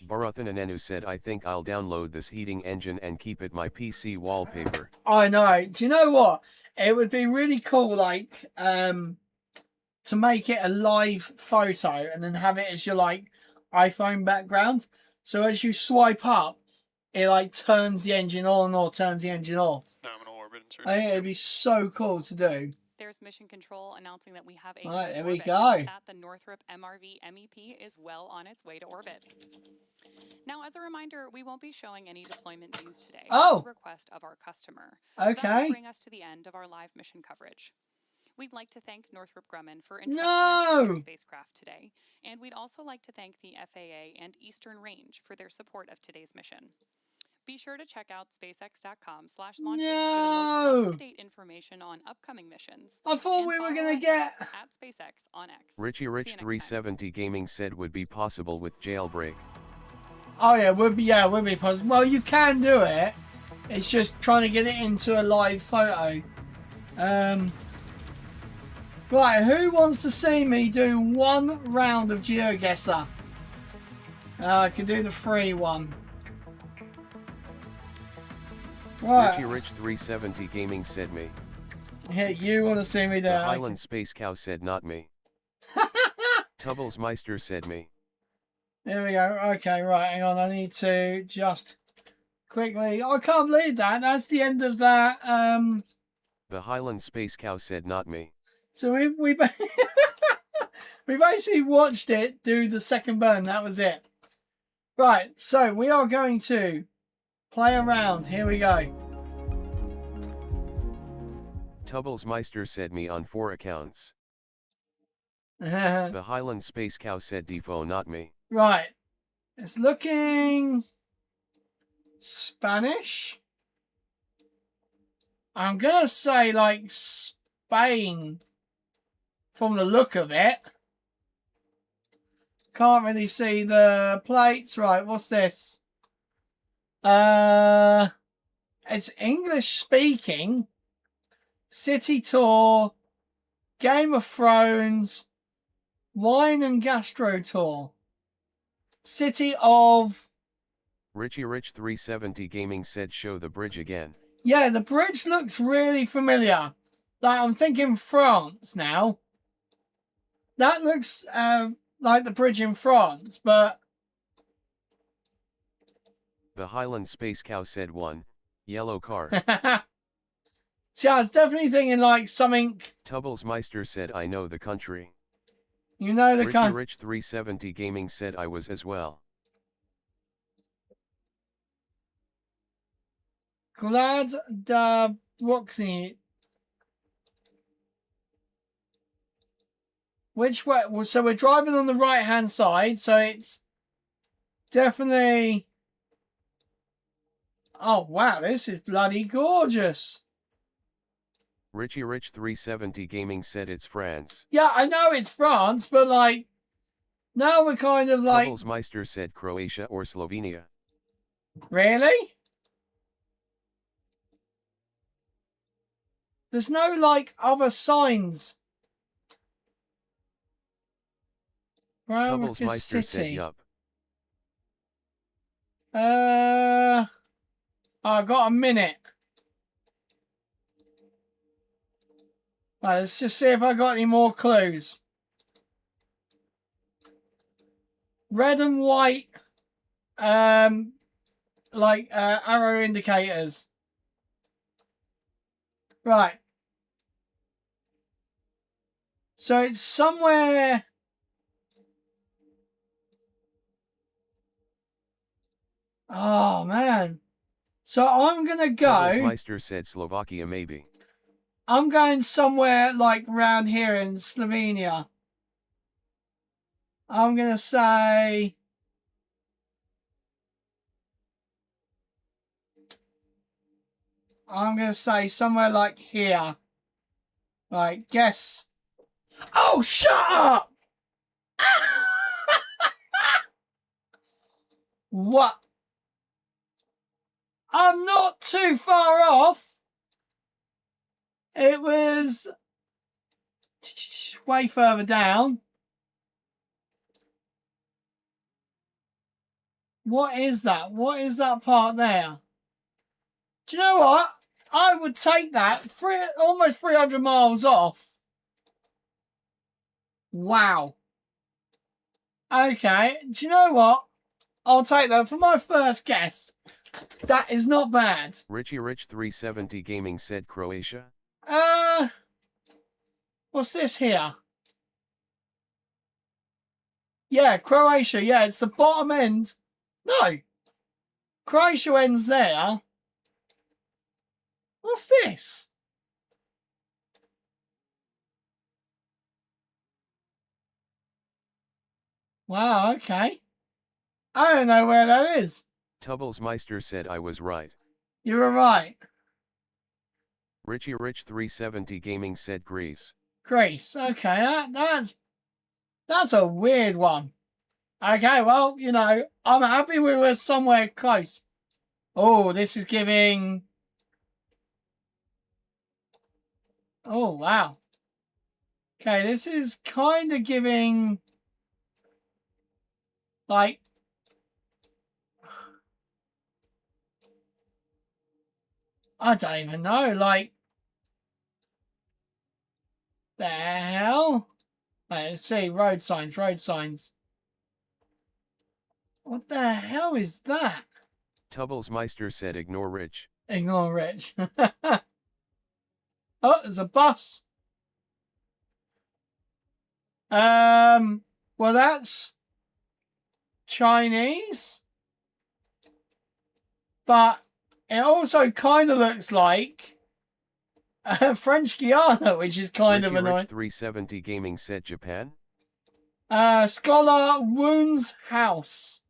[SPEAKER 2] Barathan Anenu said I think I'll download this heating engine and keep it my PC wallpaper.
[SPEAKER 1] I know. Do you know what? It would be really cool, like, to make it a live photo and then have it as your, like, iPhone background. So as you swipe up, it, like, turns the engine on or turns the engine off.
[SPEAKER 6] Nominal orbit insertion.
[SPEAKER 1] I think it'd be so cool to do.
[SPEAKER 3] There's mission control announcing that we have a
[SPEAKER 1] Right,
[SPEAKER 3] new
[SPEAKER 1] there we
[SPEAKER 3] orbit,
[SPEAKER 1] go.
[SPEAKER 3] and with that, the Northrop MRV MEP is well on its way to orbit. Now, as a reminder, we won't be showing any deployment views today.
[SPEAKER 1] Oh.
[SPEAKER 3] At the request of our customer. So that will
[SPEAKER 1] Okay.
[SPEAKER 3] bring us to the end of our live mission coverage. We'd like to thank Northrop Grumman for entrusting us
[SPEAKER 1] No.
[SPEAKER 3] with their spacecraft today, and we'd also like to thank the FAA and Eastern Range for their support of today's mission. Be sure to check out spacex.com/launches for the
[SPEAKER 1] No.
[SPEAKER 3] most up-to-date information on upcoming missions.
[SPEAKER 1] I thought
[SPEAKER 3] And
[SPEAKER 1] we were
[SPEAKER 3] follow
[SPEAKER 1] going
[SPEAKER 3] us
[SPEAKER 1] to get...
[SPEAKER 3] at SpaceX on X.
[SPEAKER 2] Richie
[SPEAKER 3] See you
[SPEAKER 2] Rich
[SPEAKER 3] next time.
[SPEAKER 2] 370 Gaming said would be possible with jailbreak.
[SPEAKER 1] Oh, yeah, would be possible. Well, you can do it. It's just trying to get it into a live photo. Right, who wants to see me do one round of GeoGuessr? I can do the free one. Right.
[SPEAKER 2] Richie Rich 370 Gaming said me.
[SPEAKER 1] Yeah, you want to see me do
[SPEAKER 2] The
[SPEAKER 1] it?
[SPEAKER 2] Highland Space Cow said not me. Tubbles Meister said me.
[SPEAKER 1] There we go. Okay, right, hang on. I need to just quickly... I can't believe that. That's the end of that.
[SPEAKER 2] The Highland Space Cow said not me.
[SPEAKER 1] So we we basically watched it do the second burn. That was it. Right, so we are going to play around. Here we go.
[SPEAKER 2] Tubbles Meister said me on 4 accounts. The Highland Space Cow said Defo not me.
[SPEAKER 1] Right. It's looking Spanish. I'm going to say like Spain from the look of it. Can't really see the plates. Right, what's this? It's English speaking. City tour. Game of Thrones. Wine and gastro tour. City of...
[SPEAKER 2] Richie Rich 370 Gaming said show the bridge again.
[SPEAKER 1] Yeah, the bridge looks really familiar. Like, I'm thinking France now. That looks like the bridge in France, but...
[SPEAKER 2] The Highland Space Cow said 1. Yellow car.
[SPEAKER 1] See, I was definitely thinking like something...
[SPEAKER 2] Tubbles Meister said I know the country.
[SPEAKER 1] You know the
[SPEAKER 2] Richie
[SPEAKER 1] kind...
[SPEAKER 2] Rich 370 Gaming said I was as well.
[SPEAKER 1] Glad da Roxy. Which way? Well, so we're driving on the right hand side, so it's definitely. Oh wow, this is bloody gorgeous.
[SPEAKER 2] Richie Rich 370 Gaming said it's France.
[SPEAKER 1] Yeah, I know it's France, but like now we're kind of like
[SPEAKER 2] Meister said Croatia or Slovenia.
[SPEAKER 1] really? There's no like other signs.
[SPEAKER 2] Meister said yup.
[SPEAKER 1] I got a minute. Right, let's just see if I got any more clues. Red and white, like arrow indicators. Right. So it's somewhere. Oh man. So I'm gonna go.
[SPEAKER 2] Meister said Slovakia maybe.
[SPEAKER 1] I'm going somewhere like around here in Slovenia. I'm gonna say. Somewhere like here. Right, guess. Oh, shut up! What? I'm not too far off. It was way further down. What is that? What is that part there? Do you know what? I would take that almost 300 miles off. Wow. Okay, do you know what? I'll take that for my first guess. That is not bad.
[SPEAKER 2] Richie Rich 370 Gaming said Croatia.
[SPEAKER 1] What's this here? Yeah, Croatia. Yeah, it's the bottom end. No. Croatia ends there. What's this? Wow, okay. I don't know where that is.
[SPEAKER 2] Meister said I was right.
[SPEAKER 1] You were right.
[SPEAKER 2] Richie Rich 370 Gaming said Greece.
[SPEAKER 1] Greece. Okay, that's a weird one. Okay, well, you know, I'm happy we were somewhere close. Oh, this is giving. Oh, wow. Okay, this is kind of giving. Like. I don't even know, like. The hell? Right, let's see, road signs, road signs. What the hell is that?
[SPEAKER 2] Meister said ignore Rich.
[SPEAKER 1] Ignore Rich. Oh, there's a bus. Well, that's Chinese. But it also kind of looks like French Guiana, which is kind of annoying.
[SPEAKER 2] Rich 370 Gaming said Japan.
[SPEAKER 1] Scholar Woon's house.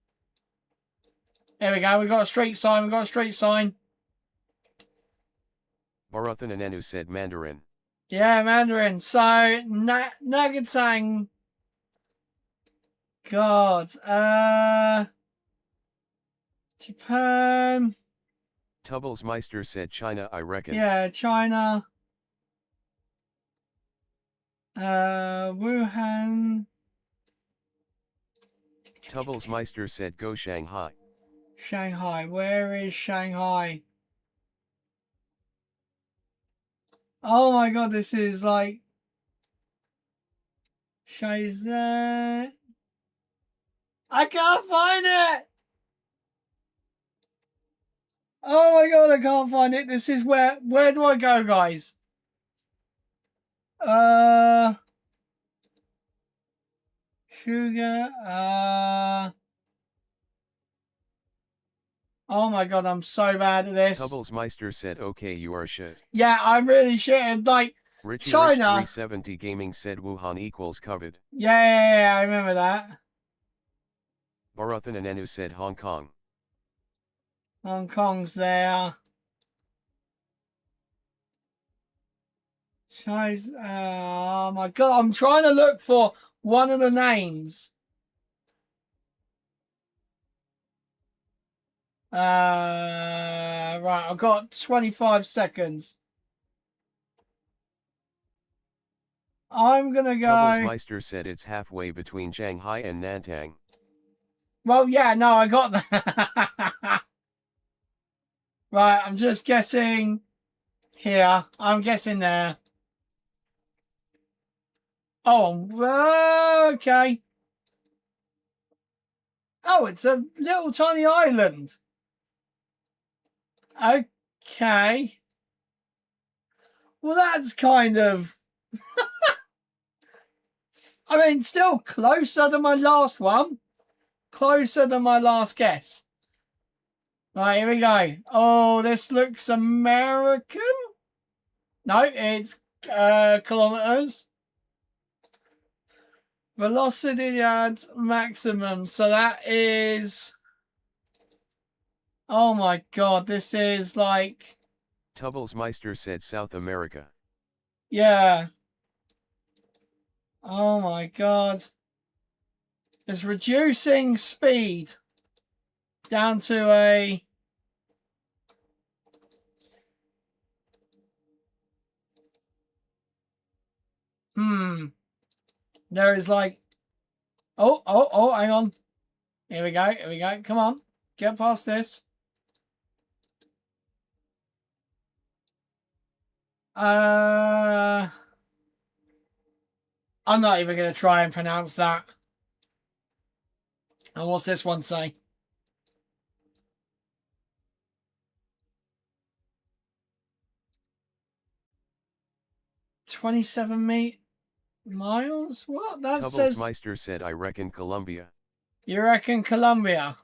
[SPEAKER 1] There we go. We got a street sign. We got a street sign.
[SPEAKER 2] Barathan Anenu said Mandarin.
[SPEAKER 1] Yeah, Mandarin. So Nagatang. God. Japan.
[SPEAKER 2] Meister said China, I reckon.
[SPEAKER 1] Yeah, China. Wuhan.
[SPEAKER 2] Meister said go Shanghai.
[SPEAKER 1] Shanghai. Where is Shanghai? Oh my god, this is like. Scheiße. I can't find it! Oh my god, I can't find it. This is where do I go, guys? Sugar, oh my god, I'm so bad at this.
[SPEAKER 2] Meister said okay, you are shit.
[SPEAKER 1] Yeah, I'm really shit. Like,
[SPEAKER 2] Richie
[SPEAKER 1] China.
[SPEAKER 2] Rich 370 Gaming said Wuhan equals COVID.
[SPEAKER 1] Yeah, I remember that.
[SPEAKER 2] Baruthan Anenu said Hong Kong.
[SPEAKER 1] Hong Kong's there. Oh my god, I'm trying to look for one of the names. Right, I've got 25 seconds. I'm gonna go.
[SPEAKER 2] Troublesmeister said it's halfway between Shanghai and Nantang.
[SPEAKER 1] Well, yeah, no, I got that. Right, I'm just guessing here. I'm guessing there. Oh, okay. Oh, it's a little tiny island. Okay. Well, that's kind of... I mean, still closer than my last one. Closer than my last guess. Right, here we go. Oh, this looks American? No, it's kilometers. Velocity at maximum. So that is... Oh my god, this is like...
[SPEAKER 2] Troublesmeister said South America.
[SPEAKER 1] Yeah. Oh my god. It's reducing speed down to a... There is like... Oh, hang on. Here we go. Come on. Get past this. I'm not even going to try and pronounce that. And what's this one say? $27 miles? What? That says...
[SPEAKER 2] Troublesmeister said I reckon Colombia.
[SPEAKER 1] You reckon Colombia?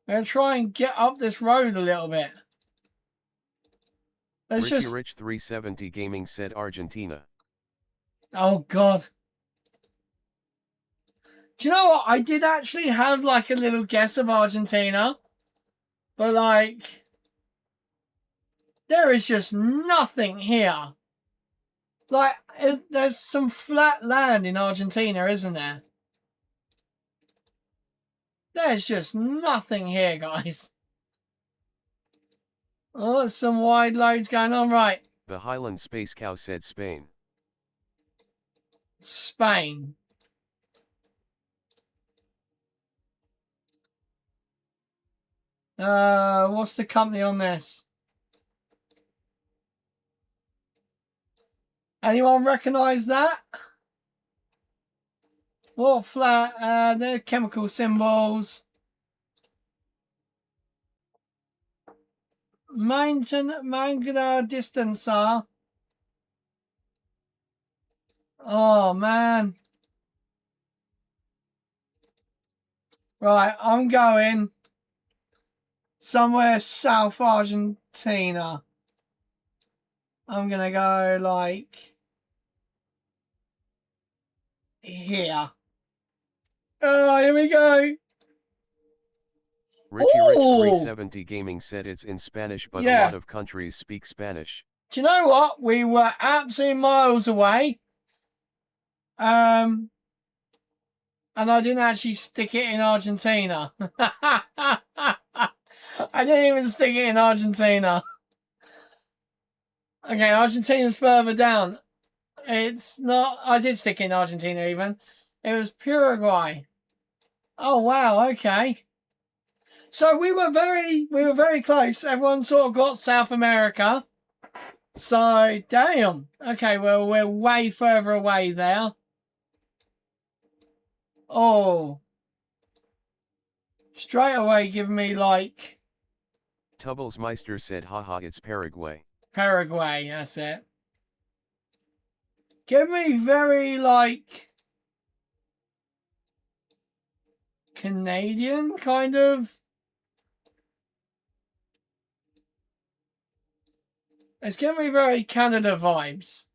[SPEAKER 1] I'm going to try and get up this road a little bit. Let's
[SPEAKER 2] Richie
[SPEAKER 1] just...
[SPEAKER 2] Rich 370 Gaming said Argentina.
[SPEAKER 1] Oh, God. Do you know what? I did actually have like a little guess of Argentina. But like... There is just nothing here. Like, there's some flat land in Argentina, isn't there? There's just nothing here, guys. Oh, there's some wide loads going on. Right.
[SPEAKER 2] The Highland Space Cow said Spain.
[SPEAKER 1] Spain. What's the company on this? Anyone recognise that? What flat? They're chemical symbols. Mangada distancer. Oh man. Right, I'm going somewhere South Argentina. I'm gonna go like here. Oh, here we go.
[SPEAKER 2] Richie Rich 370 Gaming said it's in Spanish, but a lot of countries speak Spanish.
[SPEAKER 1] Do you know what? We were absolutely miles away. And I didn't actually stick it in Argentina. I didn't even stick it in Argentina. Okay, Argentina's further down. It's not... I did stick it in Argentina even. It was Uruguay. Oh, wow, okay. So we were very close. Everyone sort of got South America. So, damn. Okay, well, we're way further away there. Oh. Straight away give me like...
[SPEAKER 2] Troublesmeister said haha it's Paraguay.
[SPEAKER 1] Paraguay, that's it. Give me very like... Canadian kind of... It's giving me very Canada vibes.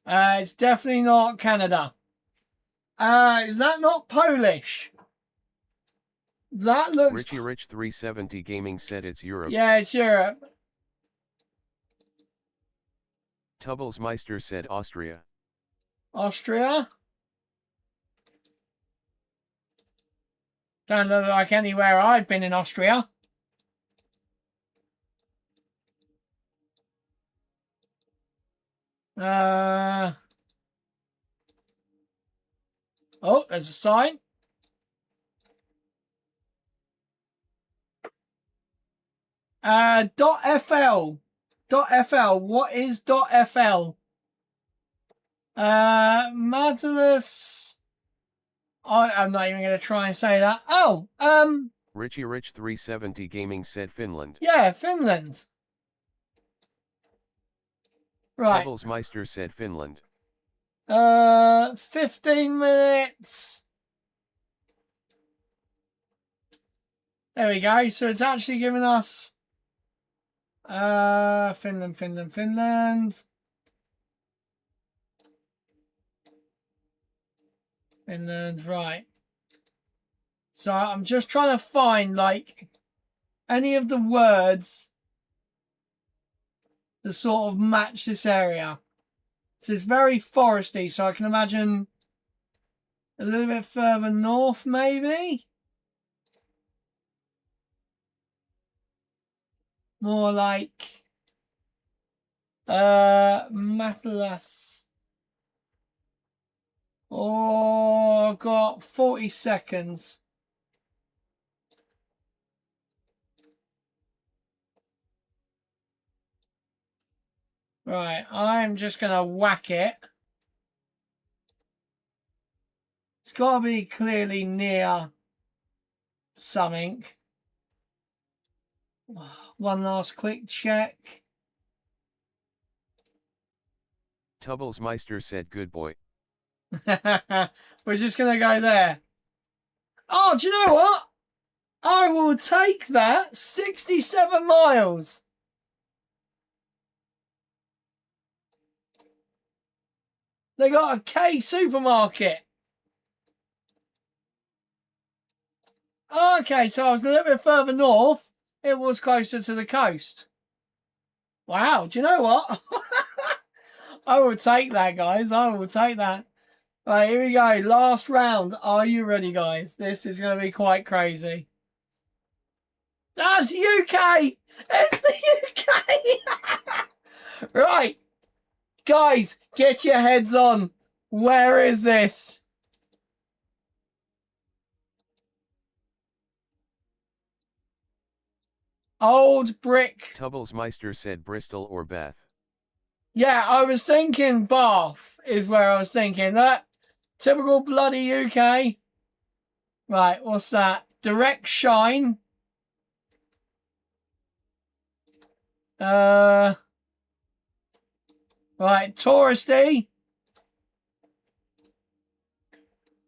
[SPEAKER 1] It's definitely not Canada. Is that not Polish? That looks...
[SPEAKER 2] Richie Rich 370 Gaming said it's Europe.
[SPEAKER 1] Yeah, it's Europe.
[SPEAKER 2] Tubblesmeister said Austria.
[SPEAKER 1] Austria? Don't look like anywhere I've been in Austria. Oh, there's a sign. .fl. .fl. What is .fl? Marvelous. I'm not even going to try and say that. Oh,
[SPEAKER 2] Richie Rich 370 Gaming said Finland.
[SPEAKER 1] yeah, Finland. Right.
[SPEAKER 2] Tubblesmeister said Finland.
[SPEAKER 1] 15 minutes. There we go. So it's actually giving us Finland. Finland, right. So I'm just trying to find like any of the words that sort of match this area. So it's very foresty, so I can imagine a little bit further north, maybe? More like Matlas. Oh, I've got 40 seconds. Right, I'm just going to whack it. It's got to be clearly near something. One last quick check.
[SPEAKER 2] Tubblesmeister said good boy.
[SPEAKER 1] We're just going to go there. Oh, do you know what? I will take that. 67 miles. They got a K supermarket. Okay, so I was a little bit further north. It was closer to the coast. Wow, do you know what? I will take that, guys. I will take that. Right, here we go. Last round. Are you ready, guys? This is going to be quite crazy. That's UK! It's the UK! Right. Guys, get your heads on. Where is this? Old brick.
[SPEAKER 2] Tubblesmeister said Bristol or Bath.
[SPEAKER 1] Yeah, I was thinking Bath is where I was thinking. That typical bloody UK. Right, what's that? Direct shine. Right, touristy.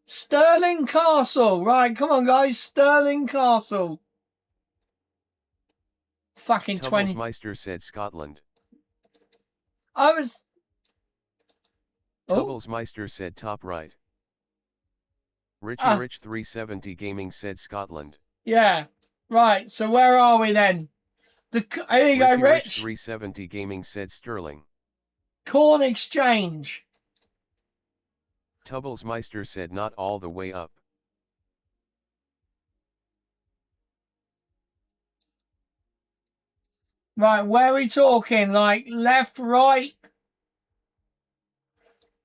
[SPEAKER 1] Stirling Castle. Right, come on, guys. Stirling Castle. Fucking 20.
[SPEAKER 2] Tubblesmeister said Scotland.
[SPEAKER 1] I was... Oh.
[SPEAKER 2] Tubblesmeister said top right. Richie Rich 370 Gaming said Scotland.
[SPEAKER 1] Yeah. Right, so where are we then? Here you go, Rich.
[SPEAKER 2] 370 Gaming said Sterling.
[SPEAKER 1] Corn Exchange.
[SPEAKER 2] Tubblesmeister said not all the way up.
[SPEAKER 1] Right, where are we talking? Like left, right?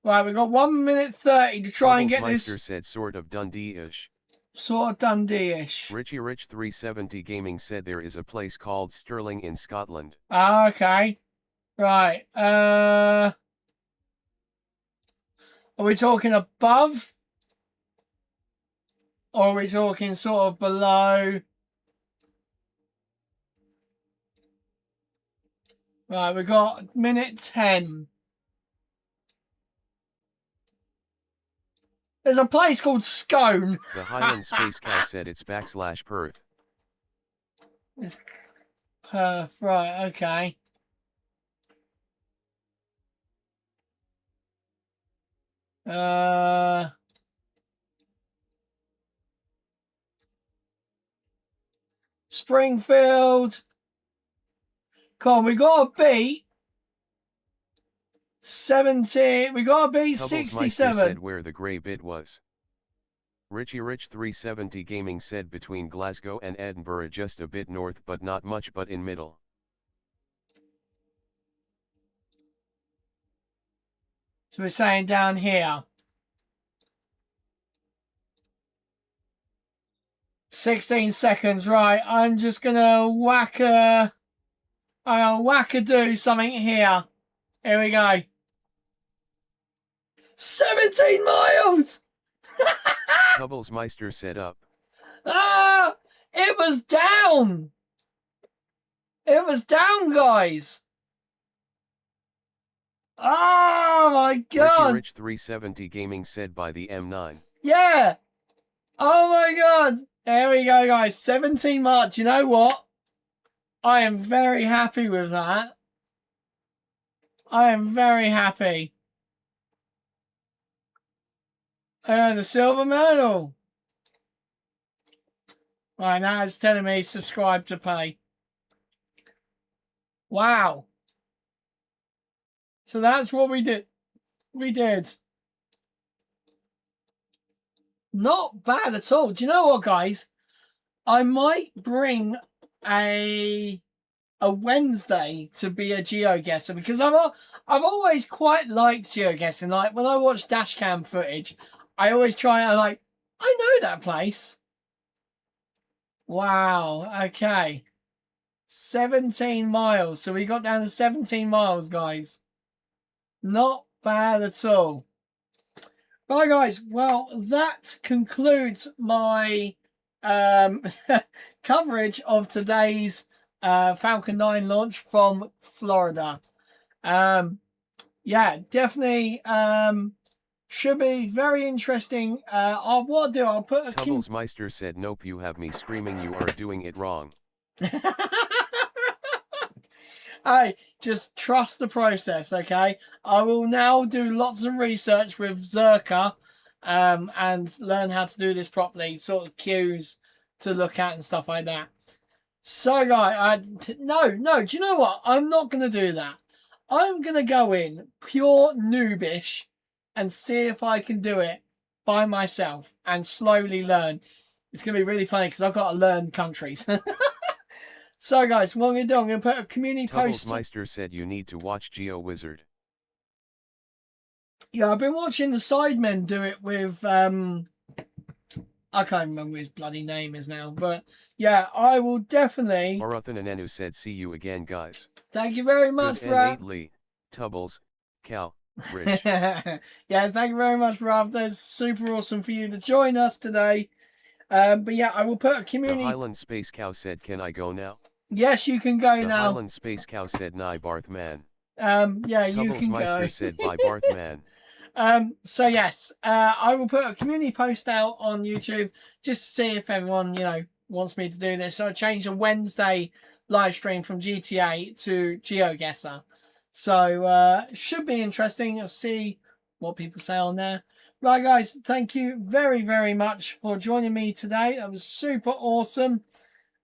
[SPEAKER 1] Right, we've got 1 minute 30 to try and get this.
[SPEAKER 2] Tubblesmeister said sort of Dundee-ish.
[SPEAKER 1] Sort of Dundee-ish.
[SPEAKER 2] Richie Rich 370 Gaming said there is a place called Stirling in Scotland.
[SPEAKER 1] Ah, okay. Right. Are we talking above? Or are we talking sort of below? Right, we've got minute 10. There's a place called Scone.
[SPEAKER 2] The Highland Space Cow said it's /Perth.
[SPEAKER 1] It's Perth, right, okay. Springfield. Come on, we got to beat 70. We got to beat
[SPEAKER 2] Tubbles Meister
[SPEAKER 1] 67.
[SPEAKER 2] said where the grey bit was. Richie Rich 370 Gaming said between Glasgow and Edinburgh, just a bit north but not much, but in middle.
[SPEAKER 1] So we're saying down here. 16 seconds, right. I'm just gonna whack-a-do something here. Here we go. 17 miles!
[SPEAKER 2] Tubbles Meister said up.
[SPEAKER 1] Ah! It was down! It was down, guys! Oh my god!
[SPEAKER 2] Richie Rich 370 Gaming said by the M9.
[SPEAKER 1] Yeah! Oh my god! There we go, guys. 17 March. You know what? I am very happy with that. I am very happy. And the silver medal. Right, now it's telling me subscribe to pay. Wow. So that's what we did. We did. Not bad at all. Do you know what, guys? I might bring a Wednesday to be a geoguesser, because I've always quite liked geoguessing. Like when I watch dashcam footage, I always try and I know that place. Wow. Okay. 17 miles. So we got down to 17 miles, guys. Not bad at all. Right, guys. Well, that concludes my coverage of today's Falcon 9 launch from Florida. Yeah, definitely should be very interesting. What I'll do, I'll put a
[SPEAKER 2] Tubbles Meister said nope, you have me screaming you are doing it wrong.
[SPEAKER 1] Hey, just trust the process, okay? I will now do lots of research with Zerka and learn how to do this properly, sort of cues to look at and stuff like that. So, guys, no, do you know what? I'm not going to do that. I'm going to go in pure noobish and see if I can do it by myself and slowly learn. It's going to be really funny because I've got to learn countries. So, guys, what I'm going to do, I'm going to put a community post.
[SPEAKER 2] Tubbles Meister said you need to watch Geo Wizard.
[SPEAKER 1] Yeah, I've been watching the Sidemen do it with, I can't remember what his bloody name is now, but yeah, I will definitely.
[SPEAKER 2] Marathan Anenu said see you again, guys.
[SPEAKER 1] Thank you very much,
[SPEAKER 2] Good
[SPEAKER 1] bro.
[SPEAKER 2] N8 Lee, Tubbles, Cal, Rich.
[SPEAKER 1] Yeah, thank you very much, Rob. That's super awesome for you to join us today. But yeah, I will put a community.
[SPEAKER 2] The Highland Space Cow said, can I go now?
[SPEAKER 1] Yes, you can go
[SPEAKER 2] the
[SPEAKER 1] now.
[SPEAKER 2] Highland Space Cow said, Nye Barth Man.
[SPEAKER 1] Yeah, you can
[SPEAKER 2] Meister
[SPEAKER 1] go.
[SPEAKER 2] said, bye Barth Man.
[SPEAKER 1] So yes, I will put a community post out on YouTube just to see if everyone, wants me to do this. So I changed a Wednesday live stream from GTA to GeoGuessr. So should be interesting. I'll see what people say on there. Right, guys, thank you very, very much for joining me today. That was super awesome.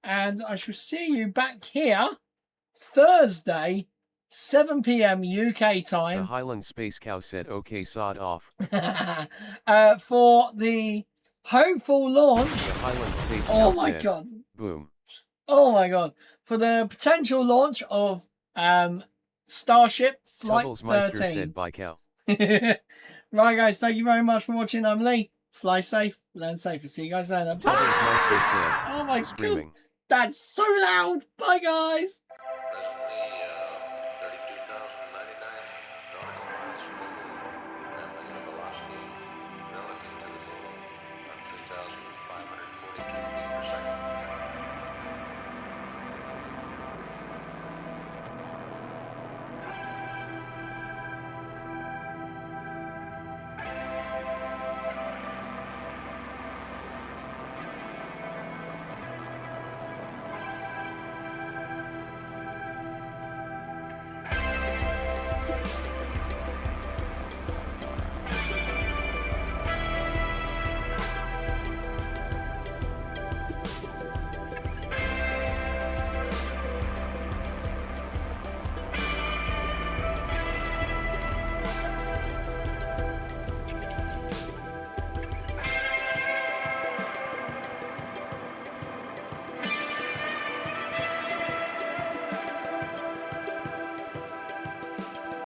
[SPEAKER 1] And I shall see you back here Thursday, 7 p.m. UK time.
[SPEAKER 2] The Highland Space Cow said, okay, sod off.
[SPEAKER 1] For the hopeful launch.
[SPEAKER 2] The Highland Space Cow
[SPEAKER 1] Oh my
[SPEAKER 2] said,
[SPEAKER 1] god.
[SPEAKER 2] boom.
[SPEAKER 1] Oh my god. For the potential launch of Starship Flight
[SPEAKER 2] Tubbles Meister
[SPEAKER 1] 13.
[SPEAKER 2] said, bye cow.
[SPEAKER 1] Right, guys, thank you very much for watching. I'm Lee. Fly safe, learn safer. See you guys later.
[SPEAKER 2] Tubbles Meister said,
[SPEAKER 1] Oh my
[SPEAKER 2] screaming.
[SPEAKER 1] god. That's so loud. Bye, guys.